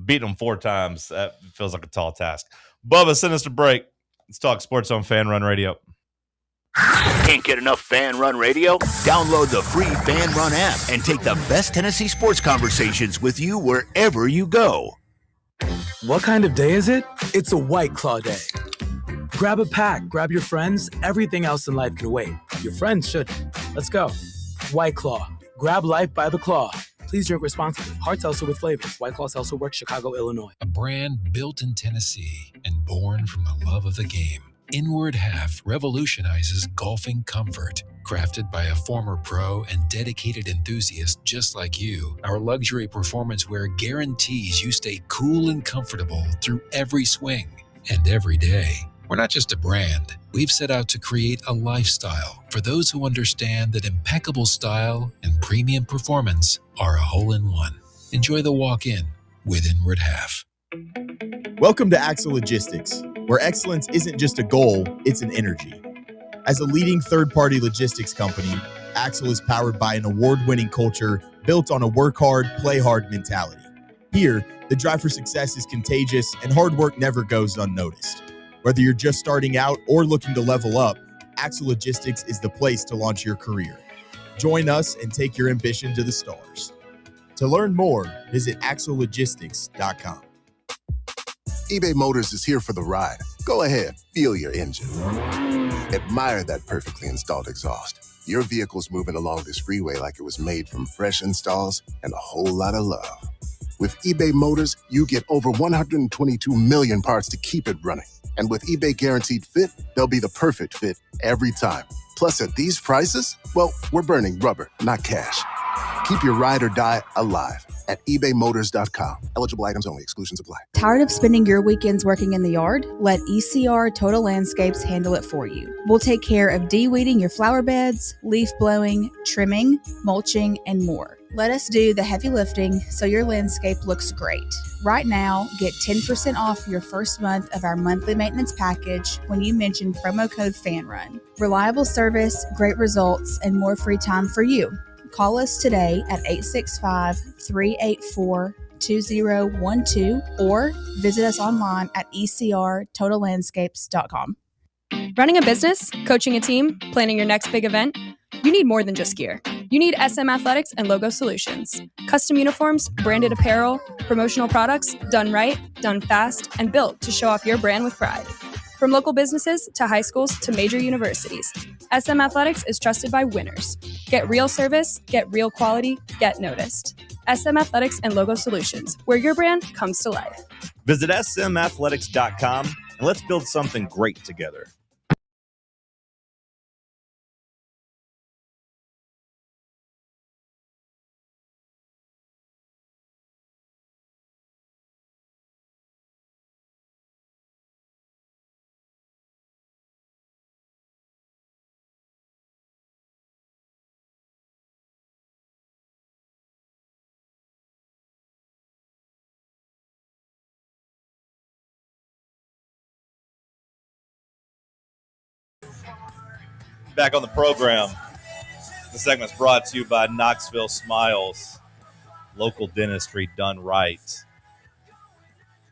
[SPEAKER 20] Beating them 4 times, that feels like a tall task. Bubba, send us a break. Let's talk sports on Fan Run Radio.
[SPEAKER 3] Can't get enough Fan Run Radio? Download the free Fan Run app and take the best Tennessee sports conversations with you wherever you go.
[SPEAKER 7] What kind of day is it? It's a White Claw day. Grab a pack, grab your friends, everything else in life can wait. Your friends shouldn't. Let's go. White Claw. Grab life by the claw. Please drink responsibly. Hard seltzer with flavors. White Claw Seltzer Works, Chicago, Illinois.
[SPEAKER 14] A brand built in Tennessee and born from the love of the game. Inward Half revolutionizes golfing comfort. Crafted by a former pro and dedicated enthusiast just like you, our luxury performance wear guarantees you stay cool and comfortable through every swing and every day. We're not just a brand. We've set out to create a lifestyle for those who understand that impeccable style and premium performance are a hole-in-one. Enjoy the walk-in with Inward Half.
[SPEAKER 8] Welcome to Axle Logistics, where excellence isn't just a goal, it's an energy. As a leading third-party logistics company, Axle is powered by an award-winning culture built on a work hard, play hard mentality. Here, the drive for success is contagious and hard work never goes unnoticed. Whether you're just starting out or looking to level up, Axle Logistics is the place to launch your career. Join us and take your ambition to the stars. To learn more, visit axlelogistics.com.
[SPEAKER 2] eBay Motors is here for the ride. Go ahead, feel your engine. Admire that perfectly installed exhaust. Your vehicle's moving along this freeway like it was made from fresh installs and a whole lot of love. With eBay Motors, you get over 122 million parts to keep it running. And with eBay Guaranteed Fit, they'll be the perfect fit every time. Plus, at these prices, well, we're burning rubber, not cash. Keep your ride or die alive at ebaymotors.com. Eligible items only. Exclusions apply.
[SPEAKER 15] Tired of spending your weekends working in the yard? Let ECR Total Landscapes handle it for you. We'll take care of de-weeding your flower beds, leaf blowing, trimming, mulching, and more. Let us do the heavy lifting so your landscape looks great. Right now, get 10% off your first month of our monthly maintenance package when you mention promo code FANRUN. Reliable service, great results, and more free time for you. Call us today at 865-384-2012 or visit us online at ecrtotallandscapes.com.
[SPEAKER 17] Running a business, coaching a team, planning your next big event, you need more than just gear. You need SM Athletics and Logo Solutions. Custom uniforms, branded apparel, promotional products, done right, done fast, and built to show off your brand with pride. From local businesses to high schools to major universities, SM Athletics is trusted by winners. Get real service, get real quality, get noticed. SM Athletics and Logo Solutions, where your brand comes to life.
[SPEAKER 4] Visit smathletics.com and let's build something great together. Back on the program. The segment's brought to you by Knoxville Smiles. Local dentistry done right. If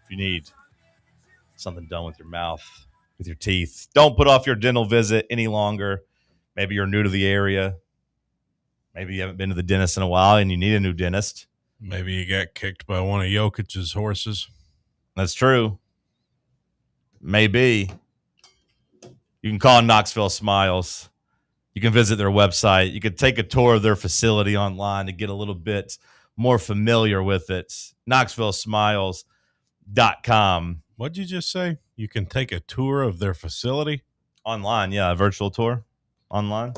[SPEAKER 4] you need something done with your mouth, with your teeth, don't put off your dental visit any longer. Maybe you're new to the area. Maybe you haven't been to the dentist in a while and you need a new dentist.
[SPEAKER 5] Maybe you got kicked by one of Jokic's horses.
[SPEAKER 4] That's true. Maybe. You can call Knoxville Smiles. You can visit their website. You can take a tour of their facility online to get a little bit more familiar with it. KnoxvilleSmiles.com.
[SPEAKER 5] What'd you just say? You can take a tour of their facility?
[SPEAKER 4] Online, yeah, a virtual tour online.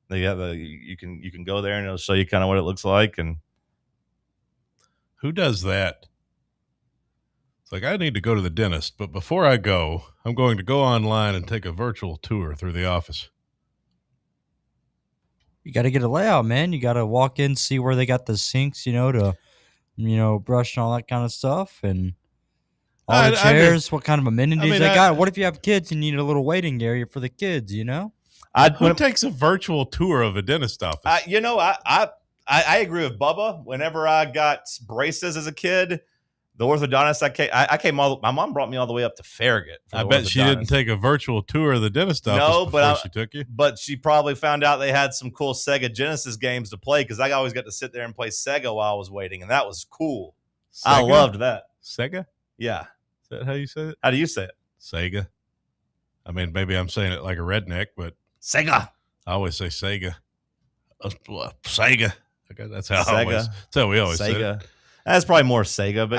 [SPEAKER 4] They have you can go there and it'll show you kind of what it looks like. And
[SPEAKER 5] who does that? It's like, I need to go to the dentist, but before I go, I'm going to go online and take a virtual tour through the office.
[SPEAKER 6] You got to get a layout, man. You got to walk in, see where they got the sinks, to, brush and all that kind of stuff. And all the chairs, what kind of amenities they got. What if you have kids and you need a little waiting area for the kids,
[SPEAKER 5] Who takes a virtual tour of a dentist office?
[SPEAKER 4] I agree with Bubba. Whenever I got braces as a kid, the orthodontist my mom brought me all the way up to Farragut.
[SPEAKER 5] I bet she didn't take a virtual tour of the dentist office before she took you.
[SPEAKER 4] But she probably found out they had some cool Sega Genesis games to play because I always got to sit there and play Sega while I was waiting, and that was cool. Sega? I loved that.
[SPEAKER 5] Sega?
[SPEAKER 4] Yeah.
[SPEAKER 5] Is that how you say it?
[SPEAKER 4] How do you say it?
[SPEAKER 5] Sega. I mean, maybe I'm saying it like a redneck, but
[SPEAKER 4] Sega.
[SPEAKER 5] I always say Sega. Sega. Okay, that's how we always say it.
[SPEAKER 4] That's probably more Sega, but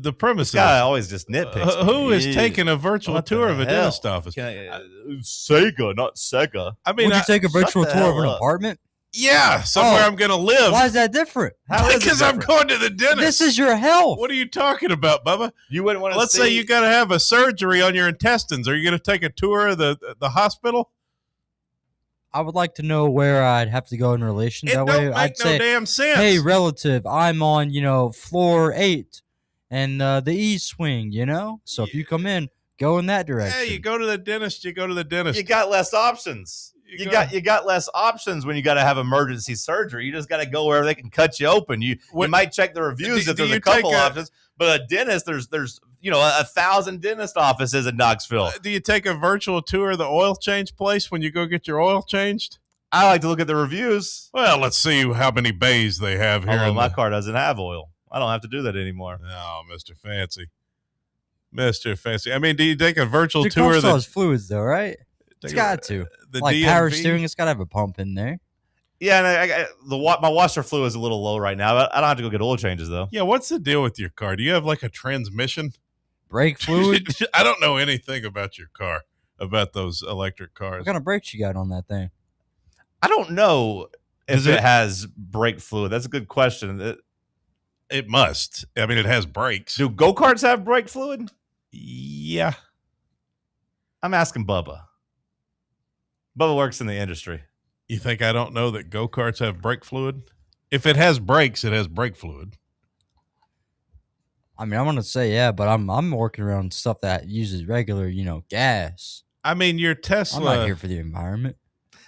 [SPEAKER 5] the premise
[SPEAKER 4] this guy always just nitpicks.
[SPEAKER 5] Who is taking a virtual tour of a dentist office?
[SPEAKER 4] Sega, not Sega.
[SPEAKER 5] I mean,
[SPEAKER 6] would you take a virtual tour of an apartment?
[SPEAKER 5] Yeah, somewhere I'm going to live.
[SPEAKER 6] Why is that different?
[SPEAKER 5] Because I'm going to the dentist.
[SPEAKER 6] This is your health.
[SPEAKER 5] What are you talking about, Bubba?
[SPEAKER 4] You wouldn't want to.
[SPEAKER 5] Let's say you got to have a surgery on your intestines. Are you going to take a tour of the hospital?
[SPEAKER 6] I would like to know where I'd have to go in relation. That way, I'd say,
[SPEAKER 5] damn sense.
[SPEAKER 6] Hey, relative, I'm on, floor 8 and the east wing, So if you come in, go in that direction.
[SPEAKER 5] Hey, you go to the dentist, you go to the dentist.
[SPEAKER 4] You got less options. You got less options when you got to have emergency surgery. You just got to go where they can cut you open. You might check the reviews if there's a couple options, but a dentist, there's 1,000 dentist offices in Knoxville.
[SPEAKER 5] Do you take a virtual tour of the oil change place when you go get your oil changed?
[SPEAKER 4] I like to look at the reviews.
[SPEAKER 5] Well, let's see how many bays they have here.
[SPEAKER 4] Although my car doesn't have oil. I don't have to do that anymore.
[SPEAKER 5] No, Mr. Fancy. Mr. Fancy. I mean, do you take a virtual
[SPEAKER 6] The
[SPEAKER 5] tour?
[SPEAKER 6] car still has fluids, though, right? It's got to.
[SPEAKER 5] The
[SPEAKER 6] Like power
[SPEAKER 5] DMV?
[SPEAKER 6] steering, it's got to have a pump in there.
[SPEAKER 20] Yeah, and my washer fluid is a little low right now. I don't have to go get oil changes though.
[SPEAKER 5] Yeah, what's the deal with your car? Do you have like a transmission?
[SPEAKER 6] Brake fluid?
[SPEAKER 5] I don't know anything about your car, about those electric cars.
[SPEAKER 6] What kind of brakes you got on that thing?
[SPEAKER 20] I don't know if
[SPEAKER 5] Does
[SPEAKER 20] it
[SPEAKER 5] it-
[SPEAKER 20] has brake fluid. That's a good question.
[SPEAKER 5] It must. I mean, it has brakes.
[SPEAKER 20] Do go-karts have brake fluid?
[SPEAKER 5] Yeah.
[SPEAKER 20] I'm asking Bubba. Bubba works in the industry.
[SPEAKER 5] You think I don't know that go-karts have brake fluid? If it has brakes, it has brake fluid.
[SPEAKER 6] I mean, I'm gonna say yeah, but I'm working around stuff that uses regular, gas.
[SPEAKER 5] I mean, your Tesla.
[SPEAKER 6] I'm not here for the environment.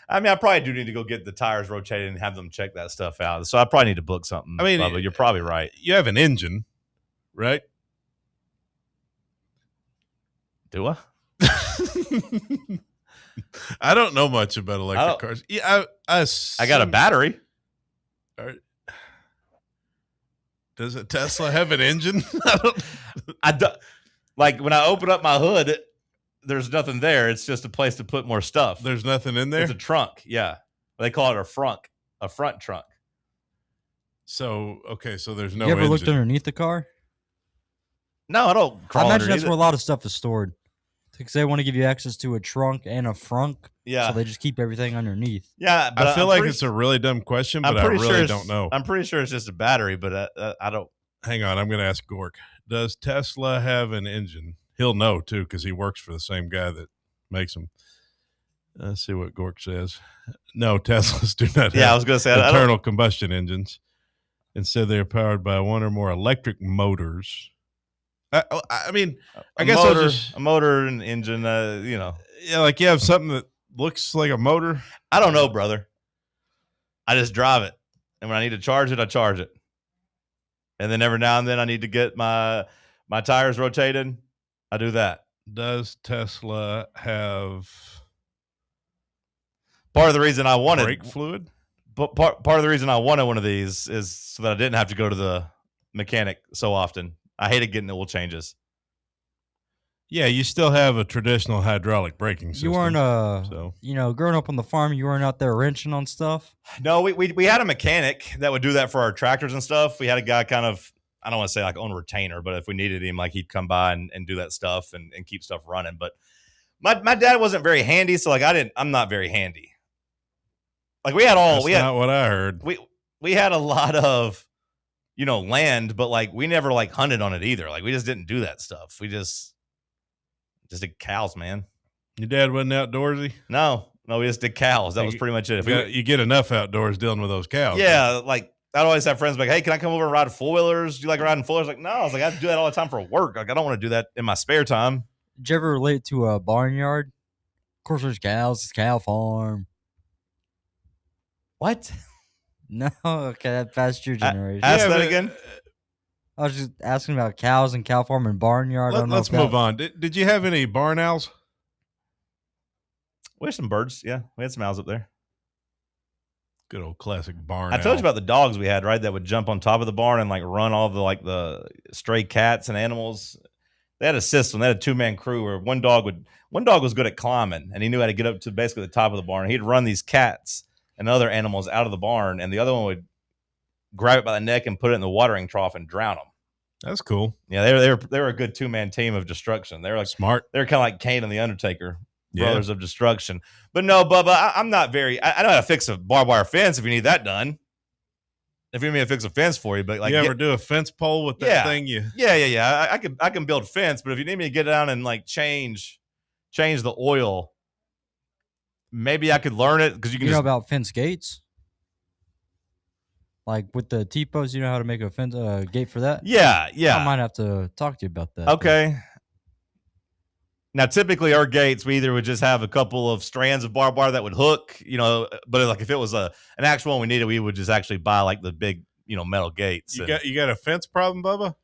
[SPEAKER 20] I mean, I probably do need to go get the tires rotated and have them check that stuff out. So I probably need to book something.
[SPEAKER 5] I mean,
[SPEAKER 20] Bubba. You're probably right.
[SPEAKER 5] You have an engine, right?
[SPEAKER 20] Do I?
[SPEAKER 5] I don't know much about electric cars. Yeah,
[SPEAKER 20] I got a battery.
[SPEAKER 5] Does a Tesla have an engine?
[SPEAKER 20] I do, like when I open up my hood, there's nothing there. It's just a place to put more stuff.
[SPEAKER 5] There's nothing in there?
[SPEAKER 20] It's a trunk. Yeah. They call it a front trunk.
[SPEAKER 5] So, okay, so there's no
[SPEAKER 6] You ever
[SPEAKER 5] engine.
[SPEAKER 6] looked underneath the car?
[SPEAKER 20] No, I don't
[SPEAKER 6] I
[SPEAKER 20] crawl
[SPEAKER 6] imagine that's
[SPEAKER 20] underneath
[SPEAKER 6] where a
[SPEAKER 20] it.
[SPEAKER 6] lot of stuff is stored. Because they want to give you access to a trunk and a frunk.
[SPEAKER 20] Yeah.
[SPEAKER 6] So they just keep everything underneath.
[SPEAKER 20] Yeah, but
[SPEAKER 5] I feel
[SPEAKER 20] I'm
[SPEAKER 5] like
[SPEAKER 20] pretty-
[SPEAKER 5] it's a really dumb question,
[SPEAKER 20] I'm
[SPEAKER 5] but I
[SPEAKER 20] pretty
[SPEAKER 5] really
[SPEAKER 20] sure
[SPEAKER 5] don't know.
[SPEAKER 20] I'm pretty sure it's just a battery, but I don't.
[SPEAKER 5] Hang on, I'm going to ask Gork. Does Tesla have an engine? He'll know, too, because he works for the same guy that makes them. Let's see what Gork says. No, Teslas do not have
[SPEAKER 20] I was going to say I don't-
[SPEAKER 5] internal combustion engines. Instead, they're powered by one or more electric motors. I mean, I guess I'll just...
[SPEAKER 20] a motor and engine.
[SPEAKER 5] Yeah, like you have something that looks like a motor.
[SPEAKER 20] I don't know, brother. I just drive it, and when I need to charge it, I charge it. And then every now and then I need to get my tires rotated. I do that.
[SPEAKER 5] Does Tesla have
[SPEAKER 20] part of the reason I wanted
[SPEAKER 5] brake fluid?
[SPEAKER 20] But part of the reason I wanted one of these is so that I didn't have to go to the mechanic so often. I hated getting oil changes.
[SPEAKER 5] Yeah, you still have a traditional hydraulic braking system.
[SPEAKER 6] You weren't, growing up on the farm, you weren't out there wrenching on stuff?
[SPEAKER 20] No, we had a mechanic that would do that for our tractors and stuff. We had a guy kind of, I don't want to say like on retainer, but if we needed him, like he'd come by and do that stuff and keep stuff running. But my dad wasn't very handy, so like I'm not very handy. Like
[SPEAKER 5] That's not what I heard.
[SPEAKER 20] We had a lot of, land, but like we never like hunted on it either. Like we just didn't do that stuff. We just did cows, man.
[SPEAKER 5] Your dad wasn't outdoorsy?
[SPEAKER 20] No, we just did cows. That was pretty much it.
[SPEAKER 5] You get enough outdoors dealing with those cows.
[SPEAKER 20] Yeah, like I'd always have friends like, hey, can I come over and ride four-wheelers? Do you like riding four-wheelers? Like, no. I was like, I do that all the time for work. Like, I don't want to do that in my spare time.
[SPEAKER 6] Did you ever relate to a barnyard? Of course, there's cows. It's a cow farm.
[SPEAKER 20] What?
[SPEAKER 6] No, okay, that past your generation.
[SPEAKER 20] Ask that again.
[SPEAKER 6] I was just asking about cows and cow farm and barnyard.
[SPEAKER 5] Let's move on. Did you have any barn owls?
[SPEAKER 20] We had some birds. Yeah, we had some owls up there.
[SPEAKER 5] Good old classic barn.
[SPEAKER 20] I told you about the dogs we had, right? That would jump on top of the barn and like run all the stray cats and animals. They had a system. They had a 2-man crew where one dog was good at climbing and he knew how to get up to basically the top of the barn. He'd run these cats and other animals out of the barn, and the other one would grab it by the neck and put it in the watering trough and drown them.
[SPEAKER 5] That's cool.
[SPEAKER 20] Yeah, they were a good 2-man team of destruction. They were like
[SPEAKER 5] smart.
[SPEAKER 20] They were kind of like Kane and the Undertaker, brothers
[SPEAKER 5] Yeah.
[SPEAKER 20] of destruction. But no, Bubba, I'm not very. I know how to fix a barbed wire fence if you need that done. If you need me to fix a fence for you, but like
[SPEAKER 5] you ever do a fence pole with that thing?
[SPEAKER 20] Yeah. I can build fence, but if you need me to get down and like change the oil, maybe I could learn it because you can.
[SPEAKER 6] You know about fence gates? Like with the T-posts, you know how to make a fence gate for that?
[SPEAKER 20] Yeah.
[SPEAKER 6] I might have to talk to you about that.
[SPEAKER 20] Okay. Now, typically our gates, we either would just have a couple of strands of barbed wire that would hook, but like if it was an actual one we needed, we would just actually buy like the big, metal gates.
[SPEAKER 5] You got a fence problem, Bubba?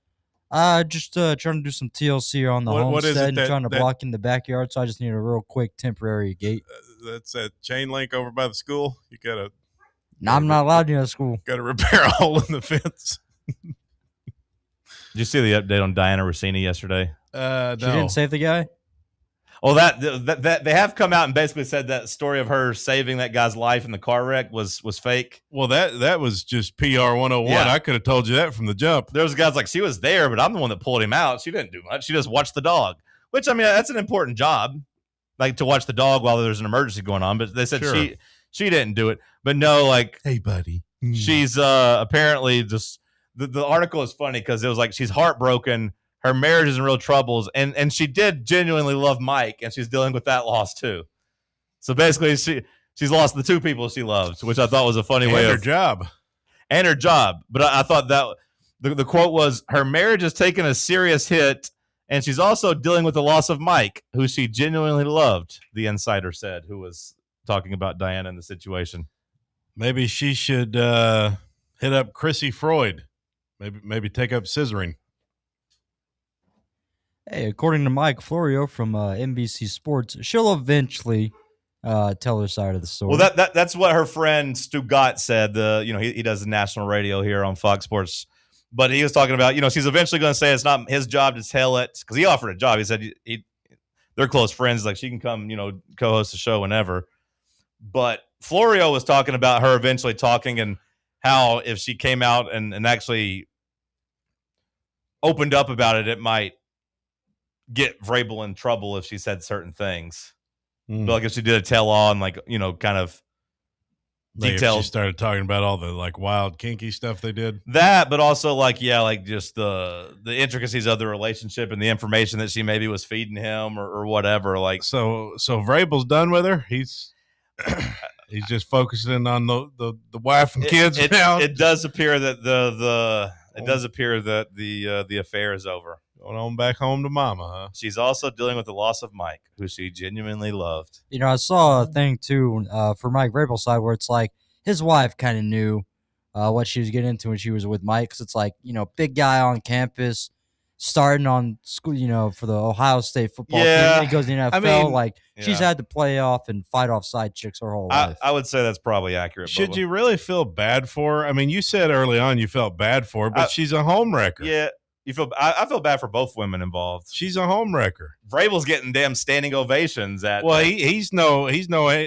[SPEAKER 6] Just trying to do some TLC on the
[SPEAKER 5] What is
[SPEAKER 6] homestead
[SPEAKER 5] it
[SPEAKER 6] and trying to block in the backyard, so I just need a real quick temporary gate.
[SPEAKER 5] That's that chain link over by the school. You got to.
[SPEAKER 6] No, I'm not allowed to school.
[SPEAKER 5] Got to repair a hole in the fence.
[SPEAKER 20] Did you see the update on Diana Rossini yesterday?
[SPEAKER 5] No.
[SPEAKER 6] She didn't save the guy?
[SPEAKER 20] Well, that they have come out and basically said that story of her saving that guy's life in the car wreck was fake.
[SPEAKER 5] Well, that was just PR 101.
[SPEAKER 20] Yeah.
[SPEAKER 5] I could have told you that from the jump.
[SPEAKER 20] There's guys like, she was there, but I'm the one that pulled him out. She didn't do much. She just watched the dog, which, I mean, that's an important job, like to watch the dog while there's an emergency going on. But they said
[SPEAKER 5] Sure.
[SPEAKER 20] she didn't do it. But no, like,
[SPEAKER 5] hey, buddy.
[SPEAKER 20] She's apparently just the article is funny because it was like she's heartbroken. Her marriage is in real troubles, and she did genuinely love Mike, and she's dealing with that loss too. So basically, she's lost the two people she loves, which I thought was a funny way
[SPEAKER 5] her
[SPEAKER 20] of
[SPEAKER 5] job.
[SPEAKER 20] And her job. But I thought that the quote was, her marriage has taken a serious hit, and she's also dealing with the loss of Mike, who she genuinely loved, the insider said, who was talking about Diana in the situation.
[SPEAKER 5] Maybe she should hit up Chrissy Freud. Maybe take up scissoring.
[SPEAKER 6] Hey, according to Mike Florio from NBC Sports, she'll eventually tell her side of the story.
[SPEAKER 20] Well, that's what her friend Stu Gott said. He does the national radio here on Fox Sports, but he was talking about, she's eventually going to say it's not his job to tell it, because he offered a job. He said they're close friends, like she can come, co-host the show whenever. But Florio was talking about her eventually talking, and how if she came out and actually opened up about it, it might get Vrabel in trouble if she said certain things. But like if she did a tell-all and kind of details.
[SPEAKER 5] She started talking about all the like wild kinky stuff they did.
[SPEAKER 20] That, but also just the intricacies of the relationship and the information that she maybe was feeding him or whatever. Like
[SPEAKER 5] so Vrabel's done with her. He's just focusing on the wife and kids now.
[SPEAKER 20] It does appear that the affair is over.
[SPEAKER 5] Going on back home to mama, huh?
[SPEAKER 20] She's also dealing with the loss of Mike, who she genuinely loved.
[SPEAKER 6] I saw a thing too for Mike Vrabel's side where it's like his wife kind of knew what she was getting into when she was with Mike. Because it's like, big guy on campus, starting on school, for the Ohio State football team. And he goes to the NFL. She's had to play off and fight off side chicks her whole life.
[SPEAKER 20] I would say that's probably accurate.
[SPEAKER 5] Should
[SPEAKER 20] Bubba.
[SPEAKER 5] you really feel bad for her? I mean, you said early on you felt bad for her, but she's a home wrecker.
[SPEAKER 20] Yeah. I feel bad for both women involved.
[SPEAKER 5] She's a home wrecker.
[SPEAKER 20] Vrabel's getting damn standing ovations at.
[SPEAKER 5] Well, he's no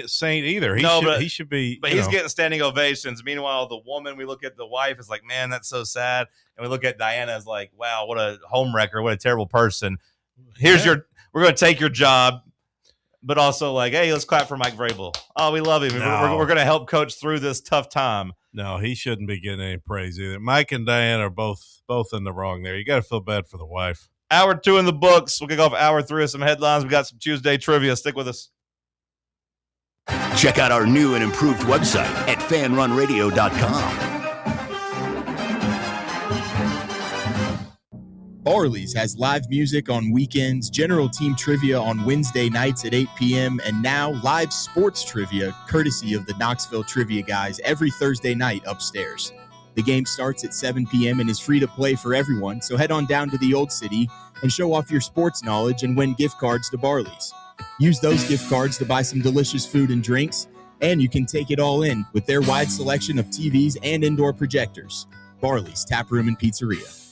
[SPEAKER 5] saint either. He should be.
[SPEAKER 20] But he's getting standing ovations. Meanwhile, the woman, we look at the wife, is like, man, that's so sad. And we look at Diana as like, wow, what a home wrecker, what a terrible person. We're going to take your job, but also like, hey, let's clap for Mike Vrabel. Oh, we love him.
[SPEAKER 5] No.
[SPEAKER 20] We're going to help coach through this tough time.
[SPEAKER 5] No, he shouldn't be getting any praise either. Mike and Diane are both in the wrong there. You got to feel bad for the wife.
[SPEAKER 20] Hour 2 in the books. We'll kick off hour 3 with some headlines. We got some Tuesday trivia. Stick with us.
[SPEAKER 3] Check out our new and improved website at fanrunradio.com.
[SPEAKER 8] Barley's has live music on weekends, general team trivia on Wednesday nights at 8 p.m., and now live sports trivia, courtesy of the Knoxville Trivia Guys, every Thursday night upstairs. The game starts at 7 p.m. and is free to play for everyone, so head on down to the Old City and show off your sports knowledge and win gift cards to Barley's. Use those gift cards to buy some delicious food and drinks, and you can take it all in with their wide selection of TVs and indoor projectors. Barley's Tap Room and Pizzeria.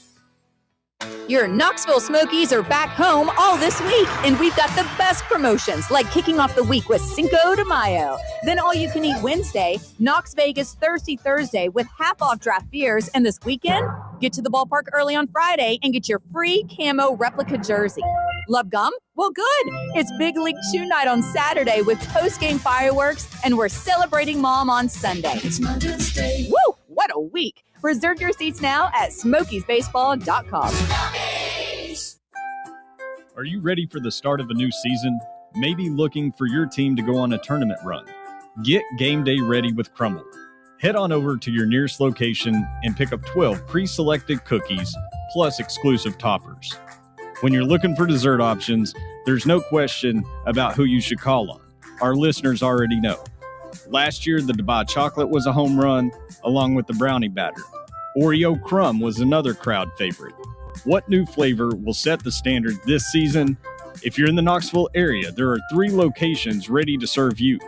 [SPEAKER 11] Your Knoxville Smokies are back home all this week, and we've got the best promotions, like kicking off the week with Cinco de Mayo. Then all-you-can-eat Wednesday, Knox Vegas Thirsty Thursday with half-off draft beers, and this weekend, get to the ballpark early on Friday and get your free camo replica jersey. Love gum? Well, good. It's Big League Chew Night on Saturday with post-game fireworks, and we're celebrating Mom on Sunday. It's Mother's Day. Woo! What a week. Reserve your seats now at SmokiesBaseball.com.
[SPEAKER 9] Are you ready for the start of a new season? Maybe looking for your team to go on a tournament run? Get game day ready with Crumble. Head on over to your nearest location and pick up 12 pre-selected cookies plus exclusive toppers. When you're looking for dessert options, there's no question about who you should call on. Our listeners already know. Last year, the Dubai chocolate was a home run, along with the brownie batter. Oreo crumb was another crowd favorite. What new flavor will set the standard this season? If you're in the Knoxville area, there are 3 locations ready to serve you: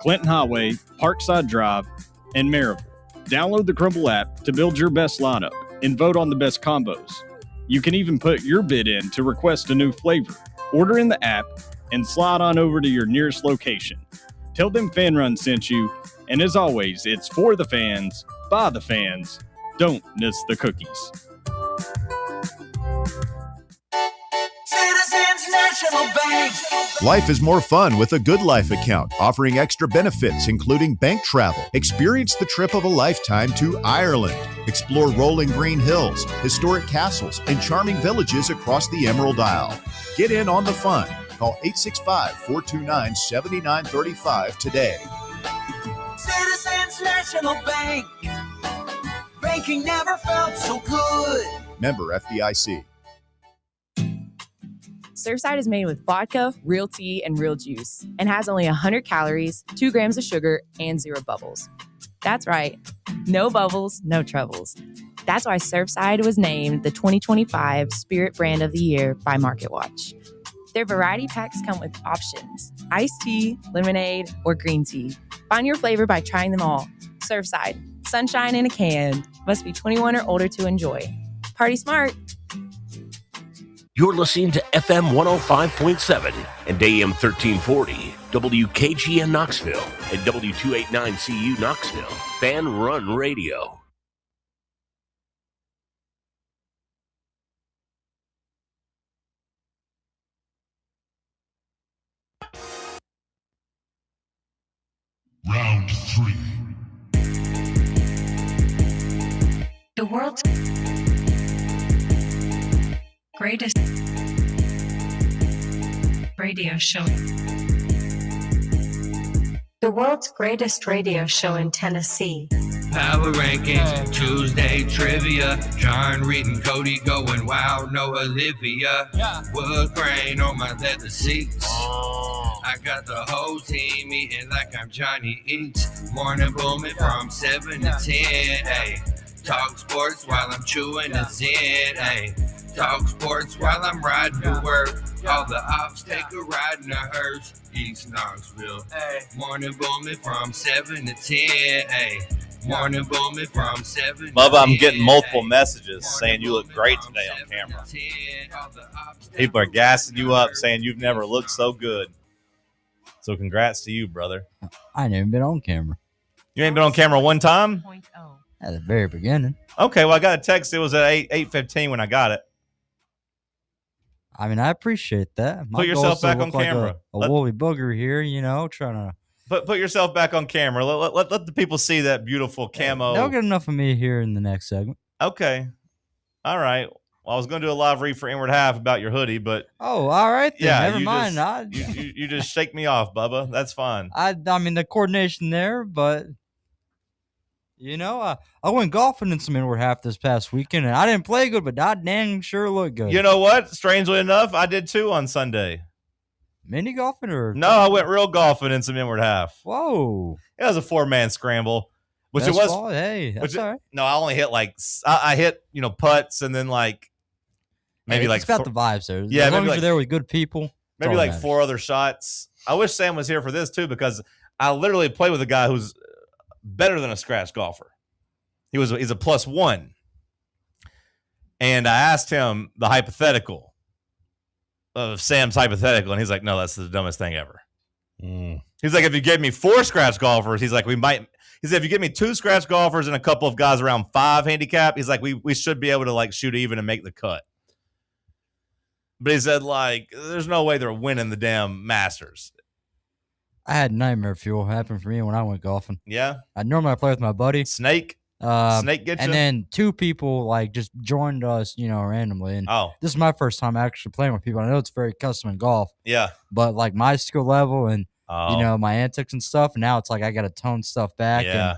[SPEAKER 9] Clinton Highway, Parkside Drive, and Maryville. Download the Crumble app to build your best lineup and vote on the best combos. You can even put your bid in to request a new flavor. Order in the app and slide on over to your nearest location. Tell them Fan Run sent you, and as always, it's for the fans, by the fans. Don't miss the cookies.
[SPEAKER 16] Citizens National Bank.
[SPEAKER 12] Life is more fun with a Good Life account, offering extra benefits, including bank travel. Experience the trip of a lifetime to Ireland. Explore rolling green hills, historic castles, and charming villages across the Emerald Isle. Get in on the fun. Call 865-429-7935 today.
[SPEAKER 16] Citizens National Bank. Banking never felt so good.
[SPEAKER 12] Member FDIC.
[SPEAKER 22] Surfside is made with vodka, real tea, and real juice, and has only 100 calories, 2 grams of sugar, and 0 bubbles. That's right. No bubbles, no troubles. That's why Surfside was named the 2025 Spirit Brand of the Year by MarketWatch. Their variety packs come with options: iced tea, lemonade, or green tea. Find your flavor by trying them all. Surfside. Sunshine in a can. Must be 21 or older to enjoy. Party smart.
[SPEAKER 1] You're listening to FM 105.7 and AM 1340, WKGN Knoxville and W289CU Knoxville, Fan Run Radio.
[SPEAKER 23] Round 3.
[SPEAKER 24] The world's greatest radio show. The world's greatest radio show in Tennessee.
[SPEAKER 25] Power Rankings, Tuesday Trivia. John Reed and Cody going wild, no Olivia. Wood grain on my leather seats. I got the whole team eating like I'm Johnny Eats. Morning booming from 7 to 10. Ay. Talk sports while I'm chewing a Zen. Ay. Talk sports while I'm riding to work. All the ops take a ride in a hearse. East Knoxville. Morning booming from 7 to 10. Ay. Morning booming from 7 to 10.
[SPEAKER 20] Bubba, I'm getting multiple messages saying you look great today on camera. People are gassing you up saying you've never looked so good. So congrats to you, brother.
[SPEAKER 6] I ain't even been on camera.
[SPEAKER 20] You ain't been on camera one time?
[SPEAKER 6] At the very beginning.
[SPEAKER 20] Okay, well, I got a text. It was at 8:15 when I got it.
[SPEAKER 6] I mean, I appreciate that.
[SPEAKER 20] Put yourself back on camera.
[SPEAKER 6] A woolly booger here, trying to.
[SPEAKER 20] Put yourself back on camera. Let the people see that beautiful camo.
[SPEAKER 6] They'll get enough of me here in the next segment.
[SPEAKER 20] Okay. All right. Well, I was going to do a live read for Inward Half about your hoodie, but
[SPEAKER 6] oh, all right then.
[SPEAKER 20] Yeah,
[SPEAKER 6] Never mind.
[SPEAKER 20] You just shake me off, Bubba. That's fine.
[SPEAKER 6] I mean the coordination there, but I went golfing in some Inward Half this past weekend, and I didn't play good, but I dang sure looked good.
[SPEAKER 20] You know what? Strangely enough, I did too on Sunday.
[SPEAKER 6] Mini golfing or
[SPEAKER 20] no? I went real golfing in some Inward Half.
[SPEAKER 6] Whoa!
[SPEAKER 20] It was a 4-man scramble, which
[SPEAKER 6] Best
[SPEAKER 20] it was.
[SPEAKER 6] ball? Hey, that's all right.
[SPEAKER 20] No, I only hit I hit putts and then maybe
[SPEAKER 6] it's about the vibes there.
[SPEAKER 20] Yeah,
[SPEAKER 6] as long as you're there with good people.
[SPEAKER 20] Maybe like 4 other shots. I wish Sam was here for this too, because I literally play with a guy who's better than a scratch golfer. He's a +1. And I asked him the hypothetical of Sam's hypothetical, and he's like, no, that's the dumbest thing ever. He's like, if you gave me 4 scratch golfers, he's like, he said, if you give me 2 scratch golfers and a couple of guys around 5 handicap, he's like, we should be able to shoot even and make the cut. But he said, there's no way they're winning the damn Masters.
[SPEAKER 6] I had nightmare fuel happen for me when I went golfing.
[SPEAKER 20] Yeah?
[SPEAKER 6] I normally play with my buddy.
[SPEAKER 20] Snake get you?
[SPEAKER 6] And then 2 people just joined us, randomly. And this is my first time actually playing with people. I know it's very custom in golf.
[SPEAKER 20] Yeah.
[SPEAKER 6] But my skill level and my antics and stuff, and now it's I got to tone stuff back.
[SPEAKER 20] Yeah.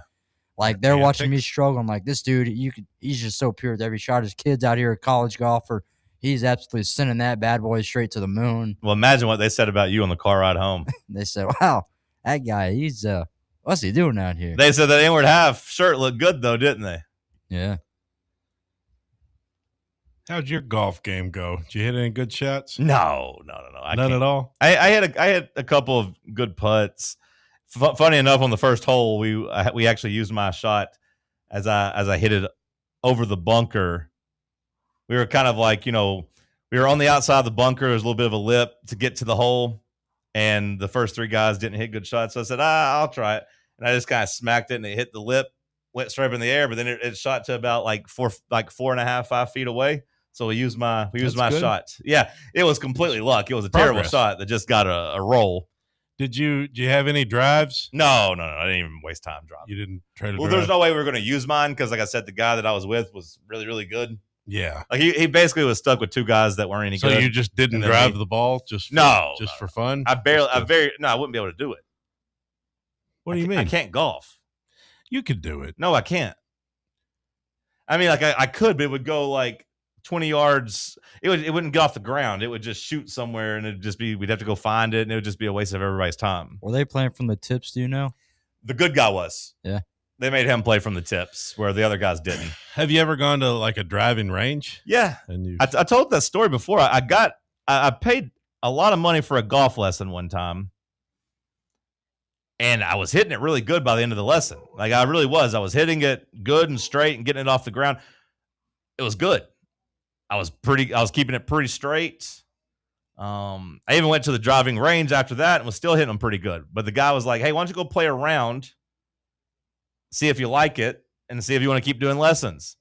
[SPEAKER 6] And they're watching me struggle. I'm like, this dude, he's just so pure with every shot. His kid's out here, a college golfer. He's absolutely sending that bad boy straight to the moon.
[SPEAKER 20] Well, imagine what they said about you on the car ride home.
[SPEAKER 6] They said, wow, that guy, he's what's he doing out here?
[SPEAKER 20] They said that Inward Half shirt looked good though, didn't they?
[SPEAKER 6] Yeah.
[SPEAKER 5] How'd your golf game go? Did you hit any good shots?
[SPEAKER 20] No.
[SPEAKER 5] None at all.
[SPEAKER 20] I had a couple of good putts. Funny enough, on the first hole, we actually used my shot as I hit it over the bunker. we were kind of like, we were on the outside of the bunker. There was a little bit of a lip to get to the hole, and the first 3 guys didn't hit good shots. So I said, I'll try it. And I just kind of smacked it, and it hit the lip, went straight up in the air, but then it shot to about 4.5, 5 feet away. So we used my shot. Yeah, it was completely luck. It was a terrible shot that just got a roll.
[SPEAKER 5] Did you have any drives?
[SPEAKER 20] No. I didn't even waste time driving.
[SPEAKER 5] You didn't try to
[SPEAKER 20] Well, there's no way we were going to use mine because, like I said, the guy that I was with was really, really good.
[SPEAKER 5] Yeah.
[SPEAKER 20] Like he basically was stuck with 2 guys that weren't any good.
[SPEAKER 5] So you just didn't drive the ball just for fun?
[SPEAKER 20] I wouldn't be able to do it.
[SPEAKER 5] What do you mean?
[SPEAKER 20] I can't golf.
[SPEAKER 5] You could do it.
[SPEAKER 20] No, I can't. I mean, I could, but it would go 20 yards. It wouldn't get off the ground. It would just shoot somewhere, and we'd have to go find it, and it would just be a waste of everybody's time.
[SPEAKER 6] Were they playing from the tips? Do you know?
[SPEAKER 20] The good guy was.
[SPEAKER 6] Yeah.
[SPEAKER 20] They made him play from the tips where the other guys didn't.
[SPEAKER 5] Have you ever gone to a driving range?
[SPEAKER 20] Yeah.
[SPEAKER 5] And
[SPEAKER 20] I told that story before. I paid a lot of money for a golf lesson one time, and I was hitting it really good by the end of the lesson. I really was. I was hitting it good and straight and getting it off the ground. It was good. I was keeping it pretty straight. I even went to the driving range after that and was still hitting them pretty good. But the guy was like, hey, why don't you go play a round, see if you like it, and see if you want to keep doing lessons.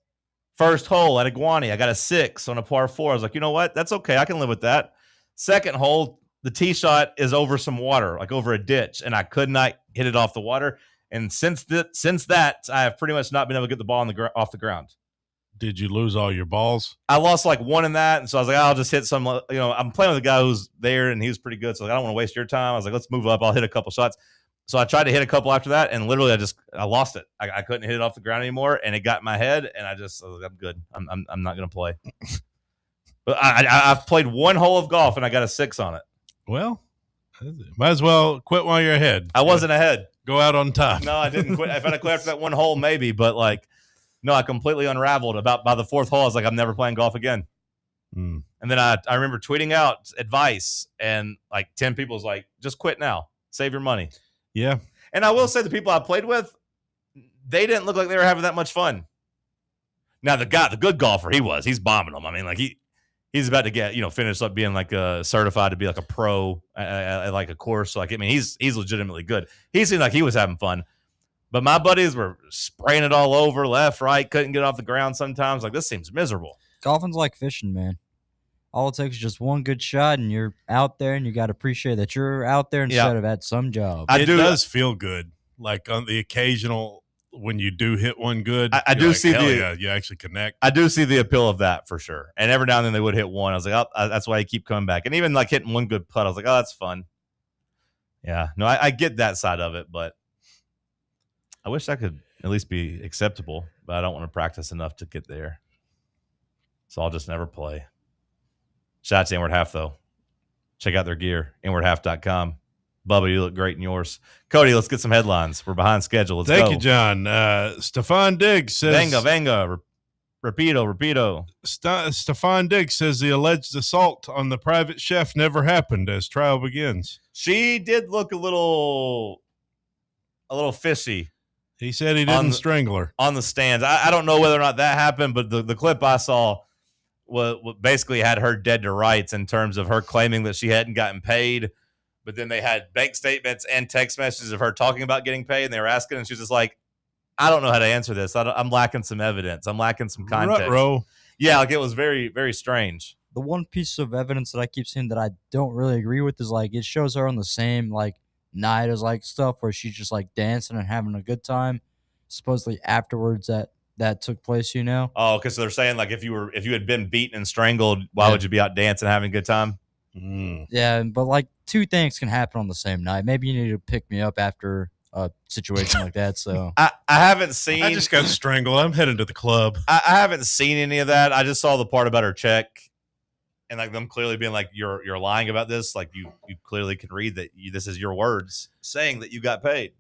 [SPEAKER 20] First hole at Iguani, I got a 6 on a par 4. I was like, you know what? That's okay. I can live with that. Second hole, the tee shot is over some water, over a ditch, and I could not hit it off the water. And since that, I have pretty much not been able to get the ball off the ground.
[SPEAKER 5] Did you lose all your balls?
[SPEAKER 20] I lost 1 in that, and so I was like, I'll just hit some. I'm playing with a guy who's there, and he was pretty good. So I don't want to waste your time. I was like, let's move up. I'll hit a couple shots. So I tried to hit a couple after that, and literally I lost it. I couldn't hit it off the ground anymore, and it got in my head, and I was like, I'm good. I'm not going to play. But I've played 1 hole of golf, and I got a 6 on it.
[SPEAKER 5] Well, might as well quit while you're ahead.
[SPEAKER 20] I wasn't ahead.
[SPEAKER 5] Go out on top.
[SPEAKER 20] No, I didn't quit. If I'd have quit after that 1 hole, maybe, but no, I completely unraveled. By the 4th hole, I was like, I'm never playing golf again.
[SPEAKER 5] Mm.
[SPEAKER 20] And then I remember tweeting out advice, and 10 people was like, just quit now. Save your money.
[SPEAKER 5] Yeah.
[SPEAKER 20] And I will say the people I played with, they didn't look like they were having that much fun. Now, the good golfer, he's bombing them. I mean, he's about to get, finish up being certified to be a pro at a course. He's legitimately good. He seemed like he was having fun. But my buddies were spraying it all over, left, right, couldn't get off the ground sometimes. This seems miserable.
[SPEAKER 6] Golfing's like fishing, man. All it takes is just one good shot, and you're out there, and you got to appreciate that you're out there instead of at some job.
[SPEAKER 5] It does feel good. On the occasional, when you do hit one good,
[SPEAKER 20] I do see
[SPEAKER 5] you actually connect.
[SPEAKER 20] I do see the appeal of that for sure. And every now and then they would hit one. I was like, oh, that's why I keep coming back. And even hitting one good putt, I was like, oh, that's fun. Yeah. No, I get that side of it, but I wish that could at least be acceptable, but I don't want to practice enough to get there. So I'll just never play. Shout out to Inward Half, though. Check out their gear, inwardhalf.com. Bubba, you look great in yours. Cody, let's get some headlines. We're behind schedule. Let's go.
[SPEAKER 5] Thank you, John. Stefan Diggs says...
[SPEAKER 20] Venga. Rapido.
[SPEAKER 5] Stefan Diggs says the alleged assault on the private chef never happened as trial begins.
[SPEAKER 20] She did look a little fishy.
[SPEAKER 5] He said he didn't strangle her.
[SPEAKER 20] On the stands. I don't know whether or not that happened, but the clip I saw basically had her dead to rights in terms of her claiming that she hadn't gotten paid. But then they had bank statements and text messages of her talking about getting paid, and they were asking, and she was just like, I don't know how to answer this. I'm lacking some evidence. I'm lacking some context.
[SPEAKER 5] Ruh-roh.
[SPEAKER 20] Yeah, it was very, very strange.
[SPEAKER 6] The one piece of evidence that I keep seeing that I don't really agree with is it shows her on the same night as stuff where she's just dancing and having a good time. Supposedly afterwards that took place,
[SPEAKER 20] Oh, because they're saying if you had been beaten and strangled, why would you be out dancing and having a good time?
[SPEAKER 5] Mm.
[SPEAKER 6] Yeah, but 2 things can happen on the same night. Maybe you need to pick me up after a situation like that. So
[SPEAKER 20] I haven't seen.
[SPEAKER 5] I just got strangled. I'm heading to the club.
[SPEAKER 20] I haven't seen any of that. I just saw the part about her check, and them clearly being you're lying about this. You clearly can read that this is your words saying that you got paid.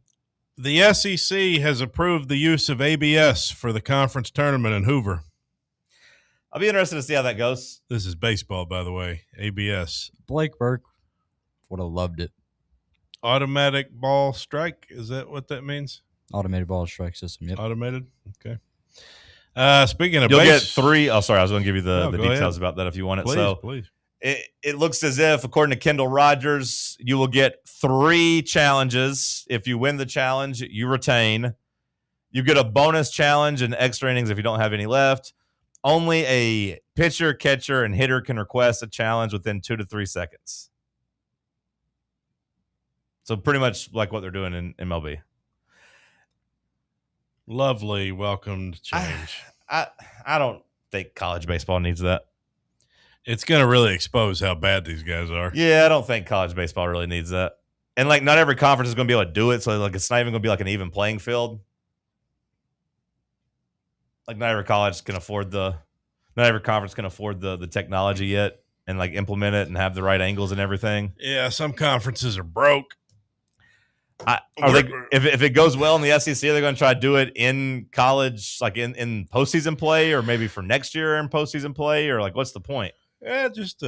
[SPEAKER 5] The SEC has approved the use of ABS for the conference tournament in Hoover.
[SPEAKER 20] I'll be interested to see how that goes.
[SPEAKER 5] This is baseball, by the way. ABS.
[SPEAKER 6] Blake Burke would have loved it.
[SPEAKER 5] Automatic ball strike. Is that what that means?
[SPEAKER 6] Automated ball strike system. Yep.
[SPEAKER 5] Automated. Okay. Speaking of
[SPEAKER 20] you'll get 3. Oh, sorry, I was going to give you the details
[SPEAKER 5] ahead.
[SPEAKER 20] about that if you want it.
[SPEAKER 5] Please, please.
[SPEAKER 20] It looks as if, according to Kendall Rogers, you will get 3 challenges. If you win the challenge, you retain. You get a bonus challenge and extra innings if you don't have any left. Only a pitcher, catcher, and hitter can request a challenge within 2 to 3 seconds. So pretty much like what they're doing in MLB.
[SPEAKER 5] Lovely welcomed change.
[SPEAKER 20] I don't think college baseball needs that.
[SPEAKER 5] It's going to really expose how bad these guys are.
[SPEAKER 20] Yeah, I don't think college baseball really needs that. And like, not every conference is going to be able to do it. So like, it's not even going to be like an even playing field. Like, not every conference can afford the technology yet and like implement it and have the right angles and everything.
[SPEAKER 5] Yeah, some conferences are broke.
[SPEAKER 20] If it goes well in the SEC, they're going to try to do it in college, like in postseason play, or maybe for next year in postseason play, or like, what's the point?
[SPEAKER 5] Yeah, just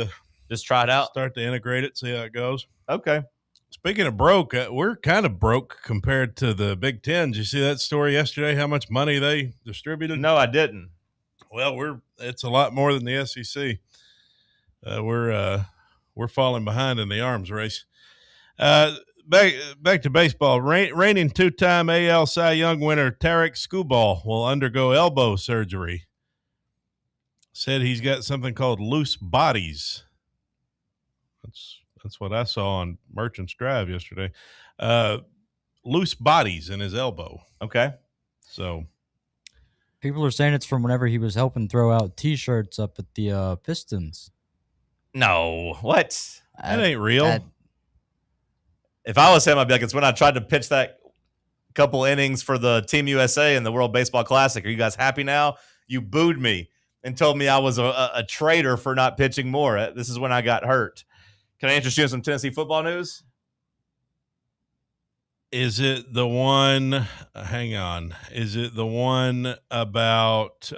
[SPEAKER 20] try it out.
[SPEAKER 5] Start to integrate it, see how it goes.
[SPEAKER 20] Okay.
[SPEAKER 5] Speaking of broke, we're kind of broke compared to the Big Ten. Did you see that story yesterday? How much money they distributed?
[SPEAKER 20] No, I didn't.
[SPEAKER 5] Well, it's a lot more than the SEC. We're falling behind in the arms race. Back to baseball. Reigning 2-time AL Cy Young winner Tarek Skubal will undergo elbow surgery. Said he's got something called loose bodies. That's what I saw on Merchants Drive yesterday. Loose bodies in his elbow.
[SPEAKER 20] Okay.
[SPEAKER 5] So
[SPEAKER 6] people are saying it's from whenever he was helping throw out T-shirts up at the Pistons.
[SPEAKER 20] No, what?
[SPEAKER 5] That ain't real.
[SPEAKER 20] If I was him, I'd be like, it's when I tried to pitch that couple innings for the Team USA in the World Baseball Classic. Are you guys happy now? You booed me and told me I was a traitor for not pitching more. This is when I got hurt. Can I interest you in some Tennessee football news?
[SPEAKER 5] Is it the one? Hang on. Is it the one about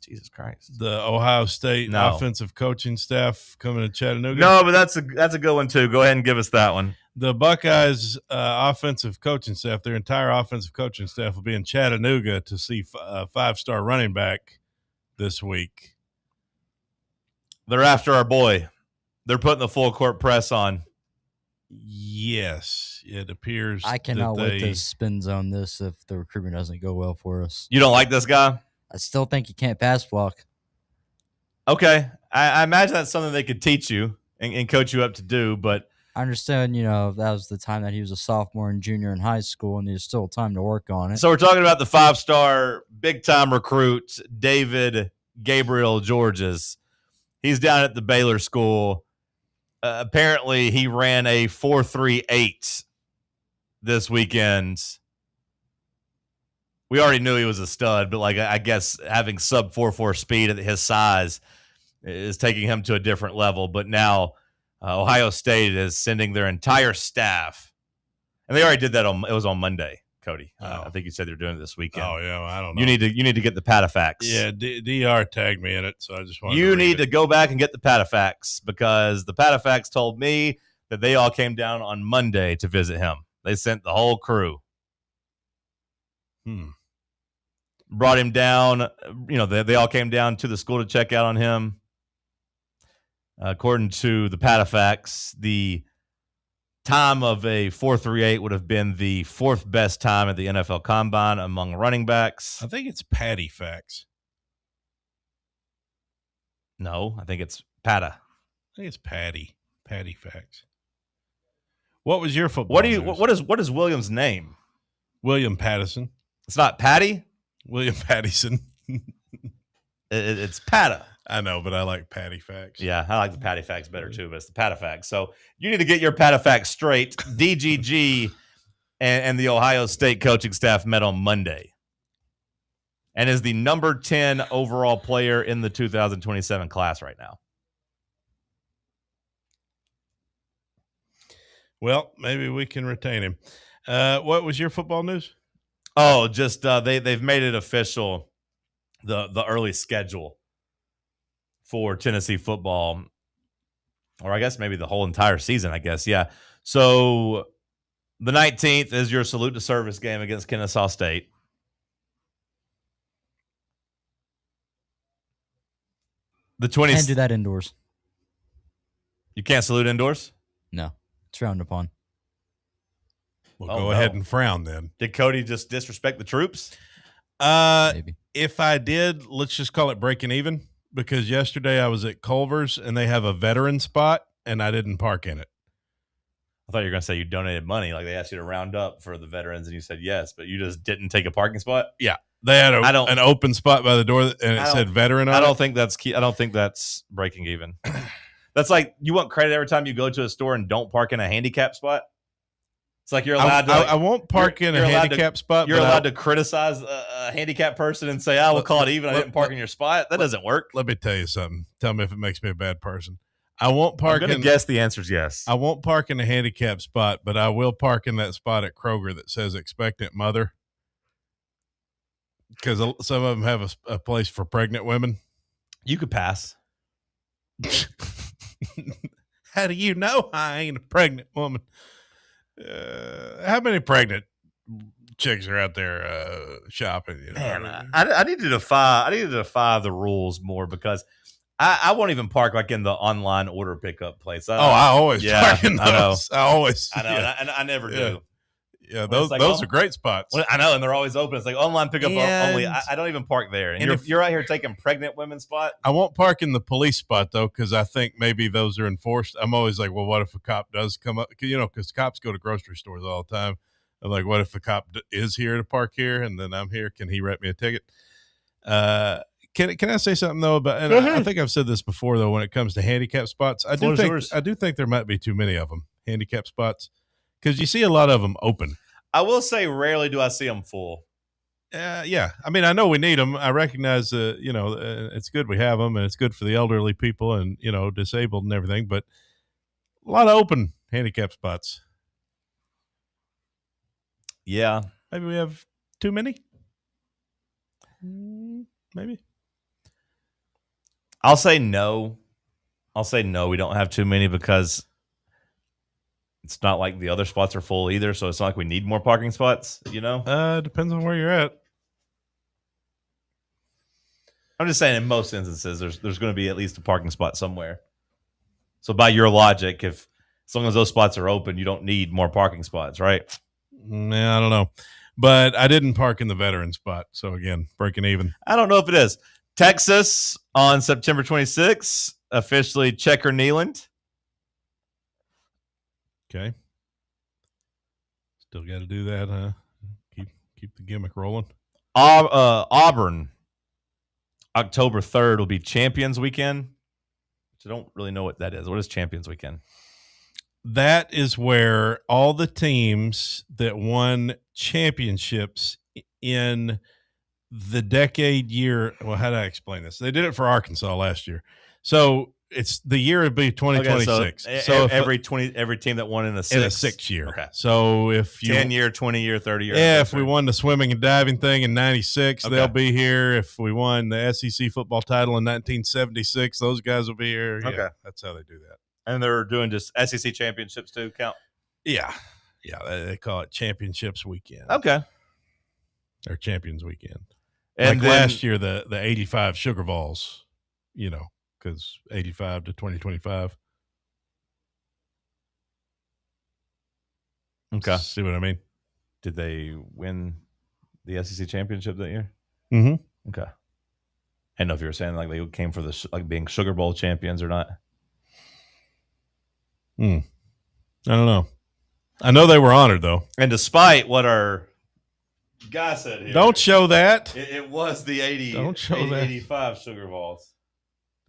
[SPEAKER 20] Jesus Christ,
[SPEAKER 5] the Ohio State offensive coaching staff coming to Chattanooga?
[SPEAKER 20] No, but that's a good one too. Go ahead and give us that one.
[SPEAKER 5] The Buckeyes offensive coaching staff, their entire offensive coaching staff, will be in Chattanooga to see a 5-star running back this week.
[SPEAKER 20] They're after our boy. They're putting the full court press on.
[SPEAKER 5] Yes, it appears.
[SPEAKER 6] I cannot wait to spin zone this if the recruitment doesn't go well for us.
[SPEAKER 20] You don't like this guy?
[SPEAKER 6] I still think you can't pass block.
[SPEAKER 20] Okay. I imagine that's something they could teach you and coach you up to do, but
[SPEAKER 6] I understand, that was the time that he was a sophomore and junior in high school, and there's still time to work on it.
[SPEAKER 20] So we're talking about the 5-star big-time recruit, David Gabriel Georges. He's down at the Baylor school. Apparently, he ran a 4.38 this weekend. We already knew he was a stud, but I guess having sub 4.4 speed at his size is taking him to a different level. But now Ohio State is sending their entire staff, and they already did that it was on Monday, Cody. I think you said they're doing it this weekend.
[SPEAKER 5] Oh yeah, I don't know.
[SPEAKER 20] You need to get the Patafacts.
[SPEAKER 5] Yeah, DR tagged me in it, so I just wanted.
[SPEAKER 20] You need to go back and get the Patafacts because the Patafacts told me that they all came down on Monday to visit him. They sent the whole crew. Brought him down. They all came down to the school to check out on him. According to the Patafacts, the time of a 4.38 would have been the 4th best time at the NFL Combine among running backs.
[SPEAKER 5] I think it's Patty Facts.
[SPEAKER 20] No, I think it's Pata.
[SPEAKER 5] I think it's Patty Facts. What was your football?
[SPEAKER 20] What is William's name?
[SPEAKER 5] William Pattison.
[SPEAKER 20] It's not Patty.
[SPEAKER 5] William Pattison.
[SPEAKER 20] It's Pata.
[SPEAKER 5] I know, but I like Patty Facts.
[SPEAKER 20] Yeah, I like the Patty Facts better too, but it's the Patafacts. So you need to get your Patafacts straight. DGG and the Ohio State coaching staff met on Monday and is the number 10 overall player in the 2027 class right now.
[SPEAKER 5] Well, maybe we can retain him. What was your football news?
[SPEAKER 20] Oh, just they've made it official, the early schedule for Tennessee football, or I guess maybe the whole entire season, I guess. Yeah. So the 19th is your salute to service game against Kennesaw State. The 20.
[SPEAKER 6] Can't do that indoors.
[SPEAKER 20] You can't salute indoors?
[SPEAKER 6] No, it's frowned upon.
[SPEAKER 5] Well, go ahead and frown then.
[SPEAKER 20] Did Cody just disrespect the troops?
[SPEAKER 6] Maybe.
[SPEAKER 5] If I did, let's just call it breaking even, because yesterday I was at Culver's and they have a veteran spot and I didn't park in it.
[SPEAKER 20] I thought you were going to say you donated money, like they asked you to round up for the veterans, and you said yes, but you just didn't take a parking spot?
[SPEAKER 5] Yeah. They had an open spot by the door and it said veteran on it.
[SPEAKER 20] I don't think that's key. I don't think that's breaking even. That's like you want credit every time you go to a store and don't park in a handicap spot. It's like you're allowed to.
[SPEAKER 5] I won't park in a handicap spot.
[SPEAKER 20] You're allowed to criticize a handicap person and say, we'll call it even. I didn't park in your spot. That doesn't work.
[SPEAKER 5] Let me tell you something. Tell me if it makes me a bad person. I won't park.
[SPEAKER 20] I'm going to guess the answer is yes.
[SPEAKER 5] I won't park in a handicap spot, but I will park in that spot at Kroger that says expectant mother. Because some of them have a place for pregnant women.
[SPEAKER 20] You could pass.
[SPEAKER 5] How do you know I ain't a pregnant woman? How many pregnant chicks are out there shopping? You know?
[SPEAKER 20] Man, I need to defy the rules more, because I won't even park like in the online order pickup place.
[SPEAKER 5] I always park in those. I know,
[SPEAKER 20] and I never do.
[SPEAKER 5] Yeah, those are great spots.
[SPEAKER 20] I know, and they're always open. It's like online pickup only. I don't even park there. And if you're out here taking pregnant women's spot,
[SPEAKER 5] I won't park in the police spot though, because I think maybe those are enforced. I'm always like, well, what if a cop does come up? Because cops go to grocery stores all the time. I'm like, what if the cop is here to park here, and then I'm here? Can he write me a ticket? Can I say something though about? And I think I've said this before though. When it comes to handicap spots, I do think there might be too many of them. Handicap spots. Because you see a lot of them open.
[SPEAKER 20] I will say rarely do I see them full.
[SPEAKER 5] Yeah. I mean, I know we need them. I recognize, it's good we have them, and it's good for the elderly people and, disabled and everything. But a lot of open handicap spots.
[SPEAKER 20] Yeah.
[SPEAKER 5] Maybe we have too many. Maybe.
[SPEAKER 20] I'll say no. We don't have too many, because it's not like the other spots are full either, so it's not like we need more parking spots,
[SPEAKER 5] Depends on where you're at.
[SPEAKER 20] I'm just saying in most instances there's going to be at least a parking spot somewhere. So by your logic, as long as those spots are open, you don't need more parking spots, right?
[SPEAKER 5] I don't know. But I didn't park in the veteran spot, so again, breaking even.
[SPEAKER 20] I don't know if it is. Texas on September 26th, officially Checker Neyland.
[SPEAKER 5] Okay. Still got to do that, huh? Keep the gimmick rolling.
[SPEAKER 20] Auburn, October 3rd will be Champions Weekend, which I don't really know what that is. What is Champions Weekend?
[SPEAKER 5] That is where all the teams that won championships in the decade year. Well, how do I explain this? They did it for Arkansas last year. So it's the year would be 2026.
[SPEAKER 20] Okay, so every team that won in a
[SPEAKER 5] 6 year.
[SPEAKER 20] Okay.
[SPEAKER 5] So if you
[SPEAKER 20] 10 year, 20 year, 30 year.
[SPEAKER 5] Yeah, if we won the swimming and diving thing in 96, they'll be here. If we won the SEC football title in 1976, those guys will be here. Yeah,
[SPEAKER 20] okay.
[SPEAKER 5] That's how they do that.
[SPEAKER 20] And they're doing just SEC championships too, count?
[SPEAKER 5] Yeah. Yeah, they call it Championships Weekend.
[SPEAKER 20] Okay.
[SPEAKER 5] Or Champions Weekend.
[SPEAKER 20] And
[SPEAKER 5] like last year, the 85 Sugar Vols, because 85 to 2025.
[SPEAKER 20] Okay.
[SPEAKER 5] See what I mean?
[SPEAKER 20] Did they win the SEC championship that year?
[SPEAKER 5] Mm-hmm.
[SPEAKER 20] Okay. I didn't know if you were saying like they came for being Sugar Bowl champions or not.
[SPEAKER 5] I don't know. I know they were honored though.
[SPEAKER 20] And despite what our guy said here,
[SPEAKER 5] don't show that.
[SPEAKER 20] It was the 80.
[SPEAKER 5] Don't show
[SPEAKER 20] 80,
[SPEAKER 5] that.
[SPEAKER 20] 85 Sugar Balls.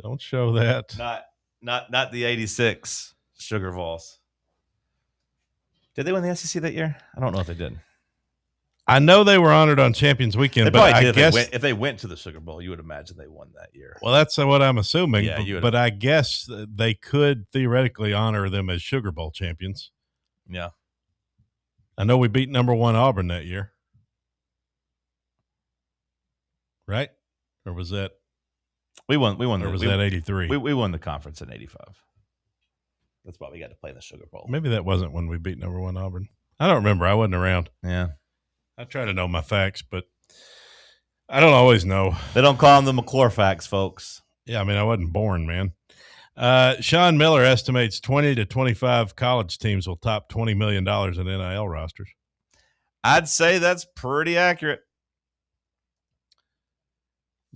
[SPEAKER 5] Don't show that.
[SPEAKER 20] Not the 86 Sugar Balls. Did they win the SEC that year? I don't know if they did.
[SPEAKER 5] I know they were honored on Champions Weekend,
[SPEAKER 20] They
[SPEAKER 5] but
[SPEAKER 20] probably
[SPEAKER 5] I
[SPEAKER 20] did.
[SPEAKER 5] guess
[SPEAKER 20] If they went to the Sugar Bowl, you would imagine they won that year.
[SPEAKER 5] Well, that's what I'm assuming.
[SPEAKER 20] Yeah,
[SPEAKER 5] but I guess they could theoretically honor them as Sugar Bowl champions.
[SPEAKER 20] Yeah.
[SPEAKER 5] I know we beat number 1 Auburn that year. Right? Or was that?
[SPEAKER 20] We won.
[SPEAKER 5] Or was that 83?
[SPEAKER 20] We won the conference in 85. That's why we got to play in the Sugar Bowl.
[SPEAKER 5] Maybe that wasn't when we beat number 1 Auburn. I don't remember. I wasn't around.
[SPEAKER 20] Yeah.
[SPEAKER 5] I try to know my facts, but I don't always know.
[SPEAKER 20] They don't call them the McClure facts, folks.
[SPEAKER 5] Yeah, I mean, I wasn't born, man. Sean Miller estimates 20 to 25 college teams will top $20 million in NIL rosters.
[SPEAKER 4] I'd say that's pretty accurate.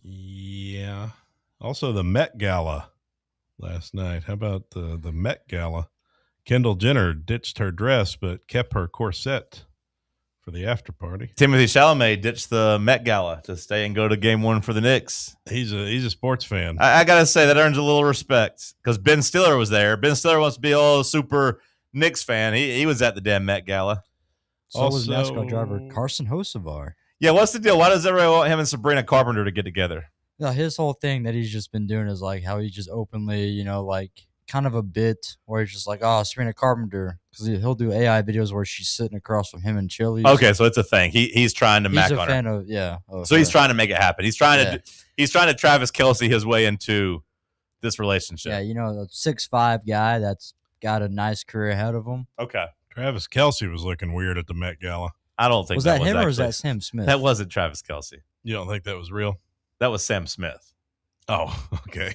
[SPEAKER 5] Yeah. Also, the Met Gala last night. How about the Met Gala? Kendall Jenner ditched her dress but kept her corset for the after party.
[SPEAKER 4] Timothy Chalamet ditched the Met Gala to stay and go to game 1 for the Knicks.
[SPEAKER 5] He's a sports fan.
[SPEAKER 4] I got to say, that earns a little respect because Ben Stiller was there. Ben Stiller wants to be a super Knicks fan. He was at the damn Met Gala.
[SPEAKER 6] So was NASCAR driver Carson Hocevar.
[SPEAKER 4] Yeah, what's the deal? Why does everybody want him and Sabrina Carpenter to get together?
[SPEAKER 6] Yeah, his whole thing that he's just been doing is like how he just openly, like kind of a bit where he's just like, oh, Sabrina Carpenter, because he'll do AI videos where she's sitting across from him and Chili's.
[SPEAKER 4] Okay, so it's a thing. He's trying to mac on her. So he's trying to make it happen. He's trying to Travis Kelce his way into this relationship.
[SPEAKER 6] Yeah, a 6'5" guy that's got a nice career ahead of him.
[SPEAKER 4] Okay.
[SPEAKER 5] Travis Kelce was looking weird at the Met Gala.
[SPEAKER 4] I don't think
[SPEAKER 6] was that him or was that Sam Smith?
[SPEAKER 4] That wasn't Travis Kelce.
[SPEAKER 5] You don't think that was real?
[SPEAKER 4] That was Sam Smith.
[SPEAKER 5] Oh, okay.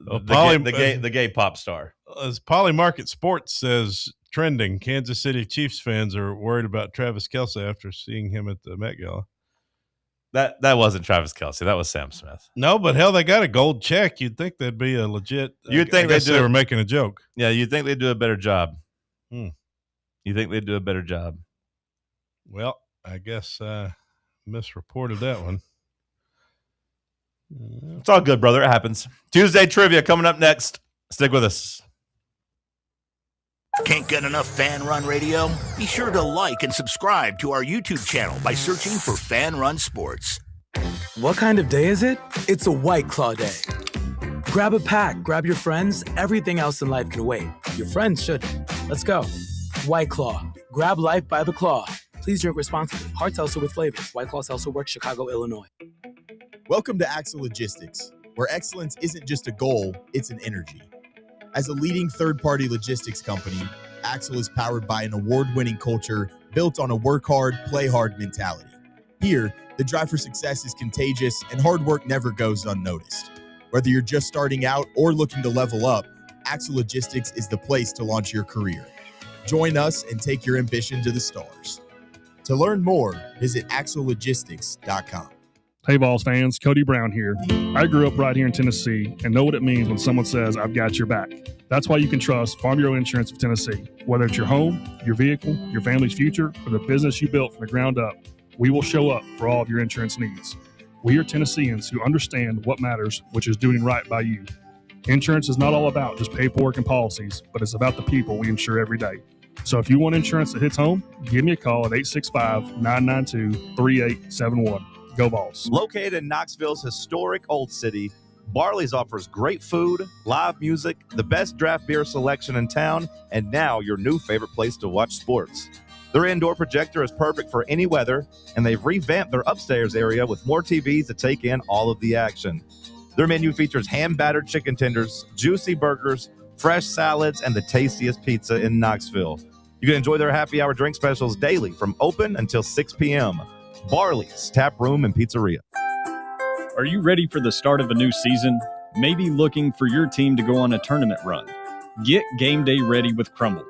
[SPEAKER 4] The gay pop star.
[SPEAKER 5] As Polymarket Sports says, trending, Kansas City Chiefs fans are worried about Travis Kelce after seeing him at the Met Gala.
[SPEAKER 4] That wasn't Travis Kelce. That was Sam Smith.
[SPEAKER 5] No, but hell, they got a gold check. You'd think that'd be a legit.
[SPEAKER 4] You'd think
[SPEAKER 5] they were making a joke.
[SPEAKER 4] Yeah, you'd think they'd do a better job. You think they'd do a better job?
[SPEAKER 5] Well, I guess I misreported that one.
[SPEAKER 4] It's all good, brother. It happens. Tuesday trivia coming up next. Stick with us.
[SPEAKER 3] Can't get enough Fan Run Radio? Be sure to like and subscribe to our YouTube channel by searching for Fan Run Sports.
[SPEAKER 7] What kind of day is it? It's a White Claw day. Grab a pack, grab your friends. Everything else in life can wait. Your friends shouldn't. Let's go. White Claw. Grab life by the claw. Please drink responsibly. Hard seltzer with flavors. White Claw Seltzer Works, Chicago, Illinois.
[SPEAKER 8] Welcome to Axle Logistics, where excellence isn't just a goal, it's an energy. As a leading third-party logistics company, Axle is powered by an award-winning culture built on a work hard, play hard mentality. Here, the drive for success is contagious and hard work never goes unnoticed. Whether you're just starting out or looking to level up, Axle Logistics is the place to launch your career. Join us and take your ambition to the stars. To learn more, visit axlelogistics.com.
[SPEAKER 13] Hey, Vols fans, Cody Brown here. I grew up right here in Tennessee and know what it means when someone says, I've got your back. That's why you can trust Farm Bureau Insurance of Tennessee. Whether it's your home, your vehicle, your family's future, or the business you built from the ground up, we will show up for all of your insurance needs. We are Tennesseans who understand what matters, which is doing right by you. Insurance is not all about just paperwork and policies, but it's about the people we insure every day. So if you want insurance that hits home, give me a call at 865-992-3871. Go Vols.
[SPEAKER 4] Located in Knoxville's historic Old City, Barley's offers great food, live music, the best draft beer selection in town, and now your new favorite place to watch sports. Their indoor projector is perfect for any weather, and they've revamped their upstairs area with more TVs to take in all of the action. Their menu features hand-battered chicken tenders, juicy burgers, fresh salads, and the tastiest pizza in Knoxville. You can enjoy their happy hour drink specials daily from open until 6 p.m. Barley's Tap Room and Pizzeria.
[SPEAKER 9] Are you ready for the start of a new season? Maybe looking for your team to go on a tournament run? Get game day ready with Crumble.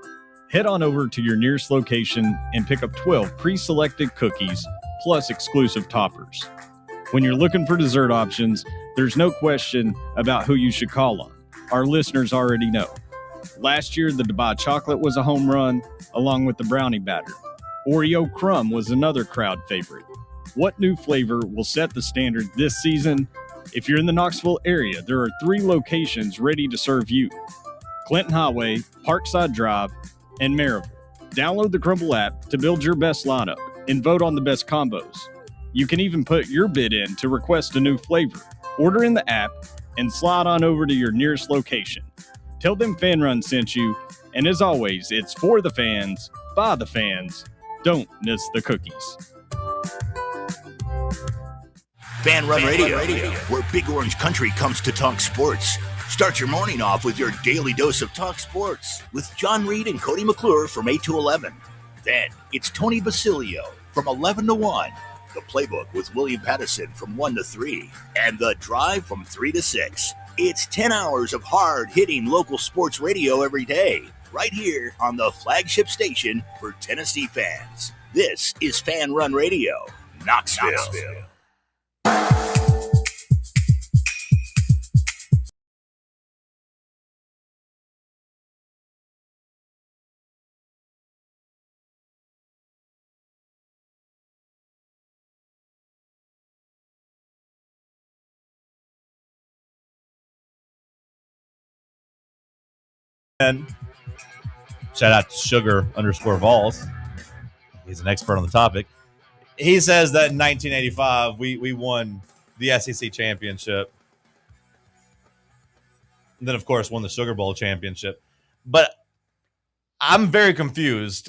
[SPEAKER 9] Head on over to your nearest location and pick up 12 pre-selected cookies plus exclusive toppers. When you're looking for dessert options, there's no question about who you should call on. Our listeners already know. Last year, the Dubai chocolate was a home run, along with the brownie batter. Oreo crumb was another crowd favorite. What new flavor will set the standard this season? If you're in the Knoxville area, there are 3 locations ready to serve you: Clinton Highway, Parkside Drive, and Maryville. Download the Crumble app to build your best lineup and vote on the best combos. You can even put your bid in to request a new flavor. Order in the app and slide on over to your nearest location. Tell them Fan Run sent you, and as always, it's for the fans, by the fans. Don't miss the cookies.
[SPEAKER 3] Fan Run Radio, where Big Orange Country comes to talk sports. Start your morning off with your daily dose of talk sports with John Reed and Cody McClure from 8 to 11. Then it's Tony Basilio from 11 to 1. The Playbook with William Patterson from 1 to 3, and The Drive from 3 to 6. It's 10 hours of hard-hitting local sports radio every day, right here on the flagship station for Tennessee fans. This is Fan Run Radio, Knoxville.
[SPEAKER 4] And shout out to Sugar_Vols. He's an expert on the topic. He says that in 1985, we won the SEC championship. And then, of course, won the Sugar Bowl championship. But I'm very confused.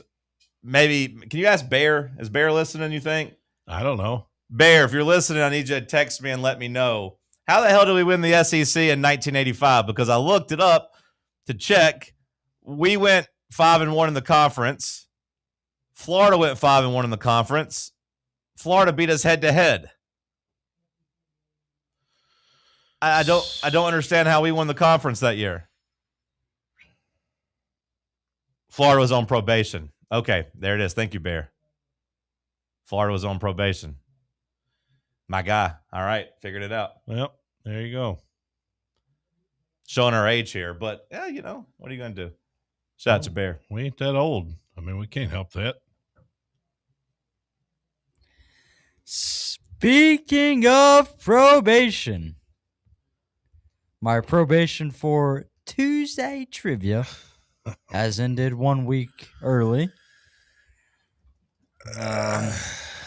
[SPEAKER 4] Maybe, can you ask Bear? Is Bear listening, you think?
[SPEAKER 5] I don't know.
[SPEAKER 4] Bear, if you're listening, I need you to text me and let me know. How the hell did we win the SEC in 1985? Because I looked it up to check. We went 5-1 in the conference. Florida went 5-1 in the conference. Florida beat us head to head. I don't understand how we won the conference that year. Florida was on probation. Okay, there it is. Thank you, Bear. Florida was on probation. My guy. All right, figured it out.
[SPEAKER 5] Well, there you go.
[SPEAKER 4] Showing our age here, but yeah, what are you going to do? Shout out to Bear.
[SPEAKER 5] We ain't that old. I mean, we can't help that.
[SPEAKER 6] Speaking of probation, my probation for Tuesday trivia has ended 1 week early. I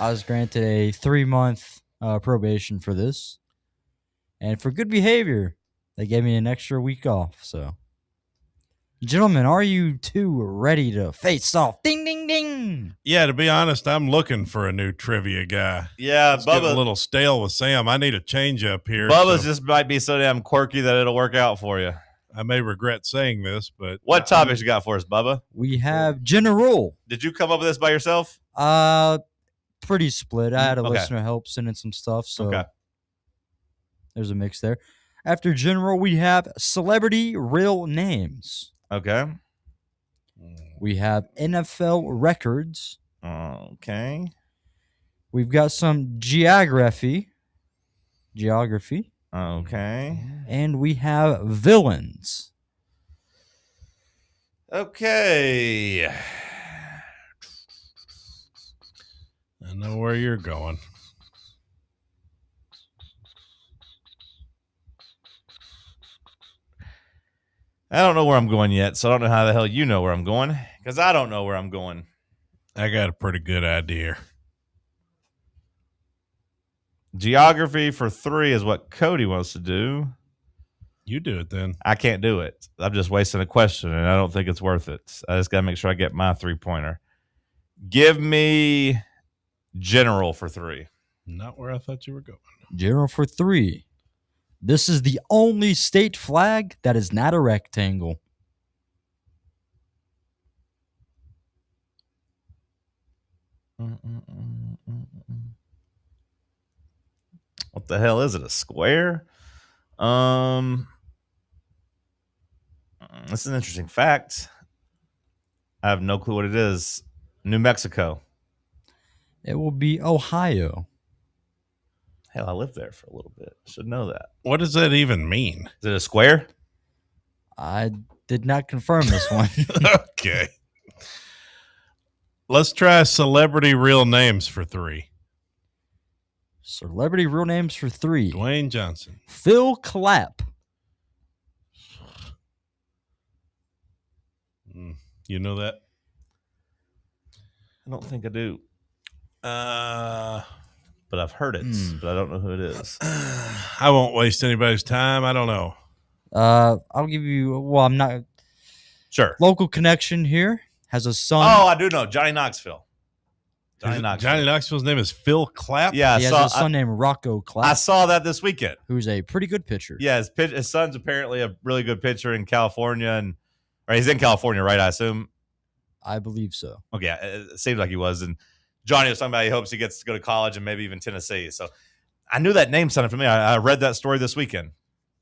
[SPEAKER 6] was granted a 3-month probation for this. And for good behavior, they gave me an extra week off. So, gentlemen, are you two ready to face off? Ding, ding, ding.
[SPEAKER 5] Yeah, to be honest, I'm looking for a new trivia guy.
[SPEAKER 4] Yeah,
[SPEAKER 5] it's getting a little stale with Sam. I need a change up here.
[SPEAKER 4] Bubba's just might be so damn quirky that it'll work out for you.
[SPEAKER 5] I may regret saying this, but
[SPEAKER 4] what topics you got for us, Bubba?
[SPEAKER 6] We have general.
[SPEAKER 4] Did you come up with this by yourself?
[SPEAKER 6] Pretty split. I had a listener help send in some stuff, so there's a mix there. After general, we have celebrity real names.
[SPEAKER 4] Okay.
[SPEAKER 6] We have NFL records.
[SPEAKER 4] Okay.
[SPEAKER 6] We've got some geography.
[SPEAKER 4] Okay.
[SPEAKER 6] And we have villains.
[SPEAKER 4] Okay.
[SPEAKER 5] I know where you're going.
[SPEAKER 4] I don't know where I'm going yet, so I don't know how the hell you know where I'm going, because I don't know where I'm going.
[SPEAKER 5] I got a pretty good idea.
[SPEAKER 4] Geography for 3 is what Cody wants to do.
[SPEAKER 5] You do it then.
[SPEAKER 4] I can't do it. I'm just wasting a question, and I don't think it's worth it. I just got to make sure I get my 3-pointer. Give me general for 3.
[SPEAKER 5] Not where I thought you were going.
[SPEAKER 6] General for 3. This is the only state flag that is not a rectangle.
[SPEAKER 4] What the hell is it? A square? This is an interesting fact. I have no clue what it is. New Mexico.
[SPEAKER 6] It will be Ohio.
[SPEAKER 4] Hell, I lived there for a little bit. I should know that.
[SPEAKER 5] What does that even mean?
[SPEAKER 4] Is it a square?
[SPEAKER 6] I did not confirm this one.
[SPEAKER 5] Okay. Let's try celebrity real names for 3.
[SPEAKER 6] Celebrity real names for 3.
[SPEAKER 5] Dwayne Johnson.
[SPEAKER 6] Phil Clapp.
[SPEAKER 5] You know that?
[SPEAKER 4] I don't think I do. But I've heard it, but I don't know who it is.
[SPEAKER 5] I won't waste anybody's time. I don't know.
[SPEAKER 6] I'll give you. Well, I'm not.
[SPEAKER 4] Sure.
[SPEAKER 6] Local connection here has a son.
[SPEAKER 4] Oh, I do know Johnny Knoxville.
[SPEAKER 5] Johnny Knoxville's name is Phil Clapp.
[SPEAKER 4] Yeah,
[SPEAKER 6] he has a son named Rocco Clapp.
[SPEAKER 4] I saw that this weekend.
[SPEAKER 6] Who's a pretty good pitcher.
[SPEAKER 4] Yeah, his son's apparently a really good pitcher in California, or he's in California, right? I assume.
[SPEAKER 6] I believe so.
[SPEAKER 4] Okay, it seems like he was. And
[SPEAKER 20] Johnny was talking about he hopes he gets to go to college and maybe even Tennessee. So I knew that name sounded familiar. I read that story this weekend.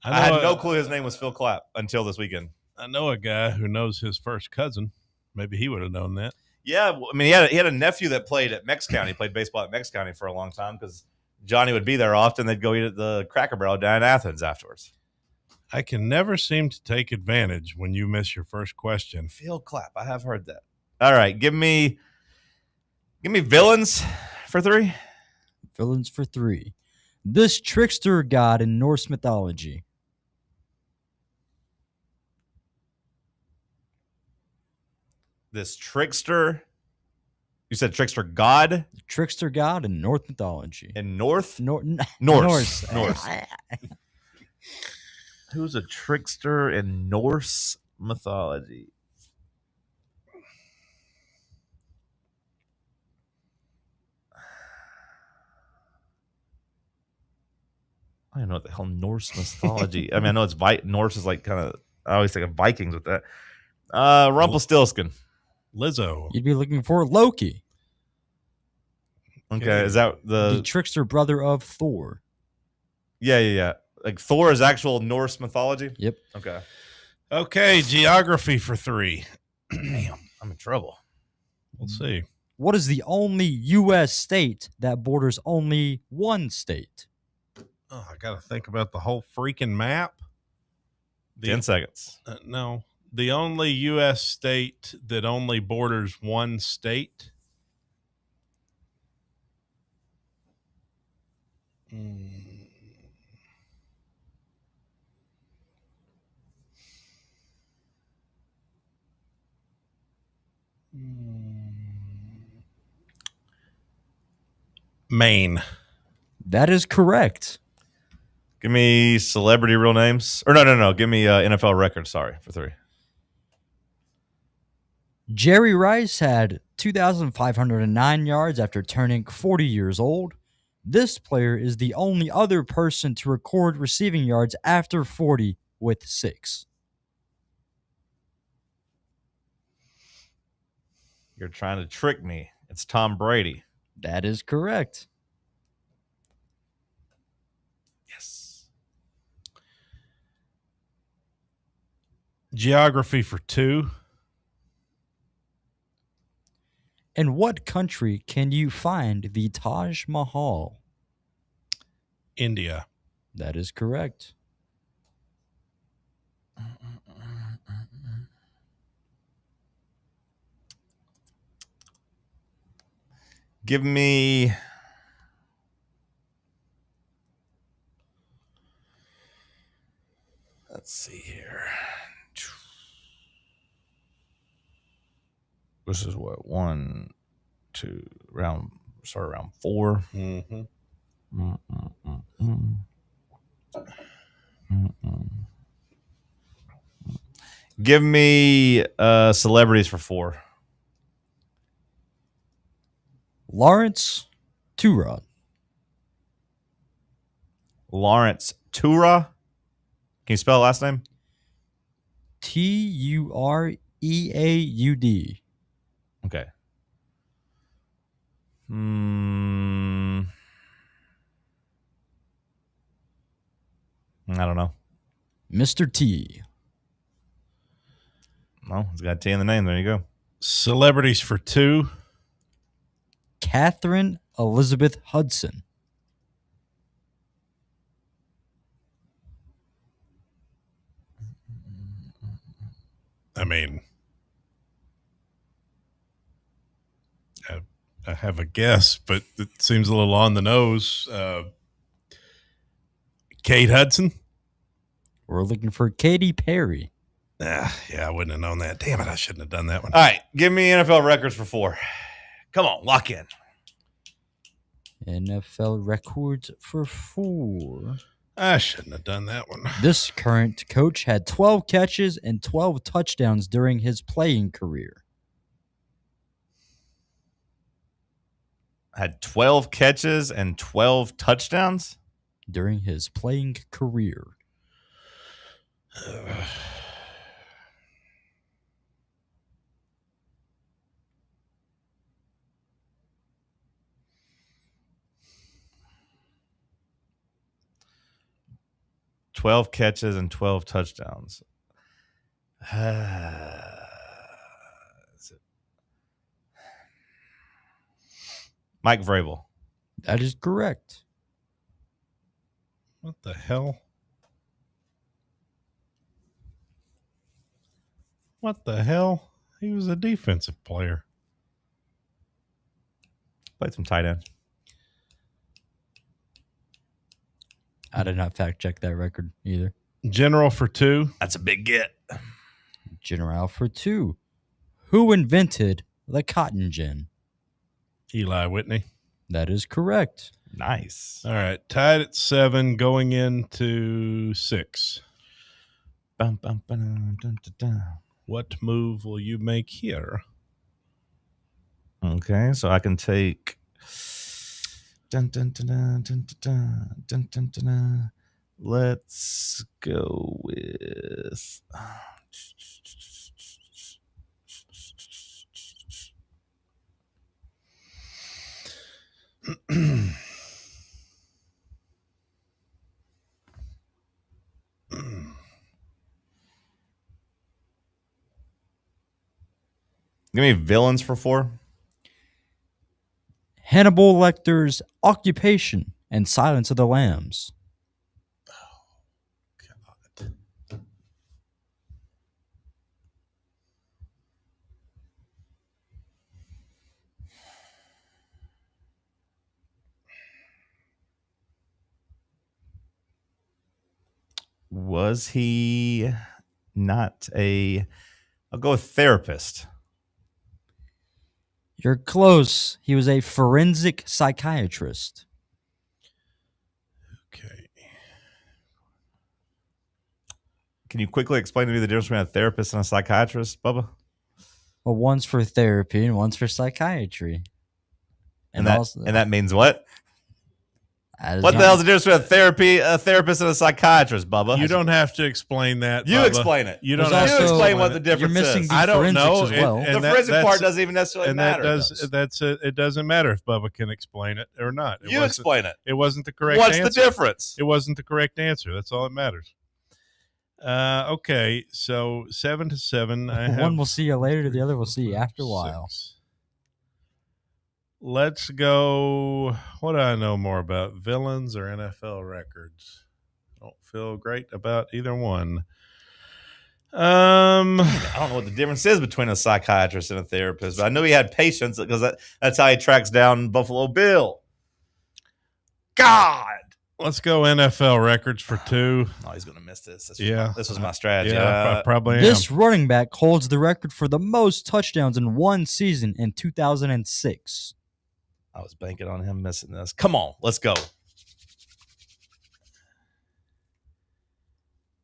[SPEAKER 20] I had no clue his name was Phil Clapp until this weekend.
[SPEAKER 5] I know a guy who knows his first cousin. Maybe he would have known that.
[SPEAKER 20] Yeah, I mean, he had a nephew that played at Mex County. He played baseball at Mex County for a long time because Johnny would be there often. They'd go eat at the Cracker Barrel down in Athens afterwards.
[SPEAKER 5] I can never seem to take advantage when you miss your first question.
[SPEAKER 20] Phil Clapp. I have heard that. All right, give me villains for 3.
[SPEAKER 6] Villains for 3. This trickster god in Norse mythology.
[SPEAKER 20] This trickster. You said trickster god?
[SPEAKER 6] Trickster god in Norse mythology.
[SPEAKER 20] In Norse.
[SPEAKER 6] Norse.
[SPEAKER 20] Who's a trickster in Norse mythology? I don't know what the hell Norse mythology. I mean, I know it's Norse is like kind of. I always think of Vikings with that. Rumpelstiltskin.
[SPEAKER 5] Lizzo.
[SPEAKER 6] You'd be looking for Loki.
[SPEAKER 20] Okay, is that
[SPEAKER 6] the trickster brother of Thor?
[SPEAKER 20] Yeah. Like Thor is actual Norse mythology?
[SPEAKER 6] Yep.
[SPEAKER 20] Okay,
[SPEAKER 5] geography for 3.
[SPEAKER 20] Damn, I'm in trouble.
[SPEAKER 5] We'll see.
[SPEAKER 6] What is the only U.S. state that borders only one state?
[SPEAKER 5] Oh, I got to think about the whole freaking map.
[SPEAKER 20] 10 seconds.
[SPEAKER 5] No. The only U.S. state that only borders one state. Maine.
[SPEAKER 6] That is correct.
[SPEAKER 20] Give me celebrity real names. Or no. Give me NFL records, for 3.
[SPEAKER 6] Jerry Rice had 2,509 yards after turning 40 years old. This player is the only other person to record receiving yards after 40 with 6.
[SPEAKER 20] You're trying to trick me. It's Tom Brady.
[SPEAKER 6] That is correct.
[SPEAKER 20] Yes.
[SPEAKER 5] Geography for 2.
[SPEAKER 6] In what country can you find the Taj Mahal?
[SPEAKER 5] India.
[SPEAKER 6] That is correct.
[SPEAKER 20] Give me let's see here. This is what 1, 2 round. Start around 4. Give me celebrities for 4.
[SPEAKER 6] Lawrence Turod.
[SPEAKER 20] Lawrence Tura. Can you spell last name?
[SPEAKER 6] Tureaud.
[SPEAKER 20] Okay. I don't know.
[SPEAKER 6] Mr. T.
[SPEAKER 20] No, it's got T in the name. There you go.
[SPEAKER 5] Celebrities for 2.
[SPEAKER 6] Catherine Elizabeth Hudson.
[SPEAKER 5] I mean, I have a guess, but it seems a little on the nose. Kate Hudson.
[SPEAKER 6] We're looking for Katy Perry.
[SPEAKER 5] Yeah, I wouldn't have known that. Damn it, I shouldn't have done that one.
[SPEAKER 20] All right, give me NFL records for 4. Come on, lock in.
[SPEAKER 6] NFL records for 4.
[SPEAKER 5] I shouldn't have done that one.
[SPEAKER 6] This current coach had 12 catches and 12 touchdowns during his playing career.
[SPEAKER 20] Had 12 catches and 12 touchdowns?
[SPEAKER 6] During his playing career.
[SPEAKER 20] 12 catches and 12 touchdowns. Mike Vrabel.
[SPEAKER 6] That is correct.
[SPEAKER 5] What the hell? What the hell? He was a defensive player.
[SPEAKER 20] Played some tight end.
[SPEAKER 6] I did not fact check that record either.
[SPEAKER 5] General for 2.
[SPEAKER 20] That's a big get.
[SPEAKER 6] General for 2. Who invented the cotton gin?
[SPEAKER 5] Eli Whitney.
[SPEAKER 6] That is correct.
[SPEAKER 20] Nice.
[SPEAKER 5] All right. Tied at 7 going into 6.
[SPEAKER 20] Bum, bum, ba-dum, dum, dum, dum.
[SPEAKER 5] What move will you make here?
[SPEAKER 20] Okay, so I can take. Dun, dun, dun, dun, dun, dun, dun, dun, dun, dun. Let's go with. Give me villains for 4.
[SPEAKER 6] Hannibal Lecter's occupation and Silence of the Lambs.
[SPEAKER 20] Was he not a. I'll go with therapist.
[SPEAKER 6] You're close. He was a forensic psychiatrist.
[SPEAKER 5] Okay.
[SPEAKER 20] Can you quickly explain to me the difference between a therapist and a psychiatrist, Bubba?
[SPEAKER 6] Well, one's for therapy and one's for psychiatry.
[SPEAKER 20] And that means what? What the
[SPEAKER 6] not-
[SPEAKER 20] hell's the difference between a therapist, and a psychiatrist, Bubba?
[SPEAKER 5] You don't have to explain that.
[SPEAKER 20] You
[SPEAKER 5] Bubba.
[SPEAKER 20] explain it.
[SPEAKER 5] You don't
[SPEAKER 6] There's
[SPEAKER 5] have to
[SPEAKER 6] also-
[SPEAKER 20] explain what the
[SPEAKER 5] it.
[SPEAKER 20] difference
[SPEAKER 6] You're missing
[SPEAKER 20] is.
[SPEAKER 6] the
[SPEAKER 5] I don't know.
[SPEAKER 6] forensics as well.
[SPEAKER 20] The forensic part doesn't even necessarily matter.
[SPEAKER 5] It doesn't matter if Bubba can explain it or not.
[SPEAKER 20] You explain it.
[SPEAKER 5] It wasn't the correct
[SPEAKER 20] What's
[SPEAKER 5] answer.
[SPEAKER 20] the difference?
[SPEAKER 5] It wasn't the correct answer. That's all that matters. Okay, so 7 to 7. I have
[SPEAKER 6] One will see you later, the other will see you after a while.
[SPEAKER 5] 6. Let's go. What do I know more about, villains or NFL records? Don't feel great about either one.
[SPEAKER 20] I don't know what the difference is between a psychiatrist and a therapist, but I knew he had patience because that's how he tracks down Buffalo Bill. God.
[SPEAKER 5] Let's go NFL records for 2.
[SPEAKER 20] Oh, he's going to miss this. This was my strategy.
[SPEAKER 5] Yeah, I probably am.
[SPEAKER 6] This running back holds the record for the most touchdowns in one season in 2006.
[SPEAKER 20] I was banking on him missing this. Come on, let's go.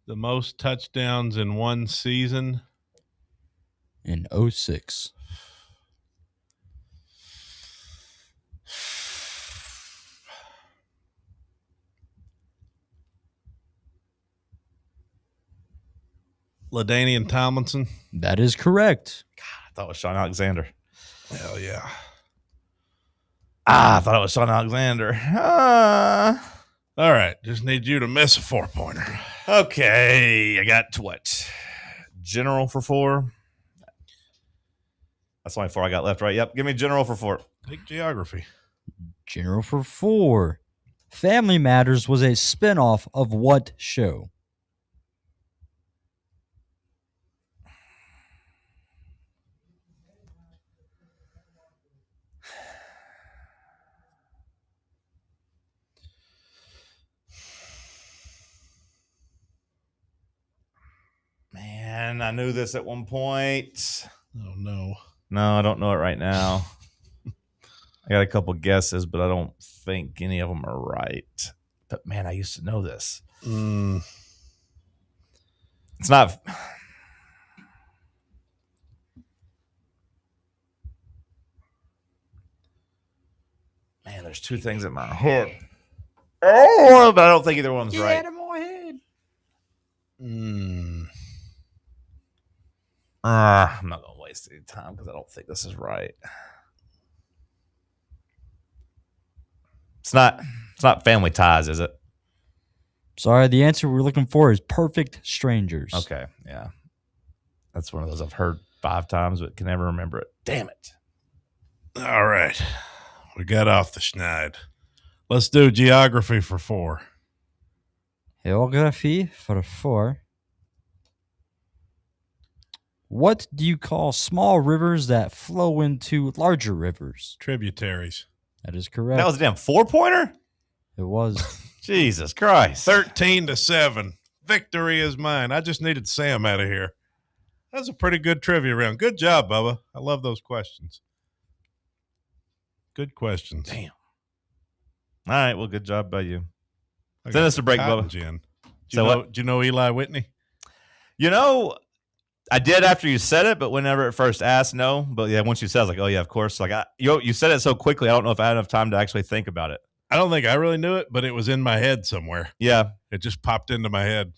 [SPEAKER 5] The most touchdowns in one season
[SPEAKER 6] in 06.
[SPEAKER 5] LaDainian Tomlinson.
[SPEAKER 6] That is correct.
[SPEAKER 20] God, I thought it was Sean Alexander.
[SPEAKER 5] Hell yeah.
[SPEAKER 20] I thought it was Sean Alexander.
[SPEAKER 5] All right. Just need you to miss a 4-pointer.
[SPEAKER 20] Okay. I got what? General for 4. That's only 4 I got left, right? Yep. Give me general for 4.
[SPEAKER 5] Take geography.
[SPEAKER 6] General for 4. Family Matters was a spinoff of what show?
[SPEAKER 20] Man, I knew this at one point.
[SPEAKER 5] Oh, no.
[SPEAKER 20] No, I don't know it right now. I got a couple guesses, but I don't think any of them are right. But, man, I used to know this. It's not... Man, there's 2 things in my head. Oh, but I don't think either one's right.
[SPEAKER 6] in my head.
[SPEAKER 20] I'm not going to waste any time because I don't think this is right. It's not Family Ties, is it?
[SPEAKER 6] Sorry, the answer we're looking for is Perfect Strangers.
[SPEAKER 20] Okay, yeah. That's one of those I've heard 5 times but can never remember it. Damn it.
[SPEAKER 5] All right. We got off the schneid. Let's do geography for 4.
[SPEAKER 6] Geography for 4. What do you call small rivers that flow into larger rivers?
[SPEAKER 5] Tributaries.
[SPEAKER 6] That is correct.
[SPEAKER 20] That was a damn 4-pointer?
[SPEAKER 6] It was.
[SPEAKER 20] Jesus Christ.
[SPEAKER 5] 13-7. Victory is mine. I just needed Sam out of here. That was a pretty good trivia round. Good job, Bubba. I love those questions. Good questions.
[SPEAKER 20] Damn. All right. Well, good job by you. Send us a break, Bubba.
[SPEAKER 5] Gin. Do you know Eli Whitney?
[SPEAKER 20] You know, I did after you said it, but whenever it first asked, no. But yeah, once you said it, I was like, oh, yeah, of course. Like you said it so quickly, I don't know if I had enough time to actually think about it.
[SPEAKER 5] I don't think I really knew it, but it was in my head somewhere.
[SPEAKER 20] Yeah.
[SPEAKER 5] It just popped into my head.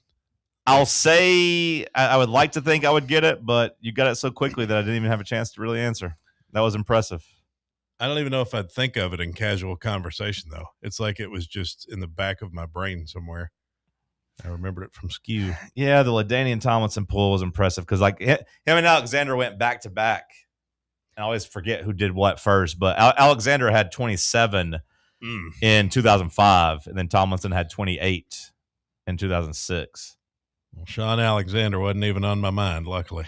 [SPEAKER 20] I'll say I would like to think I would get it, but you got it so quickly that I didn't even have a chance to really answer. That was impressive.
[SPEAKER 5] I don't even know if I'd think of it in casual conversation, though. It's like it was just in the back of my brain somewhere. I remembered it from skew.
[SPEAKER 20] Yeah, the LaDainian Tomlinson pull was impressive because like him and Alexander went back to back. I always forget who did what first, but Alexander had 27 in 2005, and then Tomlinson had 28 in 2006.
[SPEAKER 5] Well, Sean Alexander wasn't even on my mind, luckily.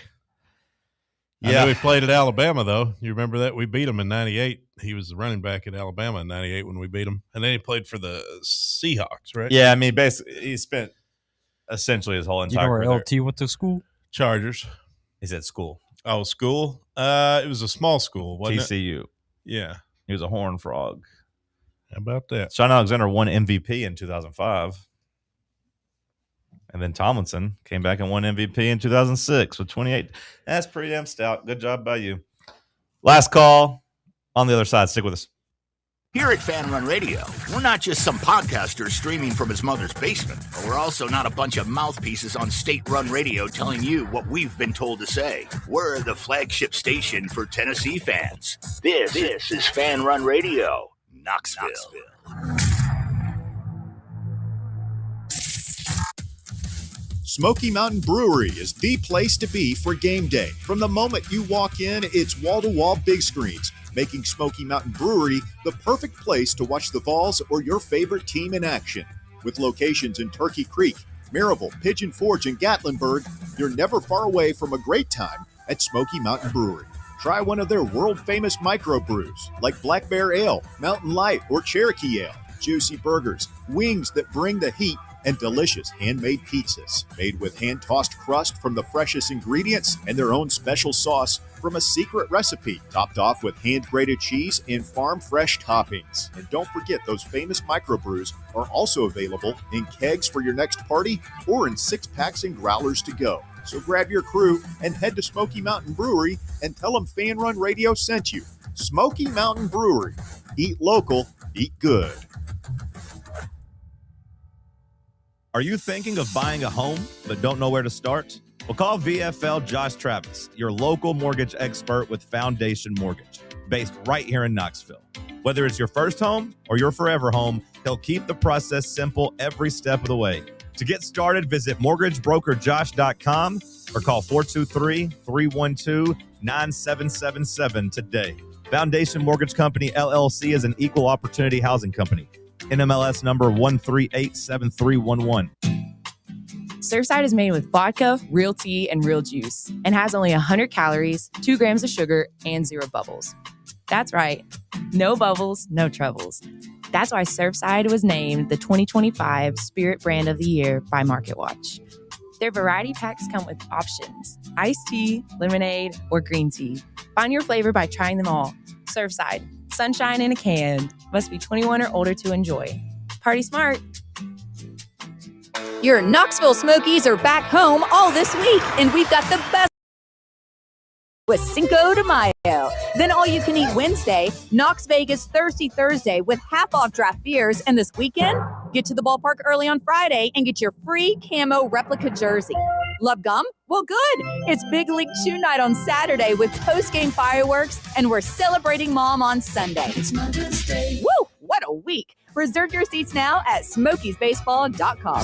[SPEAKER 20] Yeah.
[SPEAKER 5] I knew he played at Alabama, though. You remember that? We beat him in 98. He was the running back at Alabama in 98 when we beat him. And then he played for the Seahawks, right?
[SPEAKER 20] Yeah, I mean, basically, he spent essentially his whole entire
[SPEAKER 6] career. You know where
[SPEAKER 20] career.
[SPEAKER 6] LT went to school?
[SPEAKER 5] Chargers.
[SPEAKER 20] He's at school.
[SPEAKER 5] Oh, school? It was a small school, wasn't
[SPEAKER 20] TCU.
[SPEAKER 5] it? Yeah.
[SPEAKER 20] He was a Horned Frog.
[SPEAKER 5] How about that?
[SPEAKER 20] Sean Alexander won MVP in 2005. And then Tomlinson came back and won MVP in 2006 with 28. That's pretty damn stout. Good job by you. Last call on the other side. Stick with us.
[SPEAKER 3] Here at Fan Run Radio, we're not just some podcaster streaming from his mother's basement, but we're also not a bunch of mouthpieces on state-run radio telling you what we've been told to say. We're the flagship station for Tennessee fans. This is Fan Run Radio, Knoxville.
[SPEAKER 12] Smoky Mountain Brewery is the place to be for game day. From the moment you walk in, it's wall-to-wall big screens, making Smoky Mountain Brewery the perfect place to watch the Vols or your favorite team in action. With locations in Turkey Creek, Maryville, Pigeon Forge, and Gatlinburg, you're never far away from a great time at Smoky Mountain Brewery. Try one of their world-famous microbrews like Black Bear Ale, Mountain Light, or Cherokee Ale. Juicy burgers, wings that bring the heat, and delicious handmade pizzas made with hand-tossed crust from the freshest ingredients and their own special sauce from a secret recipe, topped off with hand-grated cheese and farm-fresh toppings. And don't forget, those famous microbrews are also available in kegs for your next party or in 6-packs and growlers to go. So grab your crew and head to Smoky Mountain Brewery and tell them Fan Run Radio sent you. Smoky Mountain Brewery. Eat local, eat good.
[SPEAKER 10] Are you thinking of buying a home but don't know where to start? Well, call VFL Josh Travis, your local mortgage expert with Foundation Mortgage, based right here in Knoxville. Whether it's your first home or your forever home, he'll keep the process simple every step of the way. To get started, visit mortgagebrokerjosh.com or call 423-312-9777 today. Foundation Mortgage Company, LLC is an equal opportunity housing company. NMLS number 1387311.
[SPEAKER 22] Surfside is made with vodka, real tea, and real juice, and has only 100 calories, 2 grams of sugar, and 0 bubbles. That's right. No bubbles, no troubles. That's why Surfside was named the 2025 Spirit Brand of the Year by MarketWatch. Their variety packs come with options: iced tea, lemonade, or green tea. Find your flavor by trying them all. Surfside. Sunshine in a can. Must be 21 or older to enjoy. Party smart.
[SPEAKER 11] Your Knoxville Smokies are back home all this week, and we've got the best with Cinco de Mayo. Then all-you-can-eat Wednesday, Knox Vegas Thirsty Thursday with half-off draft beers, and this weekend, get to the ballpark early on Friday and get your free camo replica jersey. Love gum? Well, good. It's Big League Chew Night on Saturday with post-game fireworks, and we're celebrating Mom on Sunday.
[SPEAKER 16] It's Mother's Day.
[SPEAKER 11] Woo! Way What a week. Reserve your seats now at smokiesbaseball.com.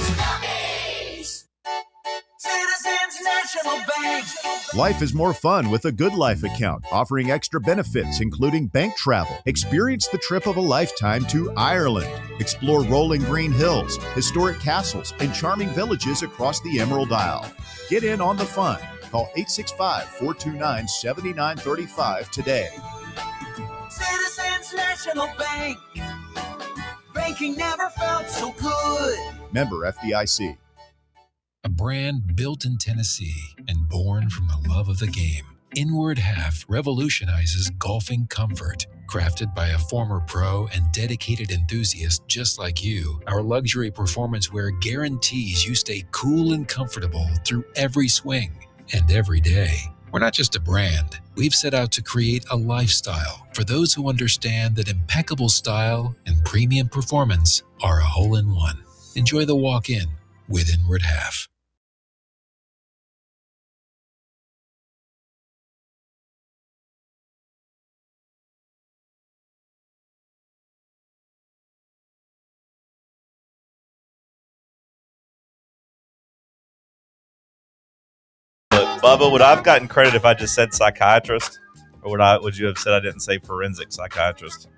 [SPEAKER 16] Citizens National Bank.
[SPEAKER 12] Life is more fun with a Good Life account, offering extra benefits, including bank travel. Experience the trip of a lifetime to Ireland. Explore rolling green hills, historic castles, and charming villages across the Emerald Isle. Get in on the fun. Call 865-429-7935 today.
[SPEAKER 16] Citizens National Bank. Banking never felt so good.
[SPEAKER 12] Member FDIC.
[SPEAKER 14] A brand built in Tennessee and born from the love of the game. Inward Half revolutionizes golfing comfort. Crafted by a former pro and dedicated enthusiast just like you, our luxury performance wear guarantees you stay cool and comfortable through every swing and every day. We're not just a brand. We've set out to create a lifestyle for those who understand that impeccable style and premium performance are a hole-in-one. Enjoy the walk-in with Inward Half.
[SPEAKER 10] Bubba, would I have gotten credit if I just said psychiatrist? Or would you have said I didn't say forensic psychiatrist?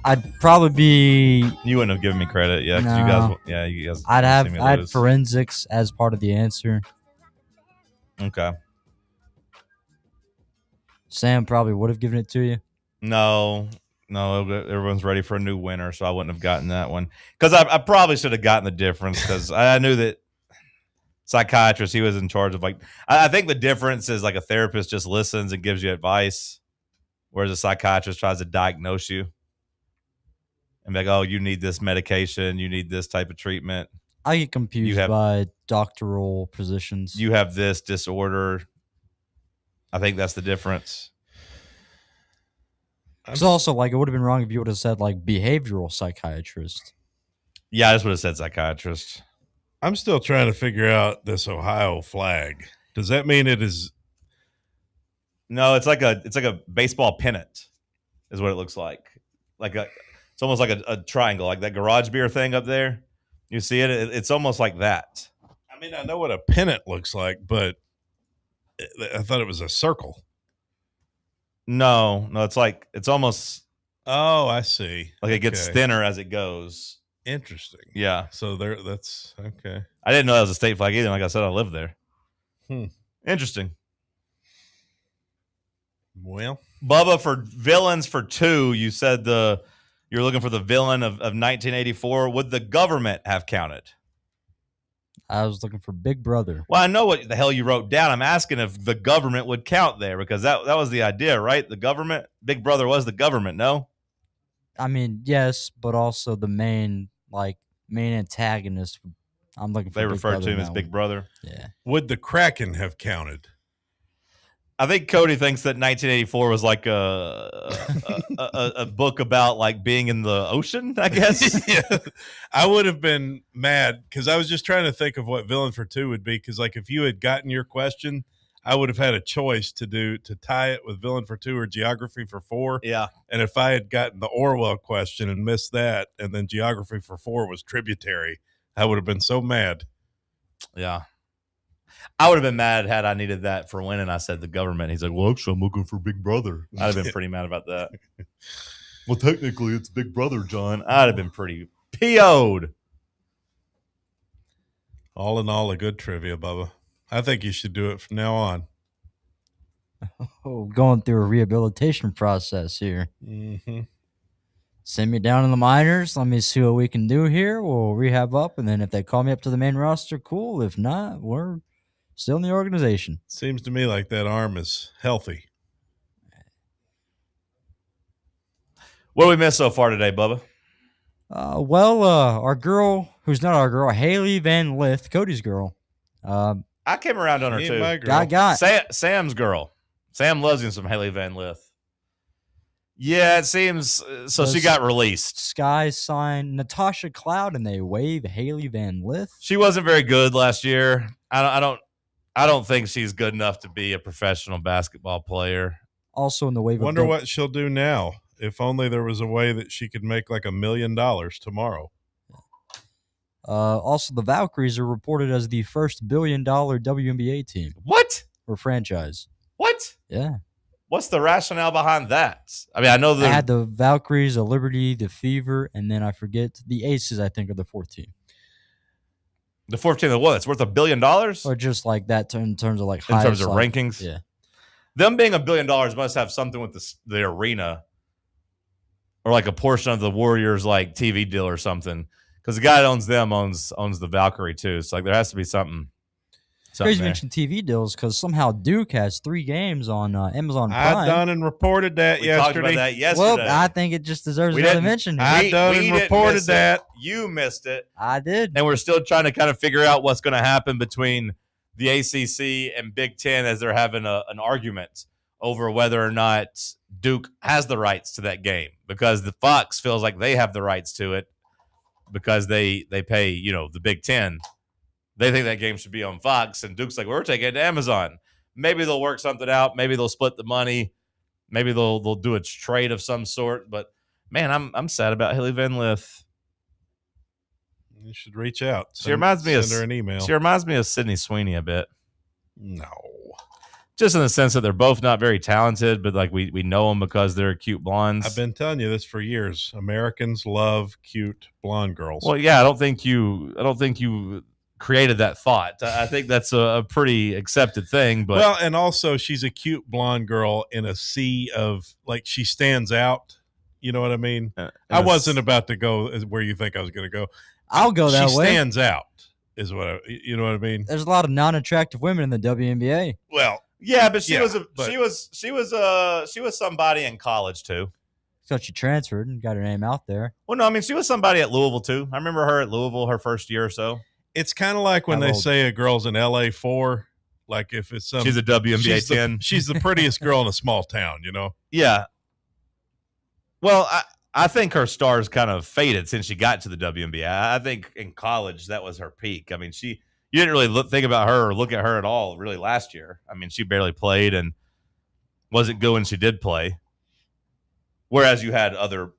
[SPEAKER 6] I'd probably be.
[SPEAKER 10] You wouldn't have given me credit, yeah. 'Cause
[SPEAKER 6] No.
[SPEAKER 10] you guys.
[SPEAKER 6] I'd
[SPEAKER 10] seen me
[SPEAKER 6] have
[SPEAKER 10] lose.
[SPEAKER 6] forensics as part of the answer.
[SPEAKER 10] Okay.
[SPEAKER 6] Sam probably would have given it to you.
[SPEAKER 10] No, everyone's ready for a new winner, so I wouldn't have gotten that one. Because I probably should have gotten the difference because I knew that psychiatrist, he was in charge of I think the difference is like a therapist just listens and gives you advice, whereas a psychiatrist tries to diagnose you and be like, oh, you need this medication, you need this type of treatment.
[SPEAKER 6] I get confused by doctoral positions.
[SPEAKER 10] You have this disorder. I think that's the difference.
[SPEAKER 6] It's also like it would have been wrong if you would have said like behavioral psychiatrist.
[SPEAKER 10] Yeah, I just would have said psychiatrist.
[SPEAKER 5] I'm still trying to figure out this Ohio flag. Does that mean it is?
[SPEAKER 10] No, it's like a baseball pennant, is what it looks like. It's almost like a triangle, like that garage beer thing up there. You see it? It's almost like that.
[SPEAKER 5] I mean, I know what a pennant looks like, but I thought it was a circle.
[SPEAKER 10] No, it's almost.
[SPEAKER 5] Oh, I see.
[SPEAKER 10] Like it gets thinner as it goes.
[SPEAKER 5] Interesting.
[SPEAKER 10] Yeah.
[SPEAKER 5] So that's okay.
[SPEAKER 10] I didn't know that was a state flag either. Like I said, I live there. Interesting.
[SPEAKER 5] Well,
[SPEAKER 10] Bubba, for villains for 2, you said you're looking for the villain of 1984. Would the government have counted?
[SPEAKER 6] I was looking for Big Brother.
[SPEAKER 10] Well, I know what the hell you wrote down. I'm asking if the government would count there because that was the idea, right? The government, Big Brother was the government, no?
[SPEAKER 6] I mean, yes, but also the main antagonist. I'm looking for.
[SPEAKER 10] They
[SPEAKER 6] Big
[SPEAKER 10] refer
[SPEAKER 6] Brother
[SPEAKER 10] to him
[SPEAKER 6] in
[SPEAKER 10] as
[SPEAKER 6] that
[SPEAKER 10] Big
[SPEAKER 6] one.
[SPEAKER 10] Brother.
[SPEAKER 6] Yeah.
[SPEAKER 5] Would the Kraken have counted?
[SPEAKER 10] I think Cody thinks that 1984 was like a book about like being in the ocean, I guess.
[SPEAKER 5] Yeah. I would have been mad because I was just trying to think of what villain for 2 would be. Because like if you had gotten your question, I would have had a choice to tie it with villain for 2 or geography for 4.
[SPEAKER 10] Yeah.
[SPEAKER 5] And if I had gotten the Orwell question and missed that, and then geography for 4 was tributary, I would have been so mad.
[SPEAKER 10] Yeah. I would have been mad had I needed that for winning. I said the government. He's like, well, actually, I'm looking for Big Brother. I'd have been pretty mad about that. Well, technically, it's Big Brother, John. I'd have been pretty PO'd.
[SPEAKER 5] All in all, a good trivia, Bubba. I think you should do it from now on.
[SPEAKER 6] Oh, going through a rehabilitation process here.
[SPEAKER 5] Mm-hmm.
[SPEAKER 6] Send me down in the minors. Let me see what we can do here. We'll rehab up, and then if they call me up to the main roster, cool. If not, we're still in the organization.
[SPEAKER 5] Seems to me like that arm is healthy.
[SPEAKER 10] What did we miss so far today, Bubba?
[SPEAKER 6] Our girl, who's not our girl, Haley Van Lith, Cody's girl.
[SPEAKER 10] I came around on her
[SPEAKER 5] She
[SPEAKER 10] too.
[SPEAKER 5] ain't my girl.
[SPEAKER 6] Got.
[SPEAKER 10] Sam's girl. Sam loves him some Haley Van Lith. Yeah, it seems so. She got released.
[SPEAKER 6] Sky signed Natasha Cloud, and they waive Haley Van Lith.
[SPEAKER 10] She wasn't very good last year. I don't think she's good enough to be a professional basketball player.
[SPEAKER 6] Also in the wave
[SPEAKER 5] Wonder
[SPEAKER 6] of
[SPEAKER 5] what she'll do now. If only there was a way that she could make like $1 million tomorrow.
[SPEAKER 6] Also, the Valkyries are reported as the first $1 billion WNBA team.
[SPEAKER 20] What?
[SPEAKER 6] Or franchise.
[SPEAKER 20] What?
[SPEAKER 6] Yeah.
[SPEAKER 20] What's the rationale behind that? I mean, I know
[SPEAKER 6] They had the Valkyries, the Liberty, the Fever, and then I forget the Aces, I think, are the fourth team.
[SPEAKER 20] The 14th of what? It's worth $1 billion?
[SPEAKER 6] Or just like that in terms of like
[SPEAKER 20] in terms
[SPEAKER 6] highest,
[SPEAKER 20] of
[SPEAKER 6] like,
[SPEAKER 20] rankings?
[SPEAKER 6] Yeah.
[SPEAKER 20] Them being $1 billion must have something with the arena or like a portion of the Warriors like TV deal or something. Because the guy that owns them owns the Valkyrie too. So like there has to be something.
[SPEAKER 6] Crazy you mentioned TV deals because somehow Duke has 3 games on Amazon Prime.
[SPEAKER 5] I done and reported that
[SPEAKER 20] We
[SPEAKER 5] yesterday.
[SPEAKER 20] talked about that yesterday.
[SPEAKER 6] Well, I think it just deserves
[SPEAKER 20] We
[SPEAKER 6] another
[SPEAKER 20] didn't-
[SPEAKER 6] mention.
[SPEAKER 5] I done and reported that.
[SPEAKER 20] You missed it.
[SPEAKER 6] I did.
[SPEAKER 20] And we're still trying to kind of figure out what's going to happen between the ACC and Big Ten as they're having an argument over whether or not Duke has the rights to that game, because the Fox feels like they have the rights to it because they pay, the Big Ten. They think that game should be on Fox, and Duke's like, we're taking it to Amazon. Maybe they'll work something out. Maybe they'll split the money. Maybe they'll do a trade of some sort. But man, I'm sad about Haley Van Lith.
[SPEAKER 5] You should reach out.
[SPEAKER 20] She reminds me of
[SPEAKER 5] send her an email.
[SPEAKER 20] She reminds me of Sydney Sweeney a bit.
[SPEAKER 5] No.
[SPEAKER 20] Just in the sense that they're both not very talented, but like we know them because they're cute blondes.
[SPEAKER 5] I've been telling you this for years. Americans love cute blonde girls.
[SPEAKER 20] Well, yeah, I don't think you created that thought. I think that's a pretty accepted thing. But
[SPEAKER 5] well, and also she's a cute blonde girl in a sea of, like, she stands out. You know what I mean? I wasn't about to go where you think I was going to go.
[SPEAKER 6] I'll go that
[SPEAKER 5] she
[SPEAKER 6] way.
[SPEAKER 5] She stands out, is what you know what I mean?
[SPEAKER 6] There's a lot of non-attractive women in the WNBA.
[SPEAKER 5] Well,
[SPEAKER 20] yeah, but she was somebody in college too.
[SPEAKER 6] So she transferred and got her name out there.
[SPEAKER 20] Well, no, I mean she was somebody at Louisville too. I remember her at Louisville her first year or so.
[SPEAKER 5] It's kind of like when they say a girl's an LA 4, like if it's
[SPEAKER 20] she's a WNBA 10.
[SPEAKER 5] She's the prettiest girl in a small town, you know?
[SPEAKER 20] Yeah. Well, I think her star's kind of faded since she got to the WNBA. I think in college that was her peak. I mean, you didn't really think about her or look at her at all really last year. I mean, she barely played and wasn't good when she did play. Whereas you had other,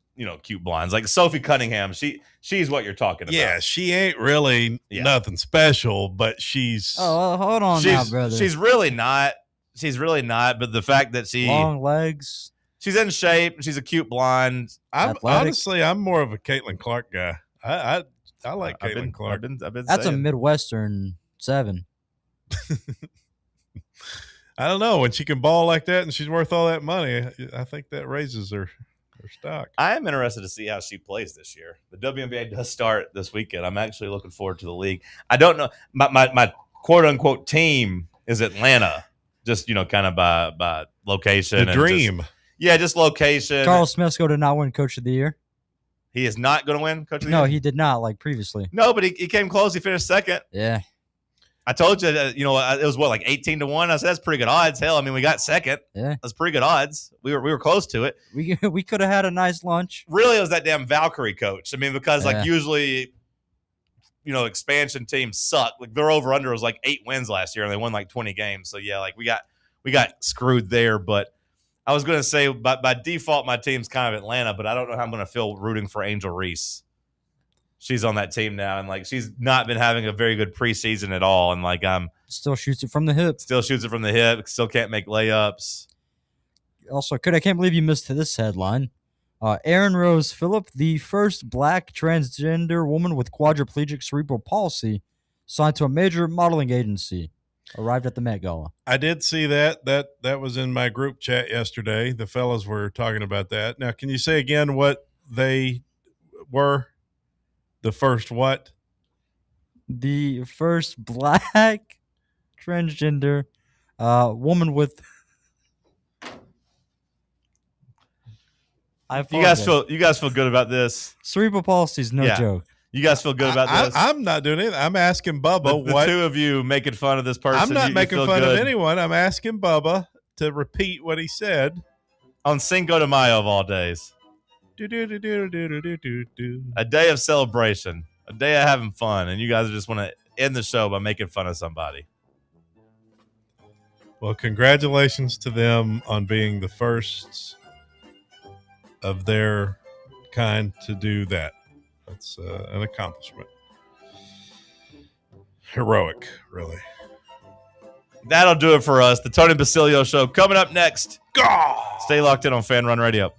[SPEAKER 20] cute blondes like Sophie Cunningham. She's what you're talking about.
[SPEAKER 5] Yeah, she ain't really nothing special, but she's.
[SPEAKER 6] Oh, hold on now, brother.
[SPEAKER 20] She's really not. She's really not. But the fact that
[SPEAKER 6] long legs.
[SPEAKER 20] She's in shape. She's a cute blonde.
[SPEAKER 5] I'm more of a Caitlin Clark guy. I like Caitlin Clark.
[SPEAKER 6] That's a Midwestern 7.
[SPEAKER 5] I don't know. When she can ball like that and she's worth all that money, I think that raises her stock.
[SPEAKER 20] I am interested to see how she plays this year. The WNBA does start this weekend. I'm actually looking forward to the league. I don't know. My quote unquote team is Atlanta, just kind of by location.
[SPEAKER 5] The dream.
[SPEAKER 20] Just location.
[SPEAKER 6] Carl Smithsko did not win Coach of the Year.
[SPEAKER 20] He is not going to win Coach of the Year?
[SPEAKER 6] No, he did not, like previously.
[SPEAKER 20] No, but he came close. He finished second.
[SPEAKER 6] Yeah.
[SPEAKER 20] I told you, it was like 18-1. I said that's pretty good odds. Hell, I mean, we got second.
[SPEAKER 6] Yeah,
[SPEAKER 20] that's pretty good odds. We were close to it.
[SPEAKER 6] We could have had a nice lunch.
[SPEAKER 20] Really, it was that damn Valkyrie coach. I mean, because usually, expansion teams suck. Like their over under was like 8 wins last year, and they won like 20 games. So yeah, like we got screwed there. But I was going to say, by default, my team's kind of Atlanta, but I don't know how I'm going to feel rooting for Angel Reese. She's on that team now, and like she's not been having a very good preseason at all. And like
[SPEAKER 6] still shoots it from the hip.
[SPEAKER 20] Still can't make layups.
[SPEAKER 6] Also, I can't believe you missed this headline. Aaron Rose Phillip, the first black transgender woman with quadriplegic cerebral palsy, signed to a major modeling agency, arrived at the Met Gala.
[SPEAKER 5] I did see that. That was in my group chat yesterday. The fellas were talking about that. Now, can you say again what they were? The first what?
[SPEAKER 6] The first black transgender woman with.
[SPEAKER 20] You guys feel good about this?
[SPEAKER 6] Cerebral palsy is no joke.
[SPEAKER 20] You guys feel good about this?
[SPEAKER 5] I'm not doing it. I'm asking Bubba
[SPEAKER 20] the
[SPEAKER 5] what.
[SPEAKER 20] Two of you making fun of this person.
[SPEAKER 5] I'm not making fun of anyone. I'm asking Bubba to repeat what he said
[SPEAKER 20] on Cinco de Mayo of all days. A day of celebration, a day of having fun, and you guys just want to end the show by making fun of somebody.
[SPEAKER 5] Well, congratulations to them on being the first of their kind to do that. That's an accomplishment. Heroic, really.
[SPEAKER 20] That'll do it for us. The Tony Basilio Show coming up next. Stay locked in on Fan Run Radio.